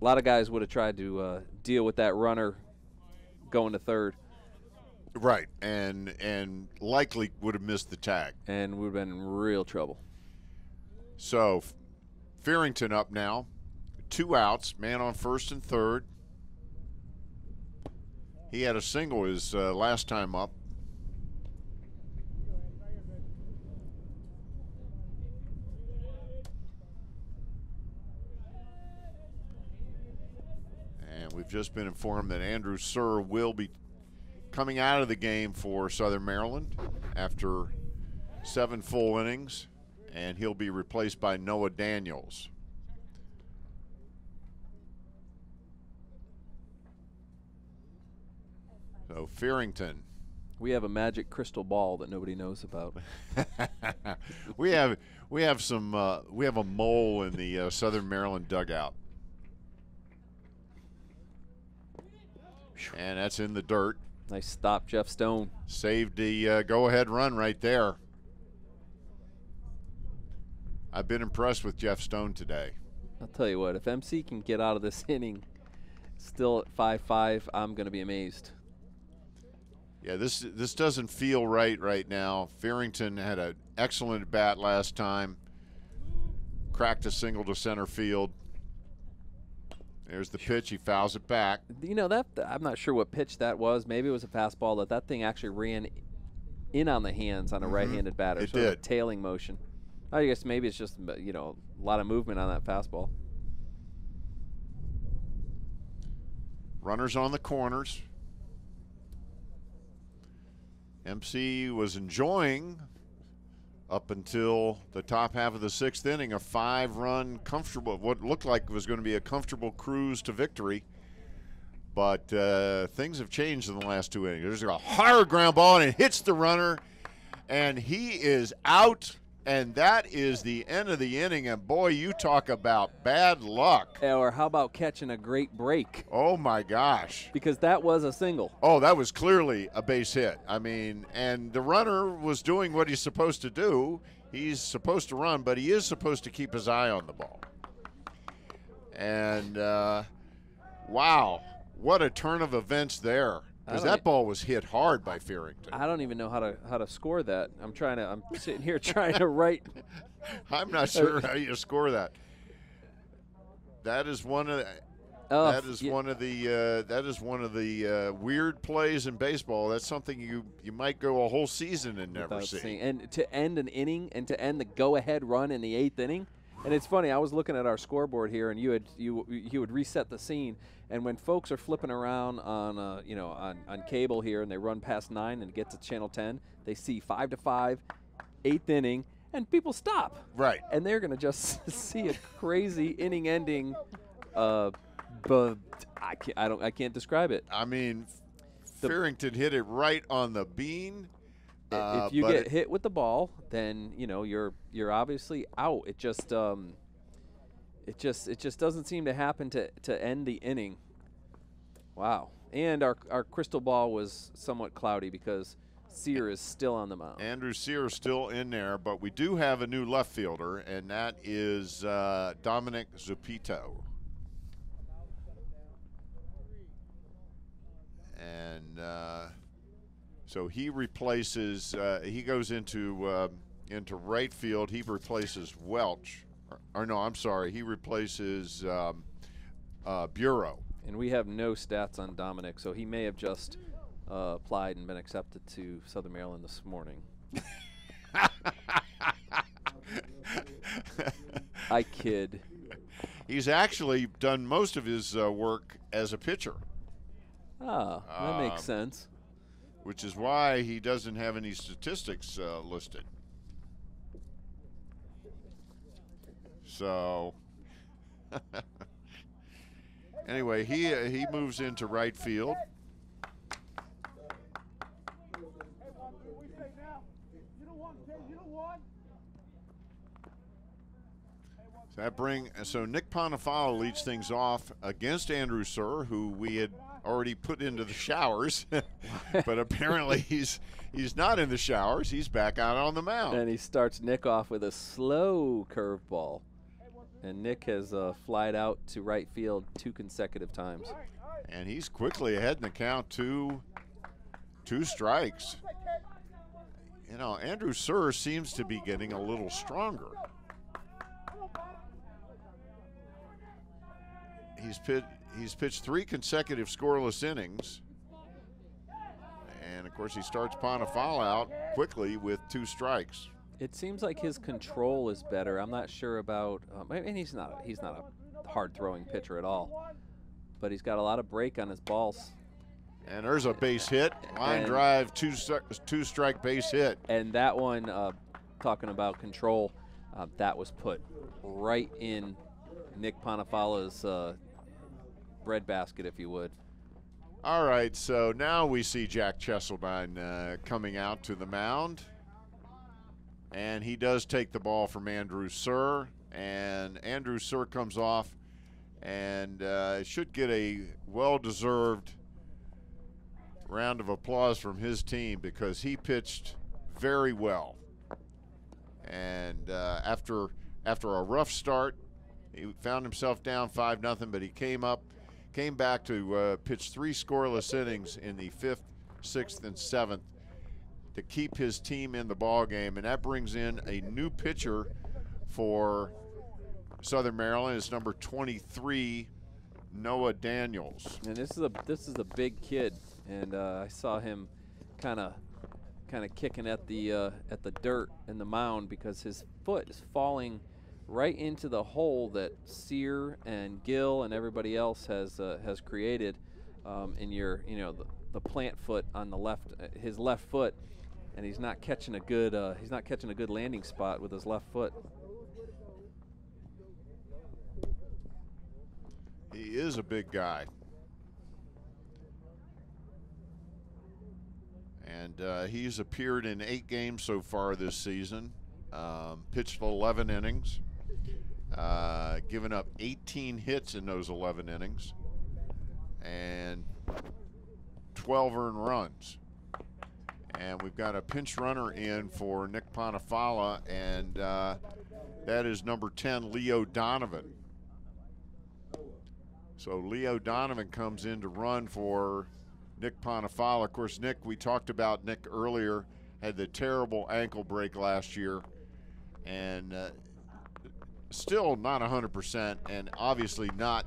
a lot of guys would have tried to deal with that runner going to third. Right, and likely would have missed the tag. And would have been in real trouble. So, Farrington up now. 2 outs, man on first and third. He had a single his last time up. And we've just been informed that Andrew Surr will be coming out of the game for Southern Maryland after 7 full innings, and he'll be replaced by Noah Daniels. So Farrington. We have a magic crystal ball that nobody knows about. we have a mole in the Southern Maryland dugout, and that's in the dirt. Nice stop, Jeff Stone. Saved the go-ahead run right there. I've been impressed with Jeff Stone today. I'll tell you what, if MC can get out of this inning still at 5-5, I'm going to be amazed. Yeah, this doesn't feel right now. Farrington had an excellent bat last time. Cracked a single to center field. There's the pitch. He fouls it back. You know, that I'm not sure what pitch that was. Maybe it was a fastball. That thing actually ran in on the hands on a right-handed batter. It sort of did. a tailing motion. I guess maybe it's just, you know, a lot of movement on that fastball. Runners on the corners. MC was enjoying, up until the top half of the 6th inning, a 5-run comfortable, what looked like was going to be a comfortable cruise to victory. But things have changed in the last 2 innings. There's a hard ground ball, and it hits the runner, and he is out. And that is the end of the inning. And, boy, you talk about bad luck. Or how about catching a great break? Oh, my gosh. Because that was a single. Oh, that was clearly a base hit. I mean, and the runner was doing what he's supposed to do. He's supposed to run, but he is supposed to keep his eye on the ball. And, wow, what a turn of events there. Because that ball was hit hard by Farrington. I don't even know how to score that. I'm sitting here trying to write. I'm not sure how you score that. That is one of one of the weird plays in baseball. That's something you might go a whole season and never see. And to end an inning and to end the go-ahead run in the 8th inning. And it's funny, I was looking at our scoreboard here, and you would reset the scene. And when folks are flipping around on on cable here, and they run past 9 and get to channel 10, they see 5-5, 8th inning, and people stop. Right. And they're going to just see a crazy inning-ending But I can't describe it. I mean, Farrington hit it right on the bean. If you get hit with the ball, then you're obviously out. It just doesn't seem to happen to end the inning. Wow. And our crystal ball was somewhat cloudy because Sear is still on the mound. Andrew Sear is still in there, but we do have a new left fielder, and that is Dominic Zupito. And so he replaces. He goes into right field. He replaces Welch. Or no, I'm sorry. He replaces Bureau. And we have no stats on Dominic, so he may have just applied and been accepted to Southern Maryland this morning. I kid. He's actually done most of his work as a pitcher. Ah, that makes sense. Which is why he doesn't have any statistics listed. So, anyway, he moves into right field. So Nick Ponifalo leads things off against Andrew Surr, who we had already put into the showers, but apparently he's not in the showers. He's back out on the mound. And he starts Nick off with a slow curveball. And Nick has flied out to right field 2 consecutive times. And he's quickly ahead in the count, two strikes. Andrew Surr seems to be getting a little stronger. He's pitched 3 consecutive scoreless innings. And, of course, he starts Ponifalo out quickly with 2 strikes. It seems like his control is better. I'm not sure about and he's not a hard-throwing pitcher at all. But he's got a lot of break on his balls. And there's a base hit. Line drive, two-strike base hit. And that one, talking about control, that was put right in Nick Ponifalo's breadbasket, if you would. All right, so now we see Jack Cheseldine coming out to the mound. And he does take the ball from Andrew Surr. And Andrew Surr comes off and should get a well-deserved round of applause from his team because he pitched very well. And after a rough start, he found himself down 5-0, but he came back to pitch 3 scoreless innings in the 5th, 6th, and 7th to keep his team in the ball game, and that brings in a new pitcher for Southern Maryland. It's number 23, Noah Daniels. And this is a big kid, and I saw him kind of kicking at the dirt in the mound because his foot is falling right into the hole that Sear and Gill and everybody else has created in the plant foot on the left, his left foot, and he's not catching a good landing spot with his left foot. He is a big guy. And he's appeared in 8 games so far this season, pitched 11 innings, given up 18 hits in those 11 innings, and 12 earned runs. And we've got a pinch runner in for Nick Ponifalo, and that is number 10, Leo Donovan. So Leo Donovan comes in to run for Nick Ponifalo. Of course, Nick, we talked about Nick earlier, had the terrible ankle break last year, and still not 100%, and obviously not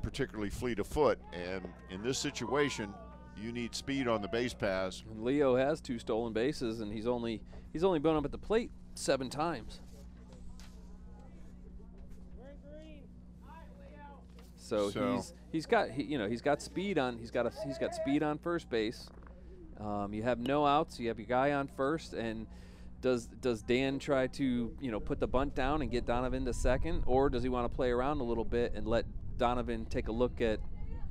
particularly fleet of foot. And in this situation, you need speed on the base pass. Leo has 2 stolen bases, and he's only been up at the plate 7 times. So he's got speed on first base. You have no outs. You have your guy on first, and does Dan try to put the bunt down and get Donovan to second, or does he want to play around a little bit and let Donovan take a look at,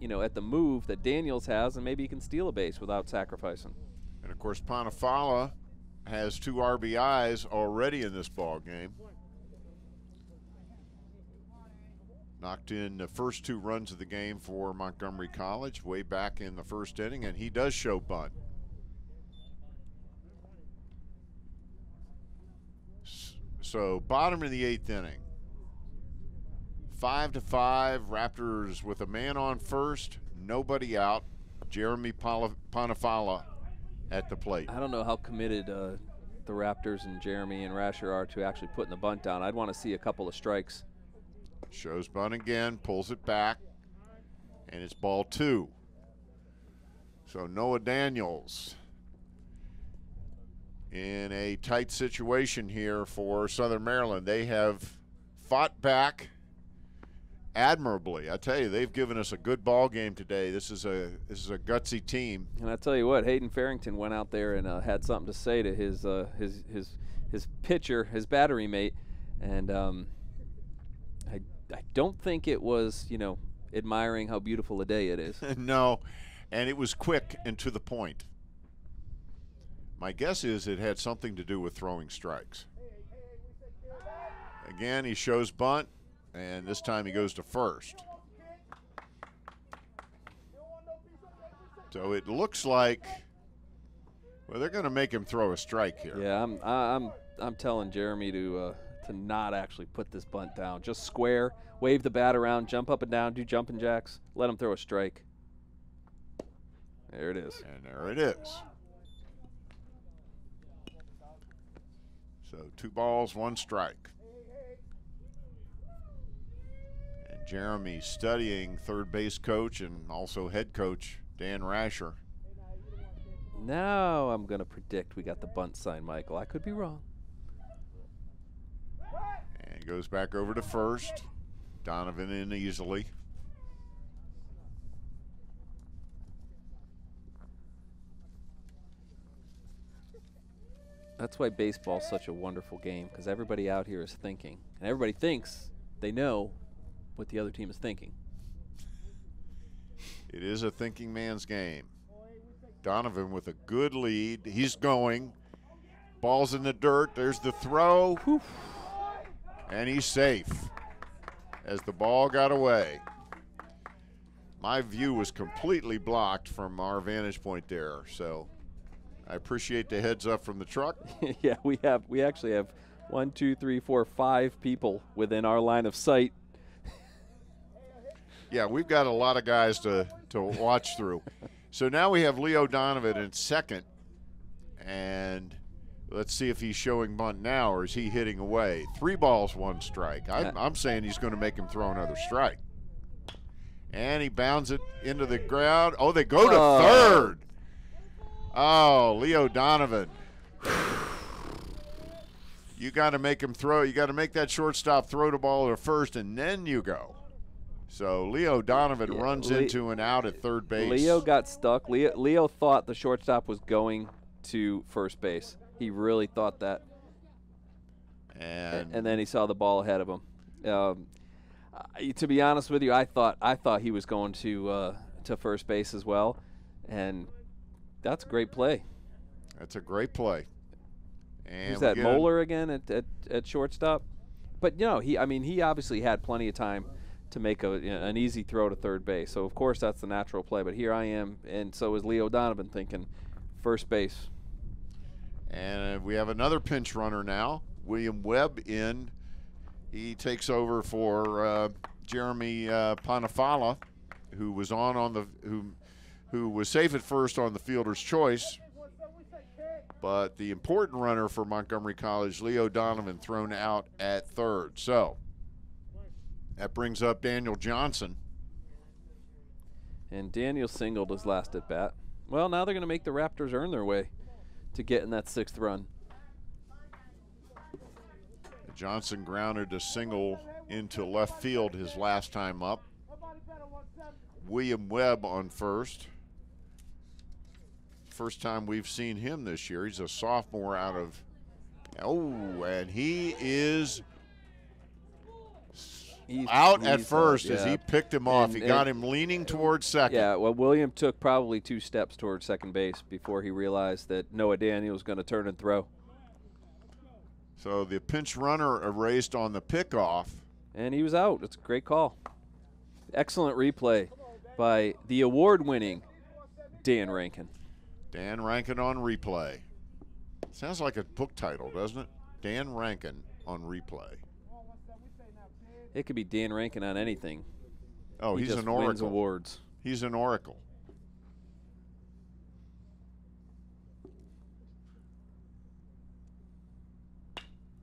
at the move that Daniels has, and maybe he can steal a base without sacrificing. And of course, Panafala has 2 RBIs already in this ball game. Knocked in the first 2 runs of the game for Montgomery College way back in the first inning, and he does show bunt. So bottom of the 8th inning. 5-5, Raptors with a man on first, nobody out. Jeremy Panafala at the plate. I don't know how committed the Raptors and Jeremy and Rasher are to actually putting the bunt down. I'd want to see a couple of strikes. Shows bunt again, pulls it back, and it's ball 2. So Noah Daniels in a tight situation here for Southern Maryland. They have fought back admirably. I tell you, they've given us a good ball game today. This is a gutsy team. And I tell you what, Hayden Farrington went out there and had something to say to his pitcher, his battery mate, and I don't think it was, admiring how beautiful a day it is. No, and it was quick and to the point. My guess is it had something to do with throwing strikes. Again, he shows bunt, and this time he goes to first. So it looks like, well, they're going to make him throw a strike here. Yeah, I'm telling Jeremy to not actually put this bunt down. Just square, wave the bat around, jump up and down, do jumping jacks, let him throw a strike. There it is. And there it is. So 2 balls, 1 strike. And Jeremy studying third base coach and also head coach Dan Rasher. Now I'm going to predict we got the bunt sign, Michael. I could be wrong. And goes back over to first. Donovan in easily. That's why baseball's such a wonderful game, because everybody out here is thinking. And everybody thinks they know what the other team is thinking. It is a thinking man's game. Donovan with a good lead. He's going. Ball's in the dirt. There's the throw. Whew. And he's safe as the ball got away. My view was completely blocked from our vantage point there, so I appreciate the heads up from the truck. Yeah, we actually have 1, 2, 3, 4, 5 people within our line of sight. Yeah, we've got a lot of guys to watch through. So now we have Leo Donovan in second, and let's see if he's showing bunt now or is he hitting away. 3 balls, 1 strike. I'm saying he's going to make him throw another strike. And he bounds it into the ground. Oh, they go to third. Oh, Leo Donovan. You got to make him throw. You got to make that shortstop throw the ball to first, and then you go. So Leo Donovan runs into an out at third base. Leo got stuck. Leo thought the shortstop was going to first base. He really thought that. And then he saw the ball ahead of him. To be honest with you, I thought he was going to first base as well, and that's a great play. That's a great play. And who's that, Moeller again at shortstop? But he obviously had plenty of time to make an easy throw to third base. So of course that's the natural play. But here I am, and so is Leo Donovan thinking first base. And we have another pinch runner now. William Webb in. He takes over for Jeremy Panafala, who was who was safe at first on the fielder's choice. But the important runner for Montgomery College, Leo Donovan, thrown out at third. So that brings up Daniel Johnson. And Daniel singled his last at bat. Well, now they're going to make the Raptors earn their way to getting that 6th run. Johnson grounded a single into left field his last time up. William Webb on first. First time we've seen him this year. He's a sophomore out of, and he is out at he's first out, as yeah. he picked him off. And He got him leaning towards second. Yeah, well, William took probably 2 steps towards second base before he realized that Noah Daniel was going to turn and throw. So the pinch runner erased on the pickoff. And he was out. It's a great call. Excellent replay by the award-winning Dan Rankin. Dan Rankin on replay. Sounds like a book title, doesn't it? Dan Rankin on replay. It could be Dan Rankin on anything. Oh, he he's just an wins oracle. awards. He's an oracle.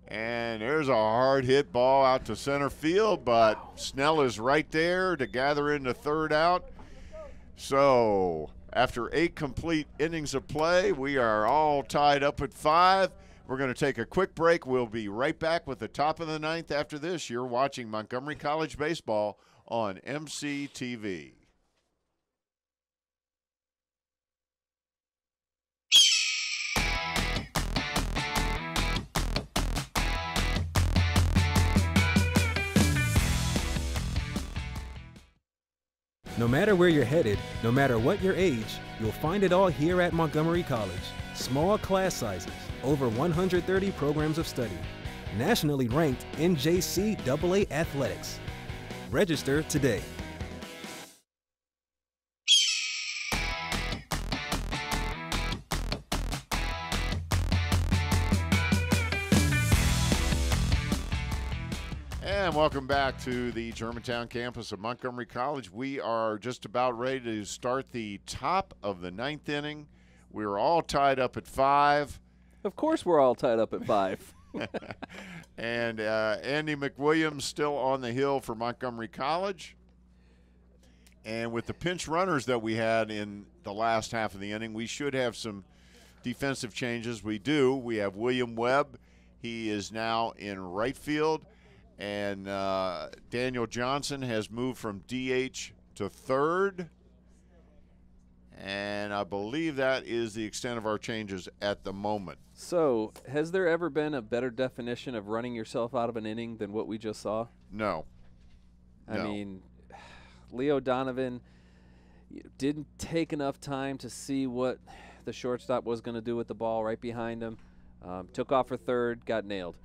And there's a hard hit ball out to center field, but Snell is right there to gather into third out. So after 8 complete innings of play, we are all tied up at 5. We're going to take a quick break. We'll be right back with the top of the 9th after this. You're watching Montgomery College Baseball on MCTV. No matter where you're headed, no matter what your age, you'll find it all here at Montgomery College. Small class sizes, over 130 programs of study. Nationally ranked NJCAA athletics. Register today. And welcome back to the Germantown campus of Montgomery College. We are just about ready to start the top of the 9th inning. We're all tied up at 5. Of course we're all tied up at 5. And Andy McWilliams still on the hill for Montgomery College. And with the pinch runners that we had in the last half of the inning, we should have some defensive changes. We do. We have William Webb. He is now in right field. And Daniel Johnson has moved from DH to third. And I believe that is the extent of our changes at the moment. So, has there ever been a better definition of running yourself out of an inning than what we just saw? No. I No. mean, Leo Donovan didn't take enough time to see what the shortstop was going to do with the ball right behind him. Took off for third, got nailed.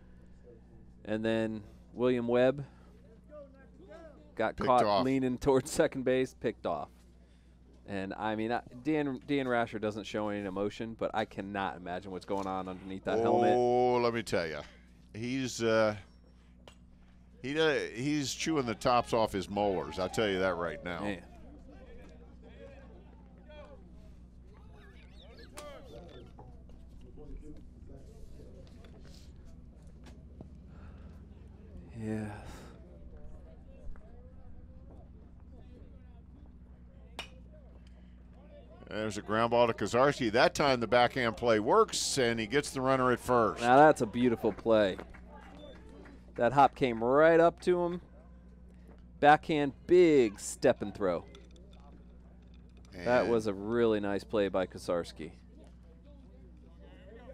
And then William Webb got Picked caught off. leaning towards second base, picked off. And, I mean, Dan Rasher doesn't show any emotion, but I cannot imagine what's going on underneath that helmet. Oh, let me tell you. He's chewing the tops off his molars. I'll tell you that right now. Man. Yeah. There's a ground ball to Kozarski. That time the backhand play works, and he gets the runner at first. Now that's a beautiful play. That hop came right up to him. Backhand, big step and throw. That was a really nice play by Kozarski.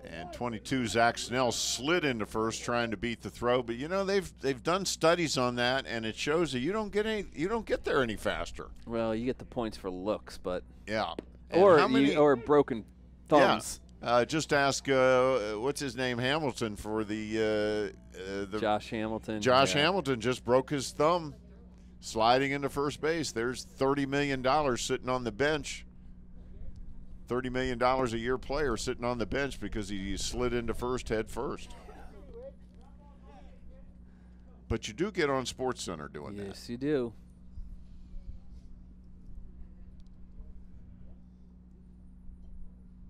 And 22, Zach Snell slid into first trying to beat the throw, but you know they've done studies on that, and it shows that you don't get there any faster. Well, you get the points for looks, but Yeah. And how many, or broken thumbs. Yeah. Just ask what's his name, Hamilton, for the Josh Hamilton. Josh yeah. Hamilton just broke his thumb sliding into first base. There's $30 million sitting on the bench. $30 million a year player sitting on the bench because he slid into first head first. But you do get on SportsCenter doing that. Yes, you do.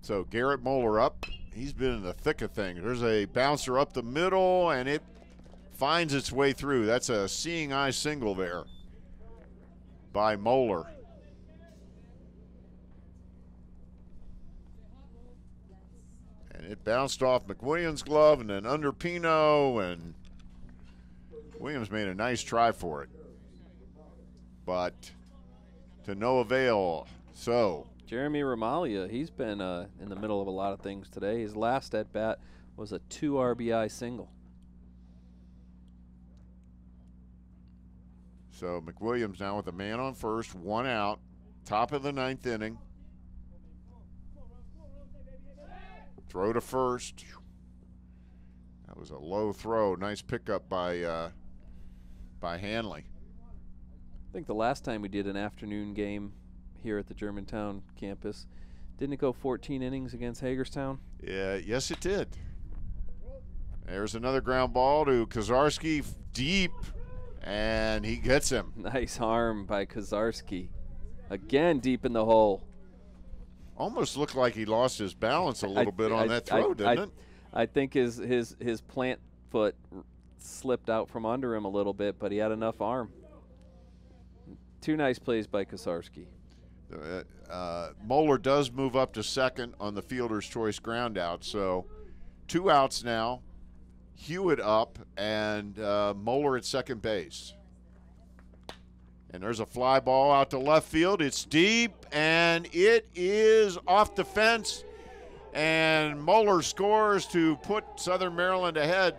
So Garrett Moeller up. He's been in the thick of things. There's a bouncer up the middle, and it finds its way through. That's a seeing eye single there by Moeller. And it bounced off McWilliams' glove and then under Pino, and Williams made a nice try for it. But to no avail. So Jeremy Romalia, he's been in the middle of a lot of things today. His last at bat was a 2 RBI single. So McWilliams now with a man on first, 1 out, top of the 9th inning. Throw to first. That was a low throw. Nice pickup by Hanley. I think the last time we did an afternoon game here at the Germantown campus, didn't it go 14 innings against Hagerstown? Yeah, yes, it did. There's another ground ball to Kozarski deep, and he gets him. Nice arm by Kozarski. Again, deep in the hole. Almost looked like he lost his balance a little bit on that throw, didn't it? I think his plant foot slipped out from under him a little bit, but he had enough arm. 2 nice plays by Kozarski. Moeller does move up to second on the fielder's choice ground out, so 2 outs now. Hewitt up and Moeller at second base. And there's a fly ball out to left field. It's deep, and it is off the fence. And Moeller scores to put Southern Maryland ahead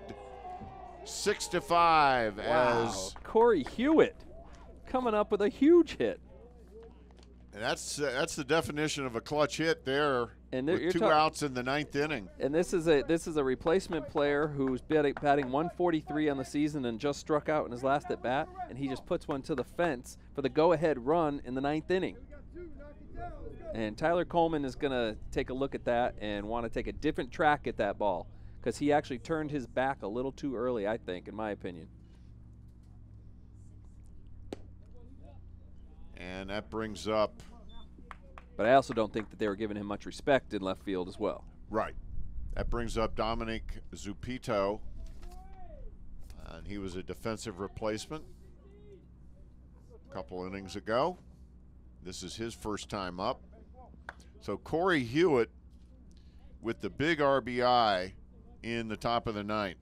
6-5. Wow. As Corey Hewitt coming up with a huge hit. and that's the definition of a clutch hit there. And with 2 outs in the 9th inning. And this is a replacement player who's batting 143 on the season and just struck out in his last at bat, and he just puts one to the fence for the go-ahead run in the 9th inning. And Tyler Coleman is going to take a look at that and want to take a different track at that ball because he actually turned his back a little too early, I think, in my opinion. And that brings up. But I also don't think that they were giving him much respect in left field as well. Right. That brings up Dominic Zupito. And he was a defensive replacement a couple innings ago. This is his first time up. So Corey Hewitt with the big RBI in the top of the 9th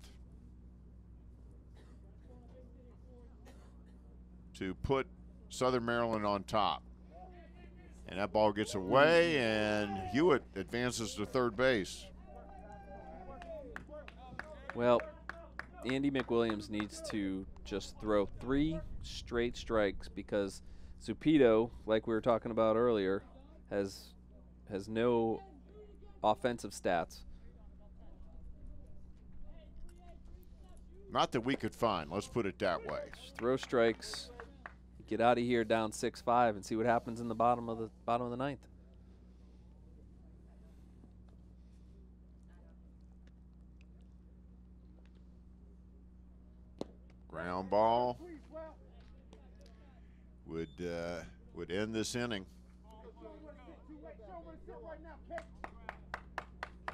to put Southern Maryland on top. And that ball gets away, and Hewitt advances to third base. Well, Andy McWilliams needs to just throw 3 straight strikes because Zupito, like we were talking about earlier, has no offensive stats. Not that we could find, let's put it that way. Just throw strikes. Get out of here down 6-5 and see what happens in the bottom of the 9th. Ground ball would end this inning.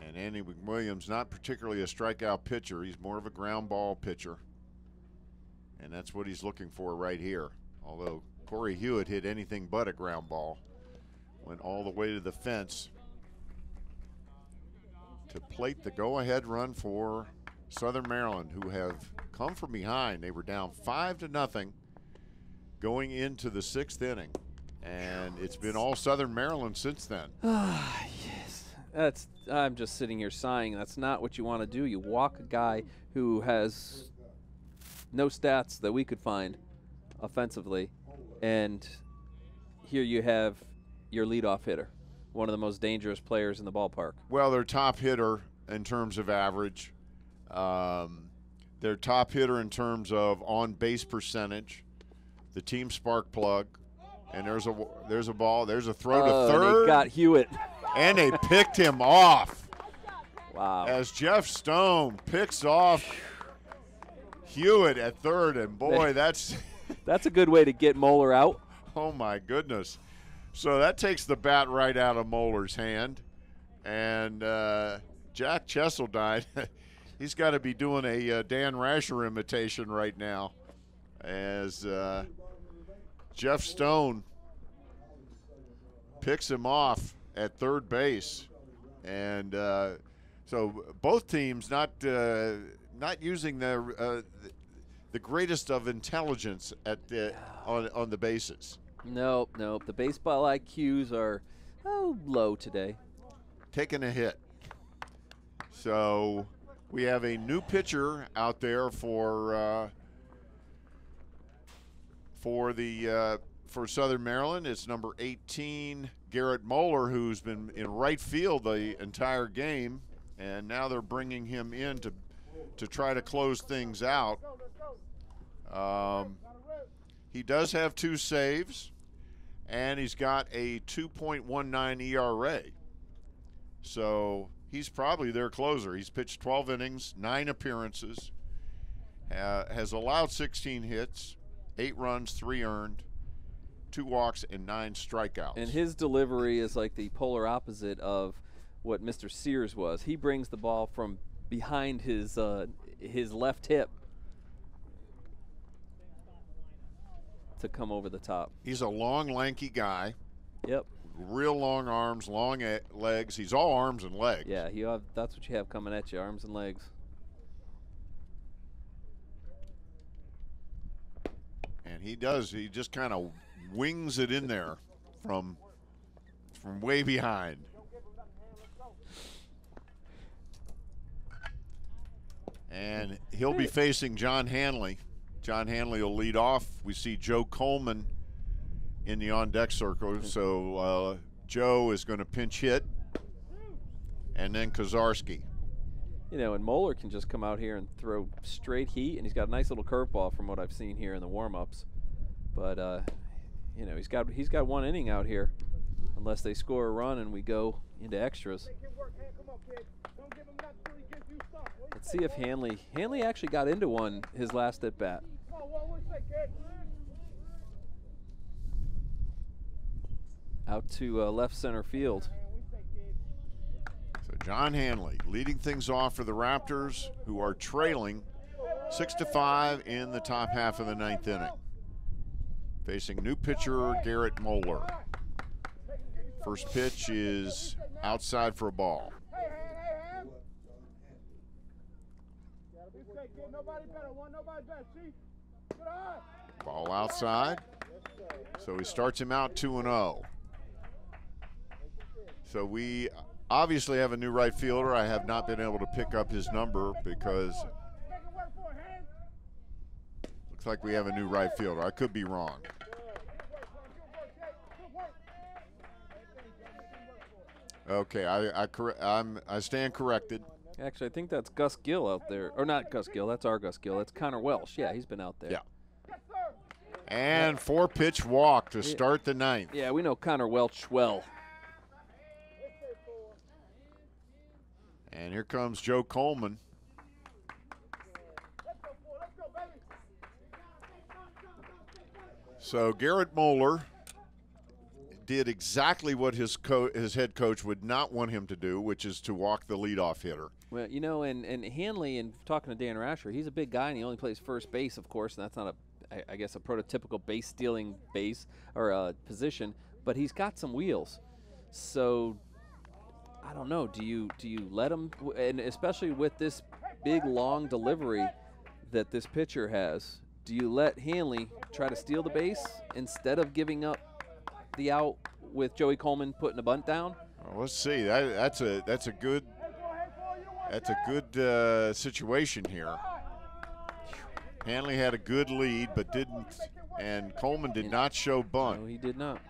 And Andy McWilliams, not particularly a strikeout pitcher. He's more of a ground ball pitcher. And that's what he's looking for right here. Although Corey Hewitt hit anything but a ground ball. Went all the way to the fence to plate the go-ahead run for Southern Maryland, who have come from behind. They were down 5-0 going into the 6th inning. And it's been all Southern Maryland since then. Yes. I'm just sitting here sighing. That's not what you want to do. You walk a guy who has no stats that we could find offensively, and here you have your leadoff hitter, one of the most dangerous players in the ballpark. Well, their top hitter in terms of average, their top hitter in terms of on-base percentage, the team spark plug, and there's a ball, there's a throw to third. They got Hewitt. And they picked him off. Wow. As Jeff Stone picks off Hewitt at third, and boy, that's a good way to get Moeller out. Oh my goodness. So that takes the bat right out of Moeller's hand. And Jack Cheseldine, he's got to be doing a Dan Rasher imitation right now as Jeff Stone picks him off at third base. And so both teams not using the greatest of intelligence at on the bases. Nope. The baseball IQs are low today. Taking a hit. So we have a new pitcher out there for For the for Southern Maryland, it's number 18, Garrett Moeller, who's been in right field the entire game, and now they're bringing him in to try to close things out. He does have 2 saves, and he's got a 2.19 ERA. So he's probably their closer. He's pitched 12 innings, 9 appearances, has allowed 16 hits, 8 runs, 3 earned, 2 walks, and 9 strikeouts. And his delivery is like the polar opposite of what Mr. Sears was. He brings the ball from behind his left hip to come over the top. He's a long, lanky guy. Yep. Real long arms, long legs. He's all arms and legs. Yeah, that's what you have coming at you, arms and legs. And he just kind of wings it in there from way behind. And he'll be facing John Hanley. John Hanley will lead off. We see Joe Coleman in the on-deck circle. So Joe is going to pinch hit, and then Kozarski. You know, and Moeller can just come out here and throw straight heat, and he's got a nice little curveball from what I've seen here in the warm-ups. But you know, he's got 1 inning out here, unless they score a run and we go into extras. Let's see if Hanley actually got into one his last at bat. Out to left center field. So John Hanley leading things off for the Raptors, who are trailing 6-5 in the top half of the 9th inning. Facing new pitcher Garrett Moeller. First pitch is outside for a ball. Ball outside. So he starts him out 2-0. So we obviously have a new right fielder. I have not been able to pick up his number because looks like we have a new right fielder. I could be wrong. Okay, I stand corrected. Actually, I think that's Gus Gill out there. Or not Gus Gill, that's our Gus Gill. That's Connor Welsh. Yeah, he's been out there. Yeah. And 4-pitch walk to start the 9th. Yeah, we know Connor Welch well. And here comes Joe Coleman. So Garrett Moeller did exactly what his head coach would not want him to do, which is to walk the leadoff hitter. Well, you know, and Hanley, and talking to Dan Rasher, he's a big guy, and he only plays first base, of course, and that's not I guess a prototypical base-stealing base or position, but he's got some wheels. So I don't know. Do you let him, and especially with this big long delivery that this pitcher has, do you let Hanley try to steal the base instead of giving up the out with Joey Coleman putting a bunt down? Well, let's see. That's a good situation here. Hanley had a good lead, but didn't, and Coleman did not show bunt. No, he did not.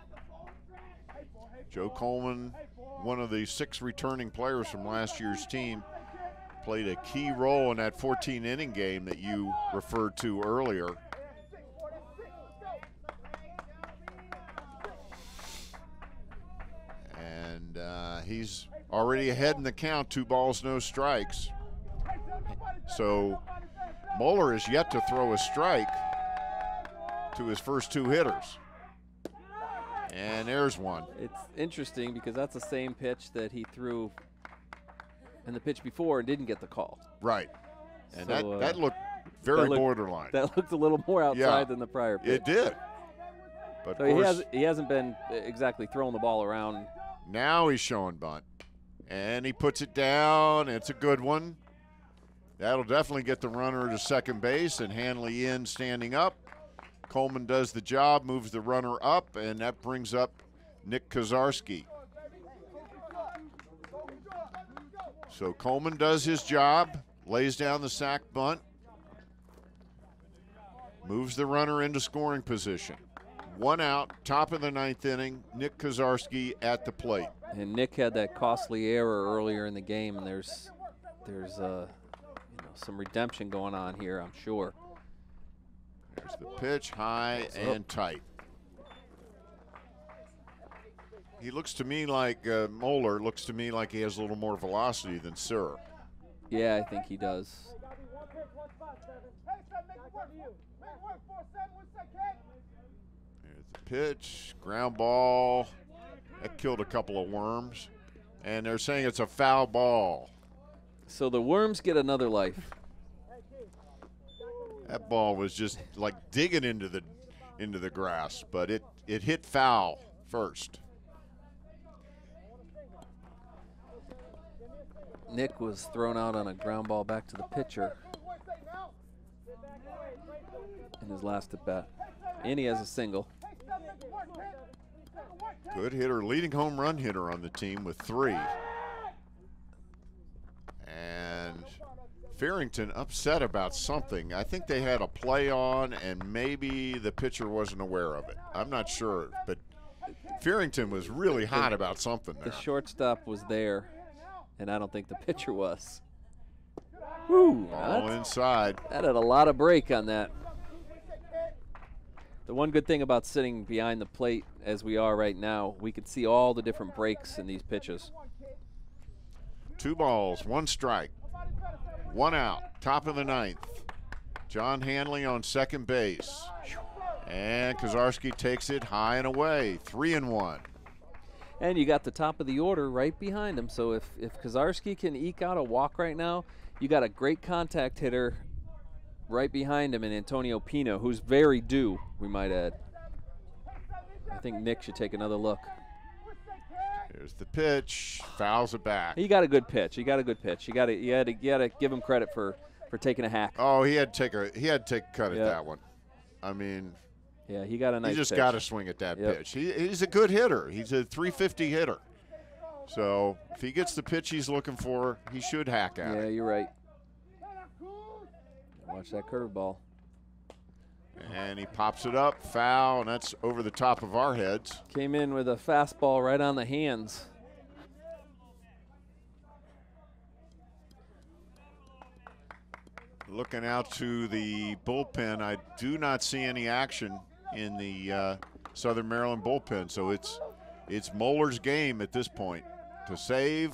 Joe Coleman, one of the 6 returning players from last year's team, played a key role in that 14-inning game that you referred to earlier. And he's already ahead in the count, 2 balls, no strikes. So Moeller is yet to throw a strike to his first 2 hitters. And there's one. It's interesting because that's the same pitch that he threw in the pitch before and didn't get the call. Right. And so, that looked very borderline. That looked a little more outside than the prior pitch. It did. But so of course, he hasn't been exactly throwing the ball around. Now he's showing bunt. And he puts it down. It's a good one. That'll definitely get the runner to second base, and Hanley in standing up. Coleman does the job, moves the runner up, and that brings up Nick Kozarski. So Coleman does his job, lays down the sac bunt. Moves the runner into scoring position. 1 out, top of the 9th inning. Nick Kozarski at the plate. And Nick had that costly error earlier in the game, and there's some redemption going on here, I'm sure. There's the pitch, high and tight. He looks to me like Moeller looks to me like he has a little more velocity than Sir. Yeah, I think he does. There's the pitch, ground ball. That killed a couple of worms. And they're saying it's a foul ball. So the worms get another life. That ball was just like digging into the grass, but it hit foul first. Nick was thrown out on a ground ball back to the pitcher in his last at bat. And he has a single. Good hitter, leading home run hitter on the team with 3. And Farrington upset about something. I think they had a play on and maybe the pitcher wasn't aware of it. I'm not sure, but Farrington was really hot about something there. The shortstop was there, and I don't think the pitcher was. Woo! All inside. That had a lot of break on that. The one good thing about sitting behind the plate as we are right now, we could see all the different breaks in these pitches. 2 balls, 1 strike. 1 out, top of the 9th. John Hanley on second base. And Kozarski takes it high and away, 3-1. And you got the top of the order right behind him. So if Kozarski can eke out a walk right now, you got a great contact hitter right behind him in Antonio Pino, who's very due, we might add. I think Nick should take another look. Here's the pitch, fouls it back. He got a good pitch. You got to give him credit for taking a hack. Oh, he had to take a cut at that one. I mean, yeah, he got a nice pitch. He just got to swing at that pitch. He's a good hitter. He's a 350 hitter. So if he gets the pitch he's looking for, he should hack at it. Yeah, you're right. Watch that curveball. And he pops it up, foul, and that's over the top of our heads. Came in with a fastball right on the hands. Looking out to the bullpen, I do not see any action in the Southern Maryland bullpen, so it's Moeller's game at this point to save.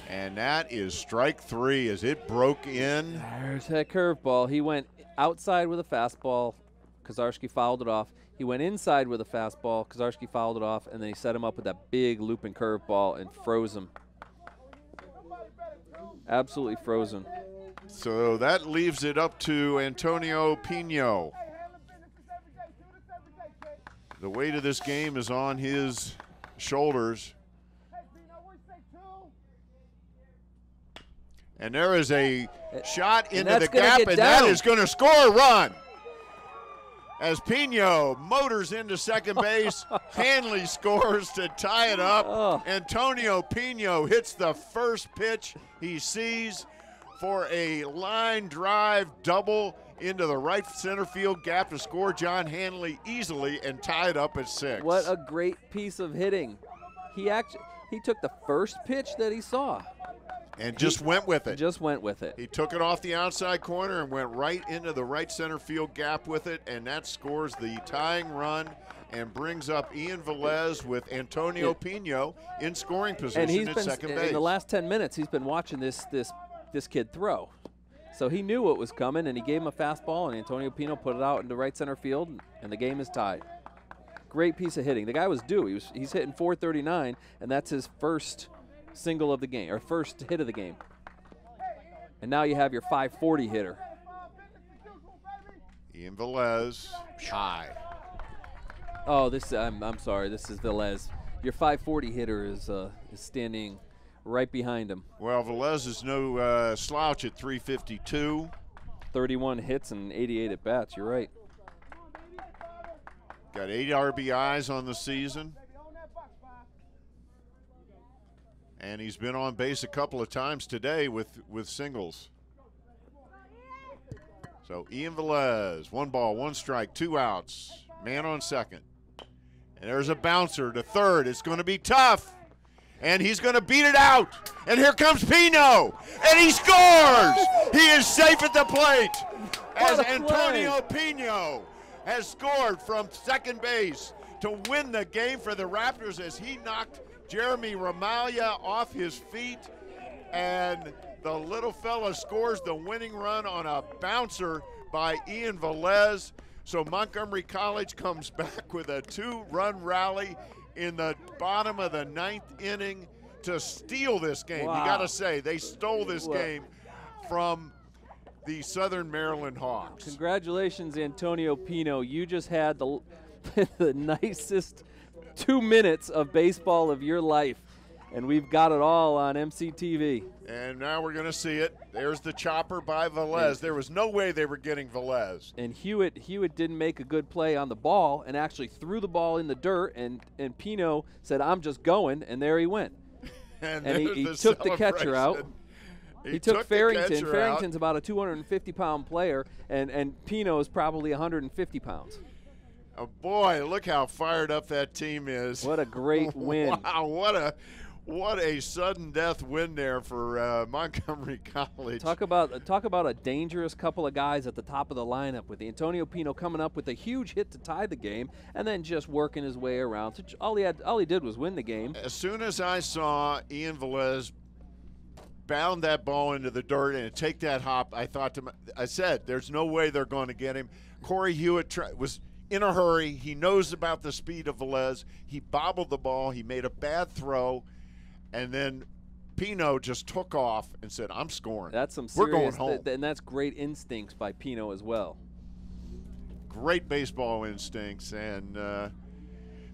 And that is strike 3 as it broke in. There's that curveball. He went outside with a fastball. Kozarski fouled it off. He went inside with a fastball. Kozarski fouled it off, and then he set him up with that big looping curveball and froze him. Absolutely frozen. So that leaves it up to Antonio Pino. The weight of this game is on his shoulders. And there is a shot into the gap, and that is going to score a run. As Pino motors into second base, Hanley scores to tie it up. Oh. Antonio Pino hits the first pitch he sees for a line drive double into the right center field gap to score John Hanley easily and tie it up at 6. What a great piece of hitting. He took the first pitch that he saw. And just went with it. Just went with it. He took it off the outside corner and went right into the right center field gap with it, and that scores the tying run and brings up Ian Velez with Antonio Pino in scoring position at second base. In the last 10 minutes, he's been watching this kid throw. So he knew what was coming, and he gave him a fastball, and Antonio Pino put it out into right center field, and the game is tied. Great piece of hitting. The guy was due. He's hitting .439, and that's his first single of the game, or first hit of the game. And now you have your .540 hitter. Ian Velez, high. Oh, I'm sorry. This is Velez. Your .540 hitter is standing right behind him. Well, Velez is no slouch at 352. 31 hits and 88 at bats. You're right. Got 8 RBIs on the season. And he's been on base a couple of times today with singles. So Ian Velez, 1 ball, 1 strike, 2 outs, man on second. And there's a bouncer to third. It's going to be tough. And he's going to beat it out. And here comes Pino. And he scores. He is safe at the plate. As Antonio Pino has scored from second base to win the game for the Raptors as he knocked Jeremy Ramalia off his feet. And the little fella scores the winning run on a bouncer by Ian Velez. So Montgomery College comes back with a 2-run rally in the bottom of the 9th inning to steal this game. Wow. You got to say, they stole this game from the Southern Maryland Hawks. Congratulations, Antonio Pino. You just had the, the nicest 2 minutes of baseball of your life. And we've got it all on MCTV. And now we're going to see it. There's the chopper by Velez. There was no way they were getting Velez. And Hewitt didn't make a good play on the ball and actually threw the ball in the dirt. And Pino said, "I'm just going," and there he went. and he took the catcher out. He took Farrington. Farrington's about a 250-pound player, and Pino is probably 150 pounds. Oh boy, look how fired up that team is. What a great win. Wow, what a sudden death win there for Montgomery College. Talk about a dangerous couple of guys at the top of the lineup, with Antonio Pino coming up with a huge hit to tie the game and then just working his way around. So all he did was win the game. As soon as I saw Ian Velez bound that ball into the dirt and take that hop, I said, there's no way they're going to get him. Corey Hewitt was in a hurry. He knows about the speed of Velez. He bobbled the ball. He made a bad throw. And then Pino just took off and said, "I'm scoring. That's some We're serious, going home." And that's great instincts by Pino as well. Great baseball instincts. And the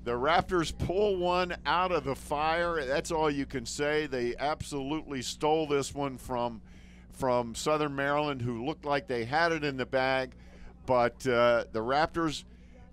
Raptors pull one out of the fire. That's all you can say. They absolutely stole this one from Southern Maryland, who looked like they had it in the bag. But the Raptors,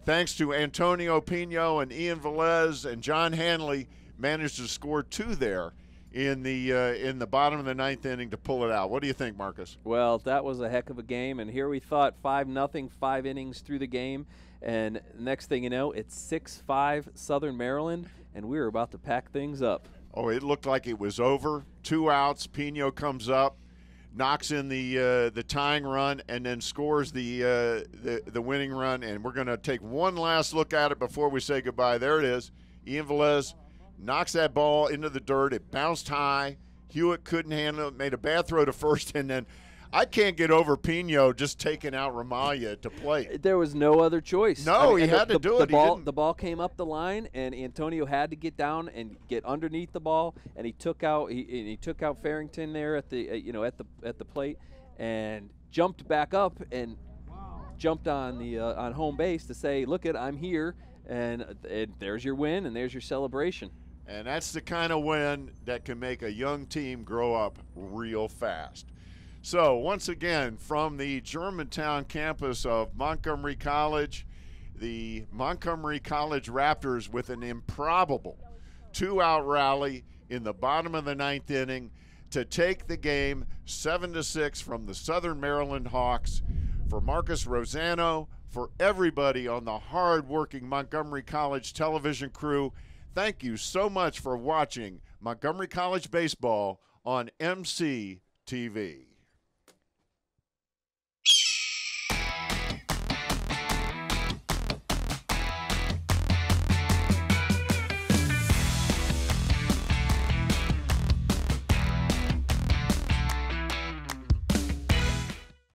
thanks to Antonio Pino and Ian Velez and John Hanley, managed to score 2 there in the bottom of the 9th inning to pull it out. What do you think, Marcus? Well, that was a heck of a game, and here we thought 5-0, 5 innings through the game, and next thing you know, it's 6-5 Southern Maryland, and we were about to pack things up. Oh, it looked like it was over. 2 outs. Pino comes up, knocks in the tying run, and then scores the winning run. And we're going to take one last look at it before we say goodbye. There it is. Ian Velez knocks that ball into the dirt. It bounced high. Hewitt couldn't handle it, made a bad throw to first, and then I can't get over Pino just taking out Ramalia to play. There was no other choice. No, he had to do it. The ball came up the line, and Antonio had to get down and get underneath the ball, and he took out Farrington there at the at the plate, and jumped back up and jumped on home base to say, "Look I'm here," and there's your win, and there's your celebration. And that's the kind of win that can make a young team grow up real fast. So once again, from the Germantown campus of Montgomery College, the Montgomery College Raptors with an improbable 2-out rally in the bottom of the 9th inning to take the game 7-6 from the Southern Maryland Hawks. For Marcus Rosano, for everybody on the hard-working Montgomery College television crew, thank you so much for watching Montgomery College baseball on MCTV.